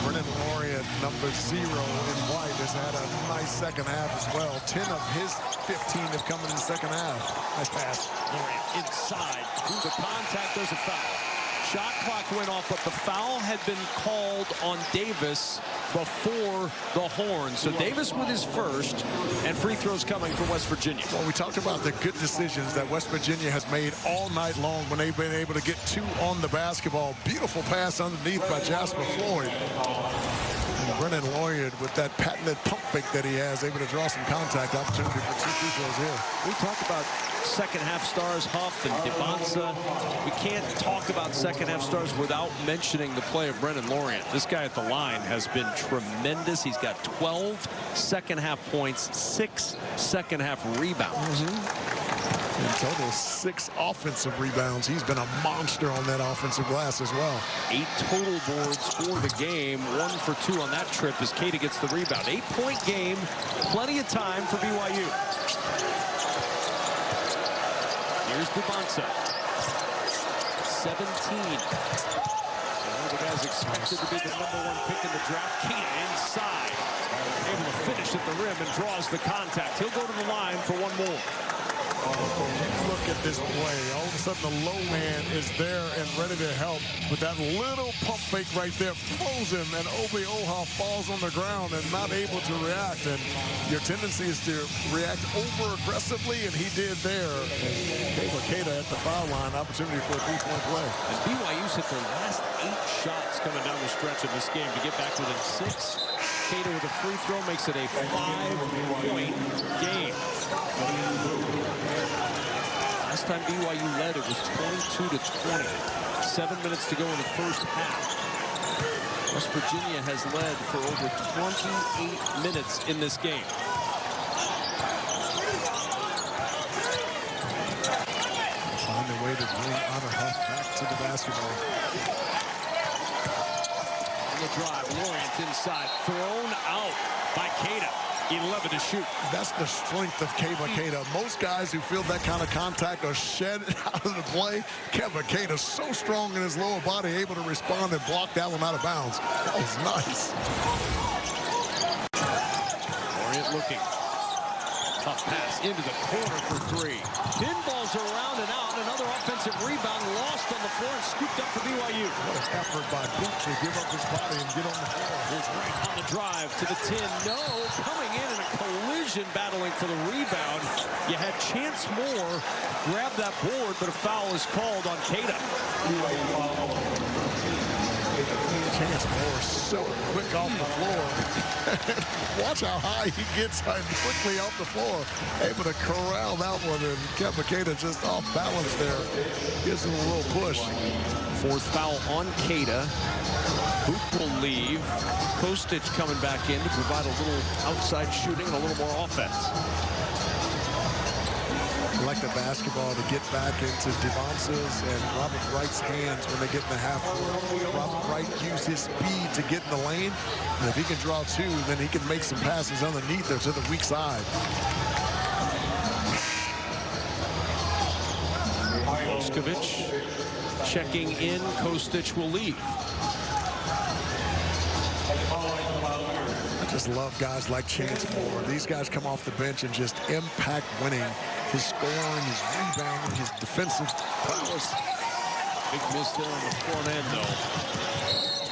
Brennan Lorian, number 0 in white, has had a nice second half as well. 10 of his 15 have come in the second half. Nice pass. Lorian inside. Through the contact, there's a foul. Shot clock went off, but the foul had been called on Davis before the horn. So Davis with his first, and free throws coming from West Virginia. Well, we talked about the good decisions that West Virginia has made all night long when they've been able to get 2 on the basketball. Beautiful pass underneath by Jasper Floyd. And Brennan Lorian, with that patented pump fake that he has, able to draw some contact opportunity for 2 free throws here. We talk about second half stars, Huff and Devonsa. We can't talk about second half stars without mentioning the play of Brennan Lorian. This guy at the line has been tremendous. He's got 12 second half points, 6 second half rebounds. In total, 6 offensive rebounds. He's been a monster on that offensive glass as well. 8 total boards for the game. 1 for 2 on that trip as Keita gets the rebound. 8-point game. Plenty of time for BYU. Here's Devonsa. 17. One of the guys expected to be the #1 pick in the draft. Keita inside. Able to finish at the rim and draws the contact. He'll go to the line for 1 more. Look at this play. All of a sudden, the low man is there and ready to help. With that little pump fake right there, froze him, and Obi Oha falls on the ground and not able to react. And your tendency is to react over-aggressively, and he did there. And Keita at the foul line, opportunity for a 3-point play. And BYU's hit their last 8 shots coming down the stretch of this game to get back within 6. Keita with a free throw makes it a 5-point game. Last time BYU led, it was 22-20. 7 minutes to go in the first half. West Virginia has led for over 28 minutes in this game. Find a way to bring Honor Huff back to the basketball. On the drive, Lawrence inside, thrown out by Keita. 11 to shoot. That's the strength of Makeda. Most guys who feel that kind of contact are shed out of the play. Makeda so strong in his lower body, able to respond and block that one out of bounds. That was nice. Orient looking. Tough pass into the corner for three. Pinballs around and out. Another offensive rebound lost on the floor and scooped up for BYU. What an effort by Boot to give up his body and get on the floor. Here's Wright on the drive to the 10. No, coming in a collision battling for the rebound. You had Chance Moore grab that board, but a foul is called on Keita. Chance Moore so quick off the floor. Watch how high he gets quickly off the floor. Able to corral that one, and Makeda just off balance there. Gives him a little push. Fourth foul on Keita. Boot will leave. Kostic coming back in to provide a little outside shooting and a little more offense. I like the basketball to get back into Devonsa's and Robert Wright's hands when they get in the half court. Robert Wright used his speed to get in the lane, and if he can draw two, then he can make some passes underneath there to the weak side. Boskovic checking in. Kostic will leave. I just love guys like Chance Moore. These guys come off the bench and just impact winning. His scoring, his rebounding, his defensive prowess. Big miss there on the front end, though.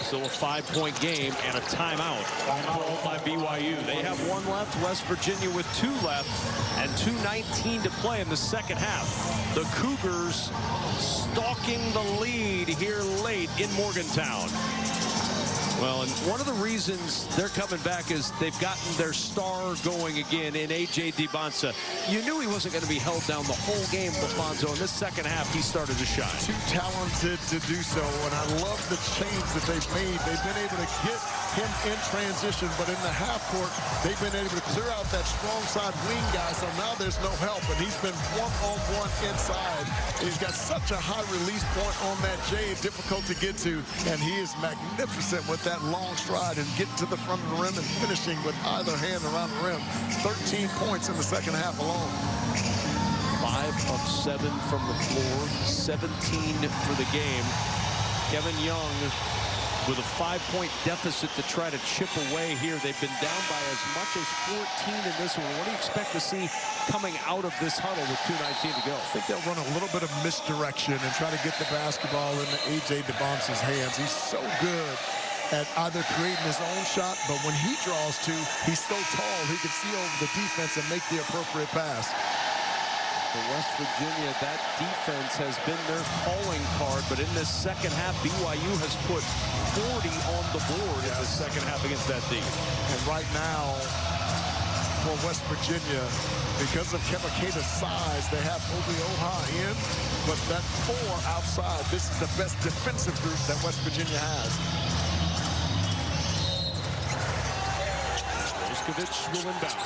Still a 5-point game and a timeout called by BYU. They have one left, West Virginia with two left, and 2:19 to play in the second half. The Cougars stalking the lead here late in Morgantown. Well, and one of the reasons they're coming back is they've gotten their star going again in A.J. Dibonsa. You knew he wasn't going to be held down the whole game, Lafonso. In this second half, he started to shine. Too talented to do so, and I love the change that they've made. They've been able to get him in transition, but in the half court, they've been able to clear out that strong side wing guy, so now there's no help, and he's been one-on-one inside. He's got such a high release point on that J, difficult to get to, and he is magnificent with that long stride and getting to the front of the rim and finishing with either hand around the rim. 13 points in the second half alone. 5 of 7 from the floor, 17 for the game. Kevin Young with a 5-point deficit to try to chip away here. They've been down by as much as 14 in this one. What do you expect to see coming out of this huddle with 2:19 to go? I think they'll run a little bit of misdirection and try to get the basketball into A.J. Dibonsa's hands. He's so good at either creating his own shot, but when he draws two, he's so tall, he can see over the defense and make the appropriate pass. For West Virginia, that defense has been their calling card, but in this second half, BYU has put 40 on the board in the second half against that D. And right now, for West Virginia, because of Makeda's size, they have Obi Oha in, but that 4 outside, this is the best defensive group that West Virginia has. Boskovic will inbound.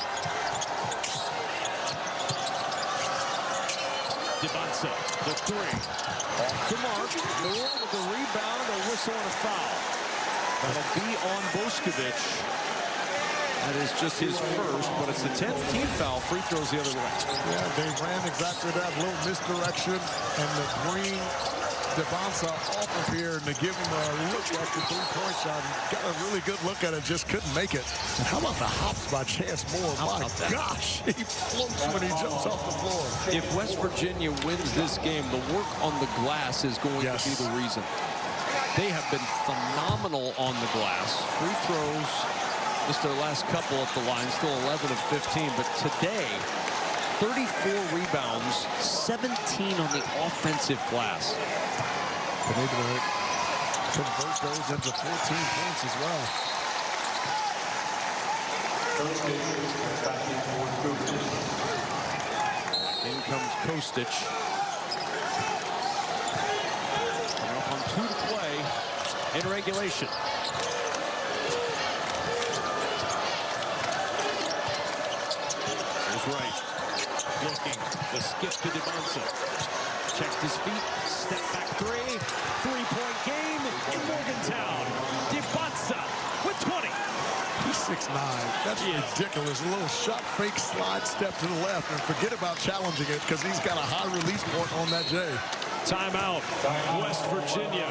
Dibonsa, the 3. Off the mark. Moore with the rebound, a whistle and a foul. That'll be on Boskovic. That is just his first, but it's the 10th team foul. Free throws the other way. Yeah, they ran exactly that little misdirection, and to bring Dibonsa off of here and to give him a look at the 3-point shot. He got a really good look at it, just couldn't make it. And how about the hops by Chance Moore? My gosh, he floats when he jumps off the floor. If West Virginia wins this game, the work on the glass is going to be the reason. They have been phenomenal on the glass. Free throws, just their last couple at the line, still 11 of 15. But today, 34 rebounds, 17 on the offensive glass. Been able to convert those into 14 points as well. In comes Kostic. Coming up on 2 to play in regulation. Here's Wright. Looking, the skip to Dibonsa. Checked his feet, step back 3. 3-point game in Morgantown. Dibonsa with 20. He's 6'9", That's ridiculous. A little shot fake slide step to the left, and forget about challenging it because he's got a high release point on that J. Timeout, West Virginia.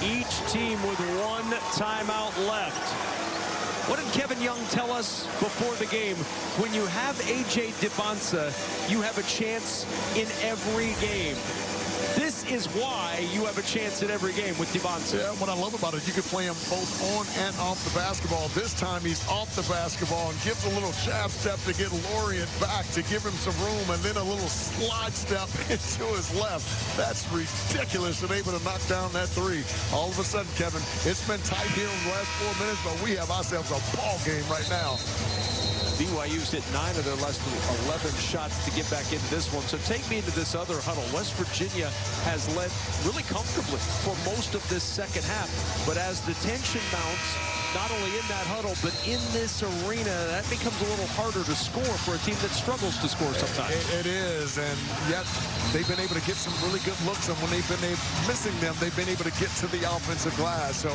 Each team with one timeout left. What did Kevin Young tell us before the game? When you have A.J. Dibonsa, you have a chance in every game. This is why you have a chance in every game with Dibonsa. Yeah, what I love about it, you can play him both on and off the basketball. This time he's off the basketball and gives a little jab step to get Lorient back to give him some room, and then a little slide step into his left. That's ridiculous, and able to knock down that three. All of a sudden, Kevin, it's been tight here in the last 4 minutes, but we have ourselves a ball game right now. BYU's hit 9 of their last 11 shots to get back into this one. So take me into this other huddle. West Virginia has led really comfortably for most of this second half. But as the tension mounts, not only in that huddle, but in this arena, that becomes a little harder to score for a team that struggles to score sometimes. It is, and yet they've been able to get some really good looks, and when they've been missing them, they've been able to get to the offensive glass. So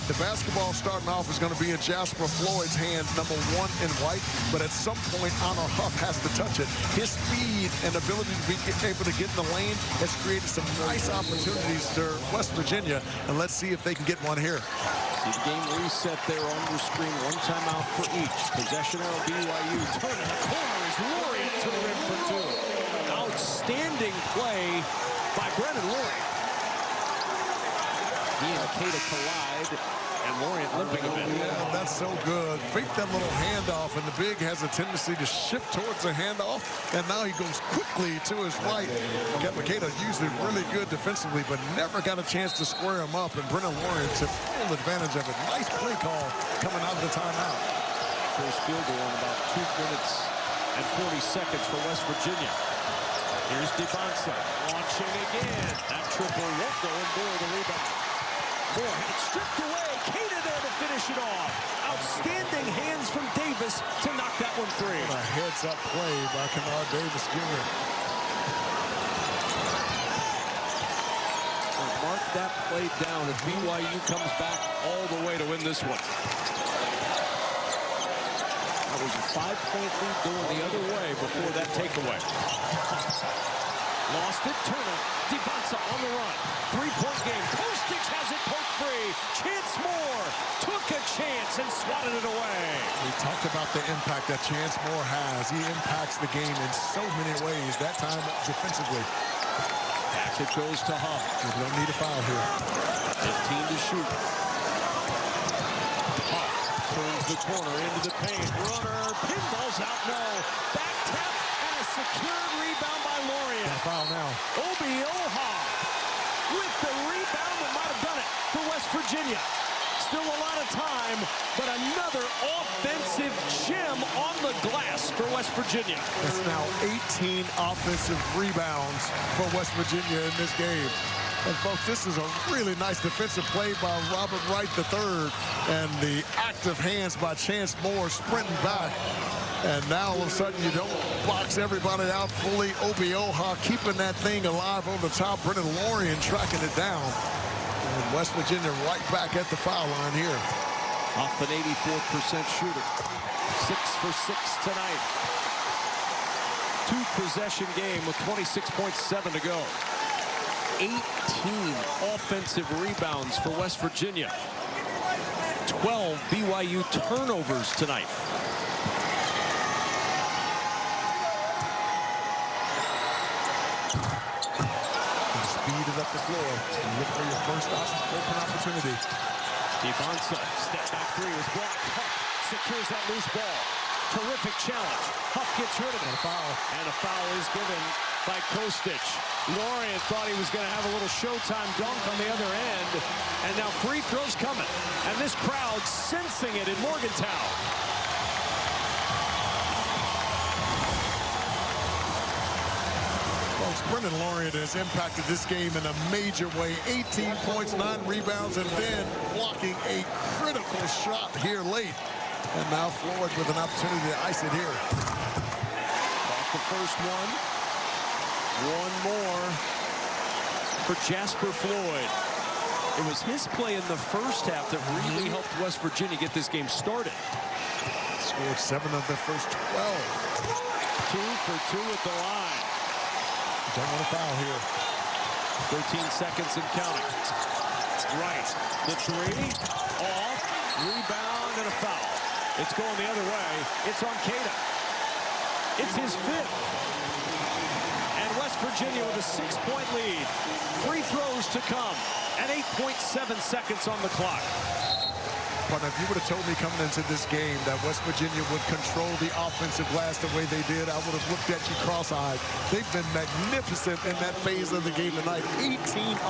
the basketball starting off is going to be in Jasper Floyd's hands, number 1 in white, but at some point, Honor Huff has to touch it. His speed and ability to be able to get in the lane has created some nice opportunities for West Virginia, and let's see if they can get one here. See the game reset there on your screen. One timeout for each. Possession arrow BYU. Turn in the corner is Lorient to the rim for 2. Outstanding play by Brennan Lorient. He and Akeda collide, and Lorient limping a bit. Yeah, that's so good. Fake that little handoff, and the big has a tendency to shift towards the handoff, and now he goes quickly to his right. Akeda used it really good defensively, but never got a chance to square him up, and Brennan Lorient took full advantage of it. Nice play call coming out of the timeout. First field goal in about 2 minutes and 40 seconds for West Virginia. Here's Dibonsa launching again. That triple won't go in. Moore the rebound. Moore had it stripped away. Akeda there to finish it off. Outstanding hands from Davis to knock that one free. What a heads-up play by Kennard Davis Jr. Mark that play down as BYU comes back all the way to win this one. That was a 5-point lead going the other way before that takeaway. Lost it. Turner. Dibonsa on the run. 3-point game. Kostic has it poked free. Chance Moore took a chance and swatted it away. We talked about the impact that Chance Moore has. He impacts the game in so many ways. That time defensively. Back it goes to Huff. We don't need a foul here. 15 to shoot. Huff turns the corner into the paint. Runner. Pinballs out. No. Back tap and a secured rebound by Lorient. Got a foul now. Obi-Oha with the rebound that might have done it for West Virginia. Still a lot of time, but another offensive gem on the glass for West Virginia. It's now 18 offensive rebounds for West Virginia in this game. And folks, this is a really nice defensive play by Robert Wright III, and the active hands by Chance Moore sprinting back. And now all of a sudden you don't box everybody out fully. Obi-Oha keeping that thing alive on the top. Brennan Lorient tracking it down. And West Virginia right back at the foul line here. Off an 84% shooter. 6 for 6 tonight. 2-possession game with 26.7 to go. 18 offensive rebounds for West Virginia. 12 BYU turnovers tonight. Speed it up the floor. Look for your first open opportunity. Dibonsa, step back three was blocked. Huff secures that loose ball. Terrific challenge. Huff gets rid of it. And a foul is given by Kostic. Lorient thought he was going to have a little Showtime dunk on the other end. And now free throws coming. And this crowd sensing it in Morgantown. Brennan Lorient has impacted this game in a major way. 18 points, 9 rebounds, and then blocking a critical shot here late. And now Floyd with an opportunity to ice it here. Off the first one. One more for Jasper Floyd. It was his play in the first half that really helped West Virginia get this game started. scored 7 of their first 12. 2 for 2 at the line. Don't want to foul here. 13 seconds and counting. Right. The three. Off. Rebound and a foul. It's going the other way. It's on Keita. It's his 5th. And West Virginia with a 6-point lead. Free throws to come. And 8.7 seconds on the clock. Partner, if you would have told me coming into this game that West Virginia would control the offensive glass the way they did, I would have looked at you cross-eyed. They've been magnificent in that phase of the game tonight. 18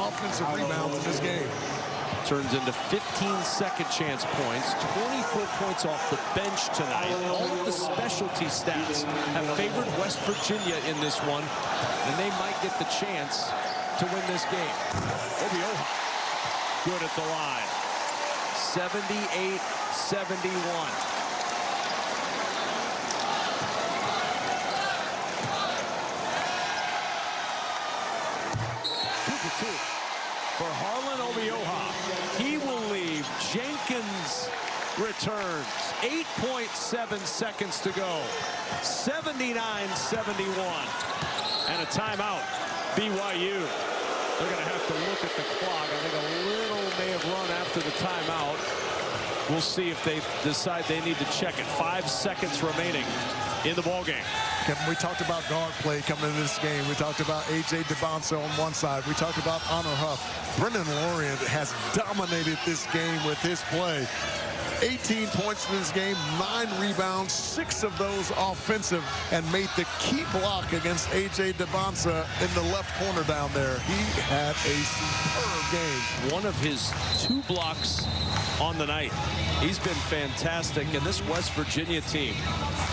offensive rebounds in this game. Turns into 15 second chance points, 24 points off the bench tonight. All of the specialty stats have favored West Virginia in this one, and they might get the chance to win this game. Obioha, good at the line. 78-71. 2-for-2 for Harlan Obioha. He will leave. Jenkins returns. 8.7 seconds to go. 79-71. And a timeout. BYU. They're going to have to look at the clock. I think a little may have run after the timeout. We'll see if they decide they need to check it. 5 seconds remaining in the ballgame. Kevin, we talked about guard play coming into this game. We talked about A.J. DeBonso on one side. We talked about Honor Huff. Brendan Lorient has dominated this game with his play. 18 points in this game, 9 rebounds, 6 of those offensive, and made the key block against A.J. DeBonsa in the left corner down there. He had a superb game. One of his 2 blocks on the night. He's been fantastic. And this West Virginia team,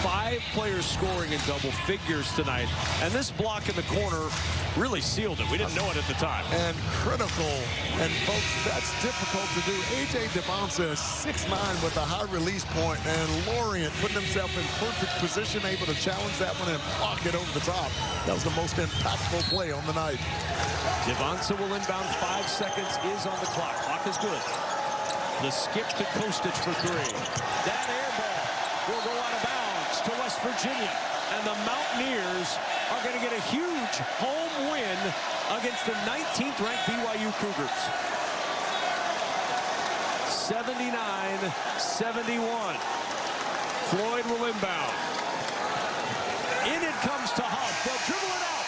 5 players scoring in double figures tonight. And this block in the corner really sealed it. We didn't know it at the time. And critical. And folks, that's difficult to do. A.J. DeBonsa, 6'9", with a high release point, and Lorient putting himself in perfect position, able to challenge that one and block it over the top. That was the most impactful play on the night. DeBonsa will inbound. 5 seconds is on the clock. Clock is good. The skip to Kostic for 3. That air ball will go out of bounds to West Virginia. And the Mountaineers are going to get a huge home win against the 19th ranked BYU Cougars. 79-71. Floyd will inbound. In it comes to Huff. They'll dribble it out.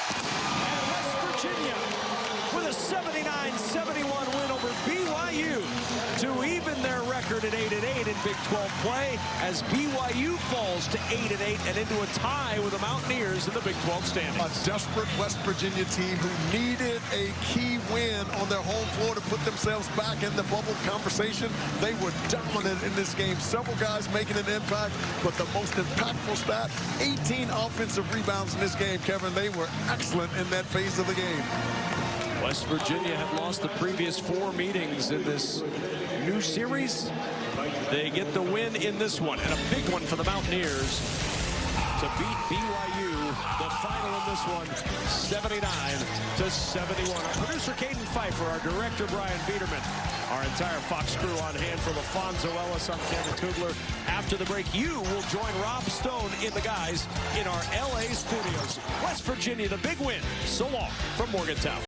And West Virginia with a 79-71 win over BYU to even their record at 8-8 in Big 12 play as BYU falls to 8-8 and into a tie with the Mountaineers in the Big 12 standings. A desperate West Virginia team who needed a key win on their home floor to put themselves back in the bubble conversation. They were dominant in this game. Several guys making an impact, but the most impactful stat, 18 offensive rebounds in this game, Kevin. They were excellent in that phase of the game. West Virginia had lost the previous 4 meetings in this new series. They get the win in this one, and a big one for the Mountaineers to beat BYU. The final in this one, 79-71. Our producer, Caden Pfeiffer, our director, Brian Biederman, our entire Fox crew on hand from Alfonso Ellis. I'm Kevin Kugler. After the break, you will join Rob Stone in the guys in our L.A. studios. West Virginia, the big win. So long from Morgantown.